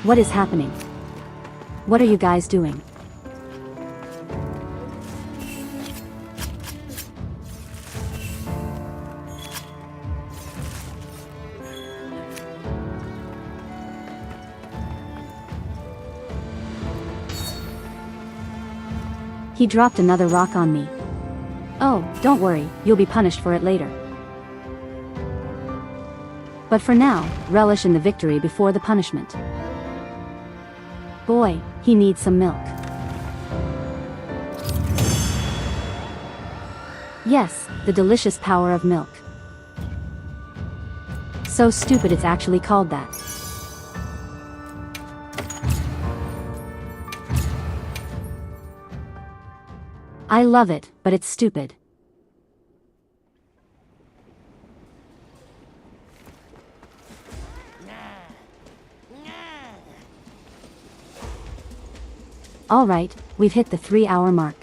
What is happening? What are you guys doing? He dropped another rock on me. Oh, don't worry, you'll be punished for it later. But for now, relish in the victory before the punishment. Boy, he needs some milk. Yes, the delicious power of milk. So stupid it's actually called that. I love it, but it's stupid. Alright, we've hit the 3-hour mark.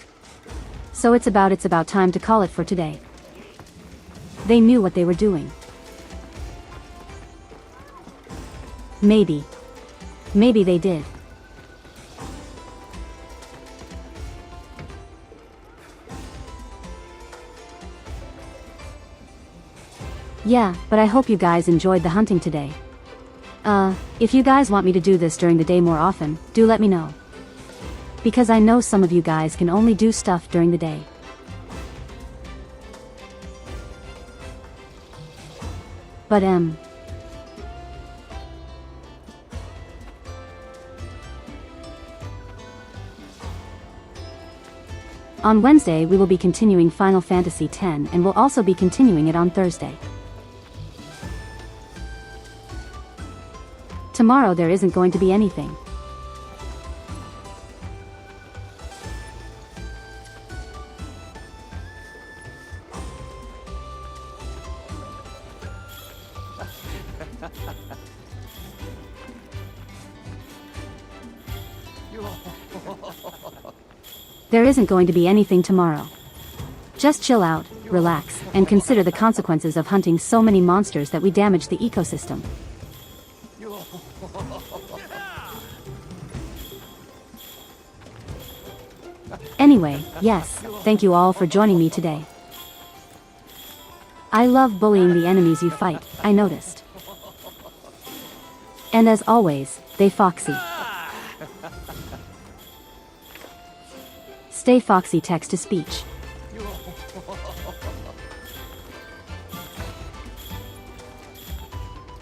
So it's about time to call it for today. They knew what they were doing. Maybe they did. Yeah, but I hope you guys enjoyed the hunting today. If you guys want me to do this during the day more often, do let me know. Because I know some of you guys can only do stuff during the day. But on Wednesday we will be continuing Final Fantasy X and we'll also be continuing it on Thursday. Tomorrow there isn't going to be anything. There isn't going to be anything tomorrow. Just chill out, relax, and consider the consequences of hunting so many monsters that we damage the ecosystem. Anyway, yes, thank you all for joining me today. I love bullying the enemies you fight, I noticed. And as always, they Foxy. Stay Foxy text to speech.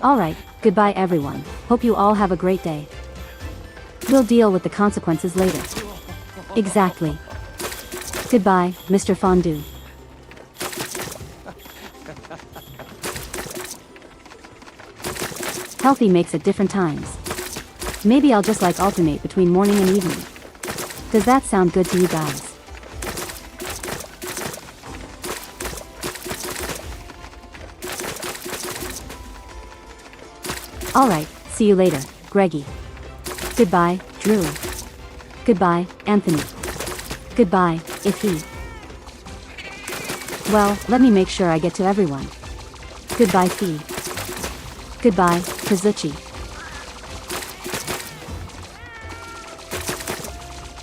Alright, goodbye everyone, hope you all have a great day. We'll deal with the consequences later. Exactly. Goodbye, Mr. Fondue. Healthy makes at different times. Maybe I'll just like alternate between morning and evening. Does that sound good to you guys? Alright, see you later, Greggy. Goodbye, Drew. Goodbye, Anthony. Goodbye, Iffy. Well, let me make sure I get to everyone. Goodbye, Fee. Goodbye, Kazuchi.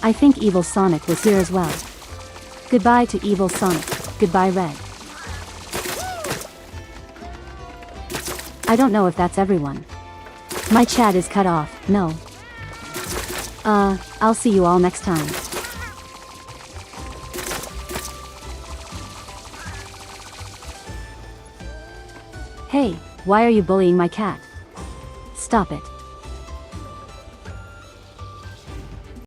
I think Evil Sonic was here as well. Goodbye to Evil Sonic. Goodbye, Red. I don't know if that's everyone. My chat is cut off, no. I'll see you all next time. Hey, why are you bullying my cat? Stop it.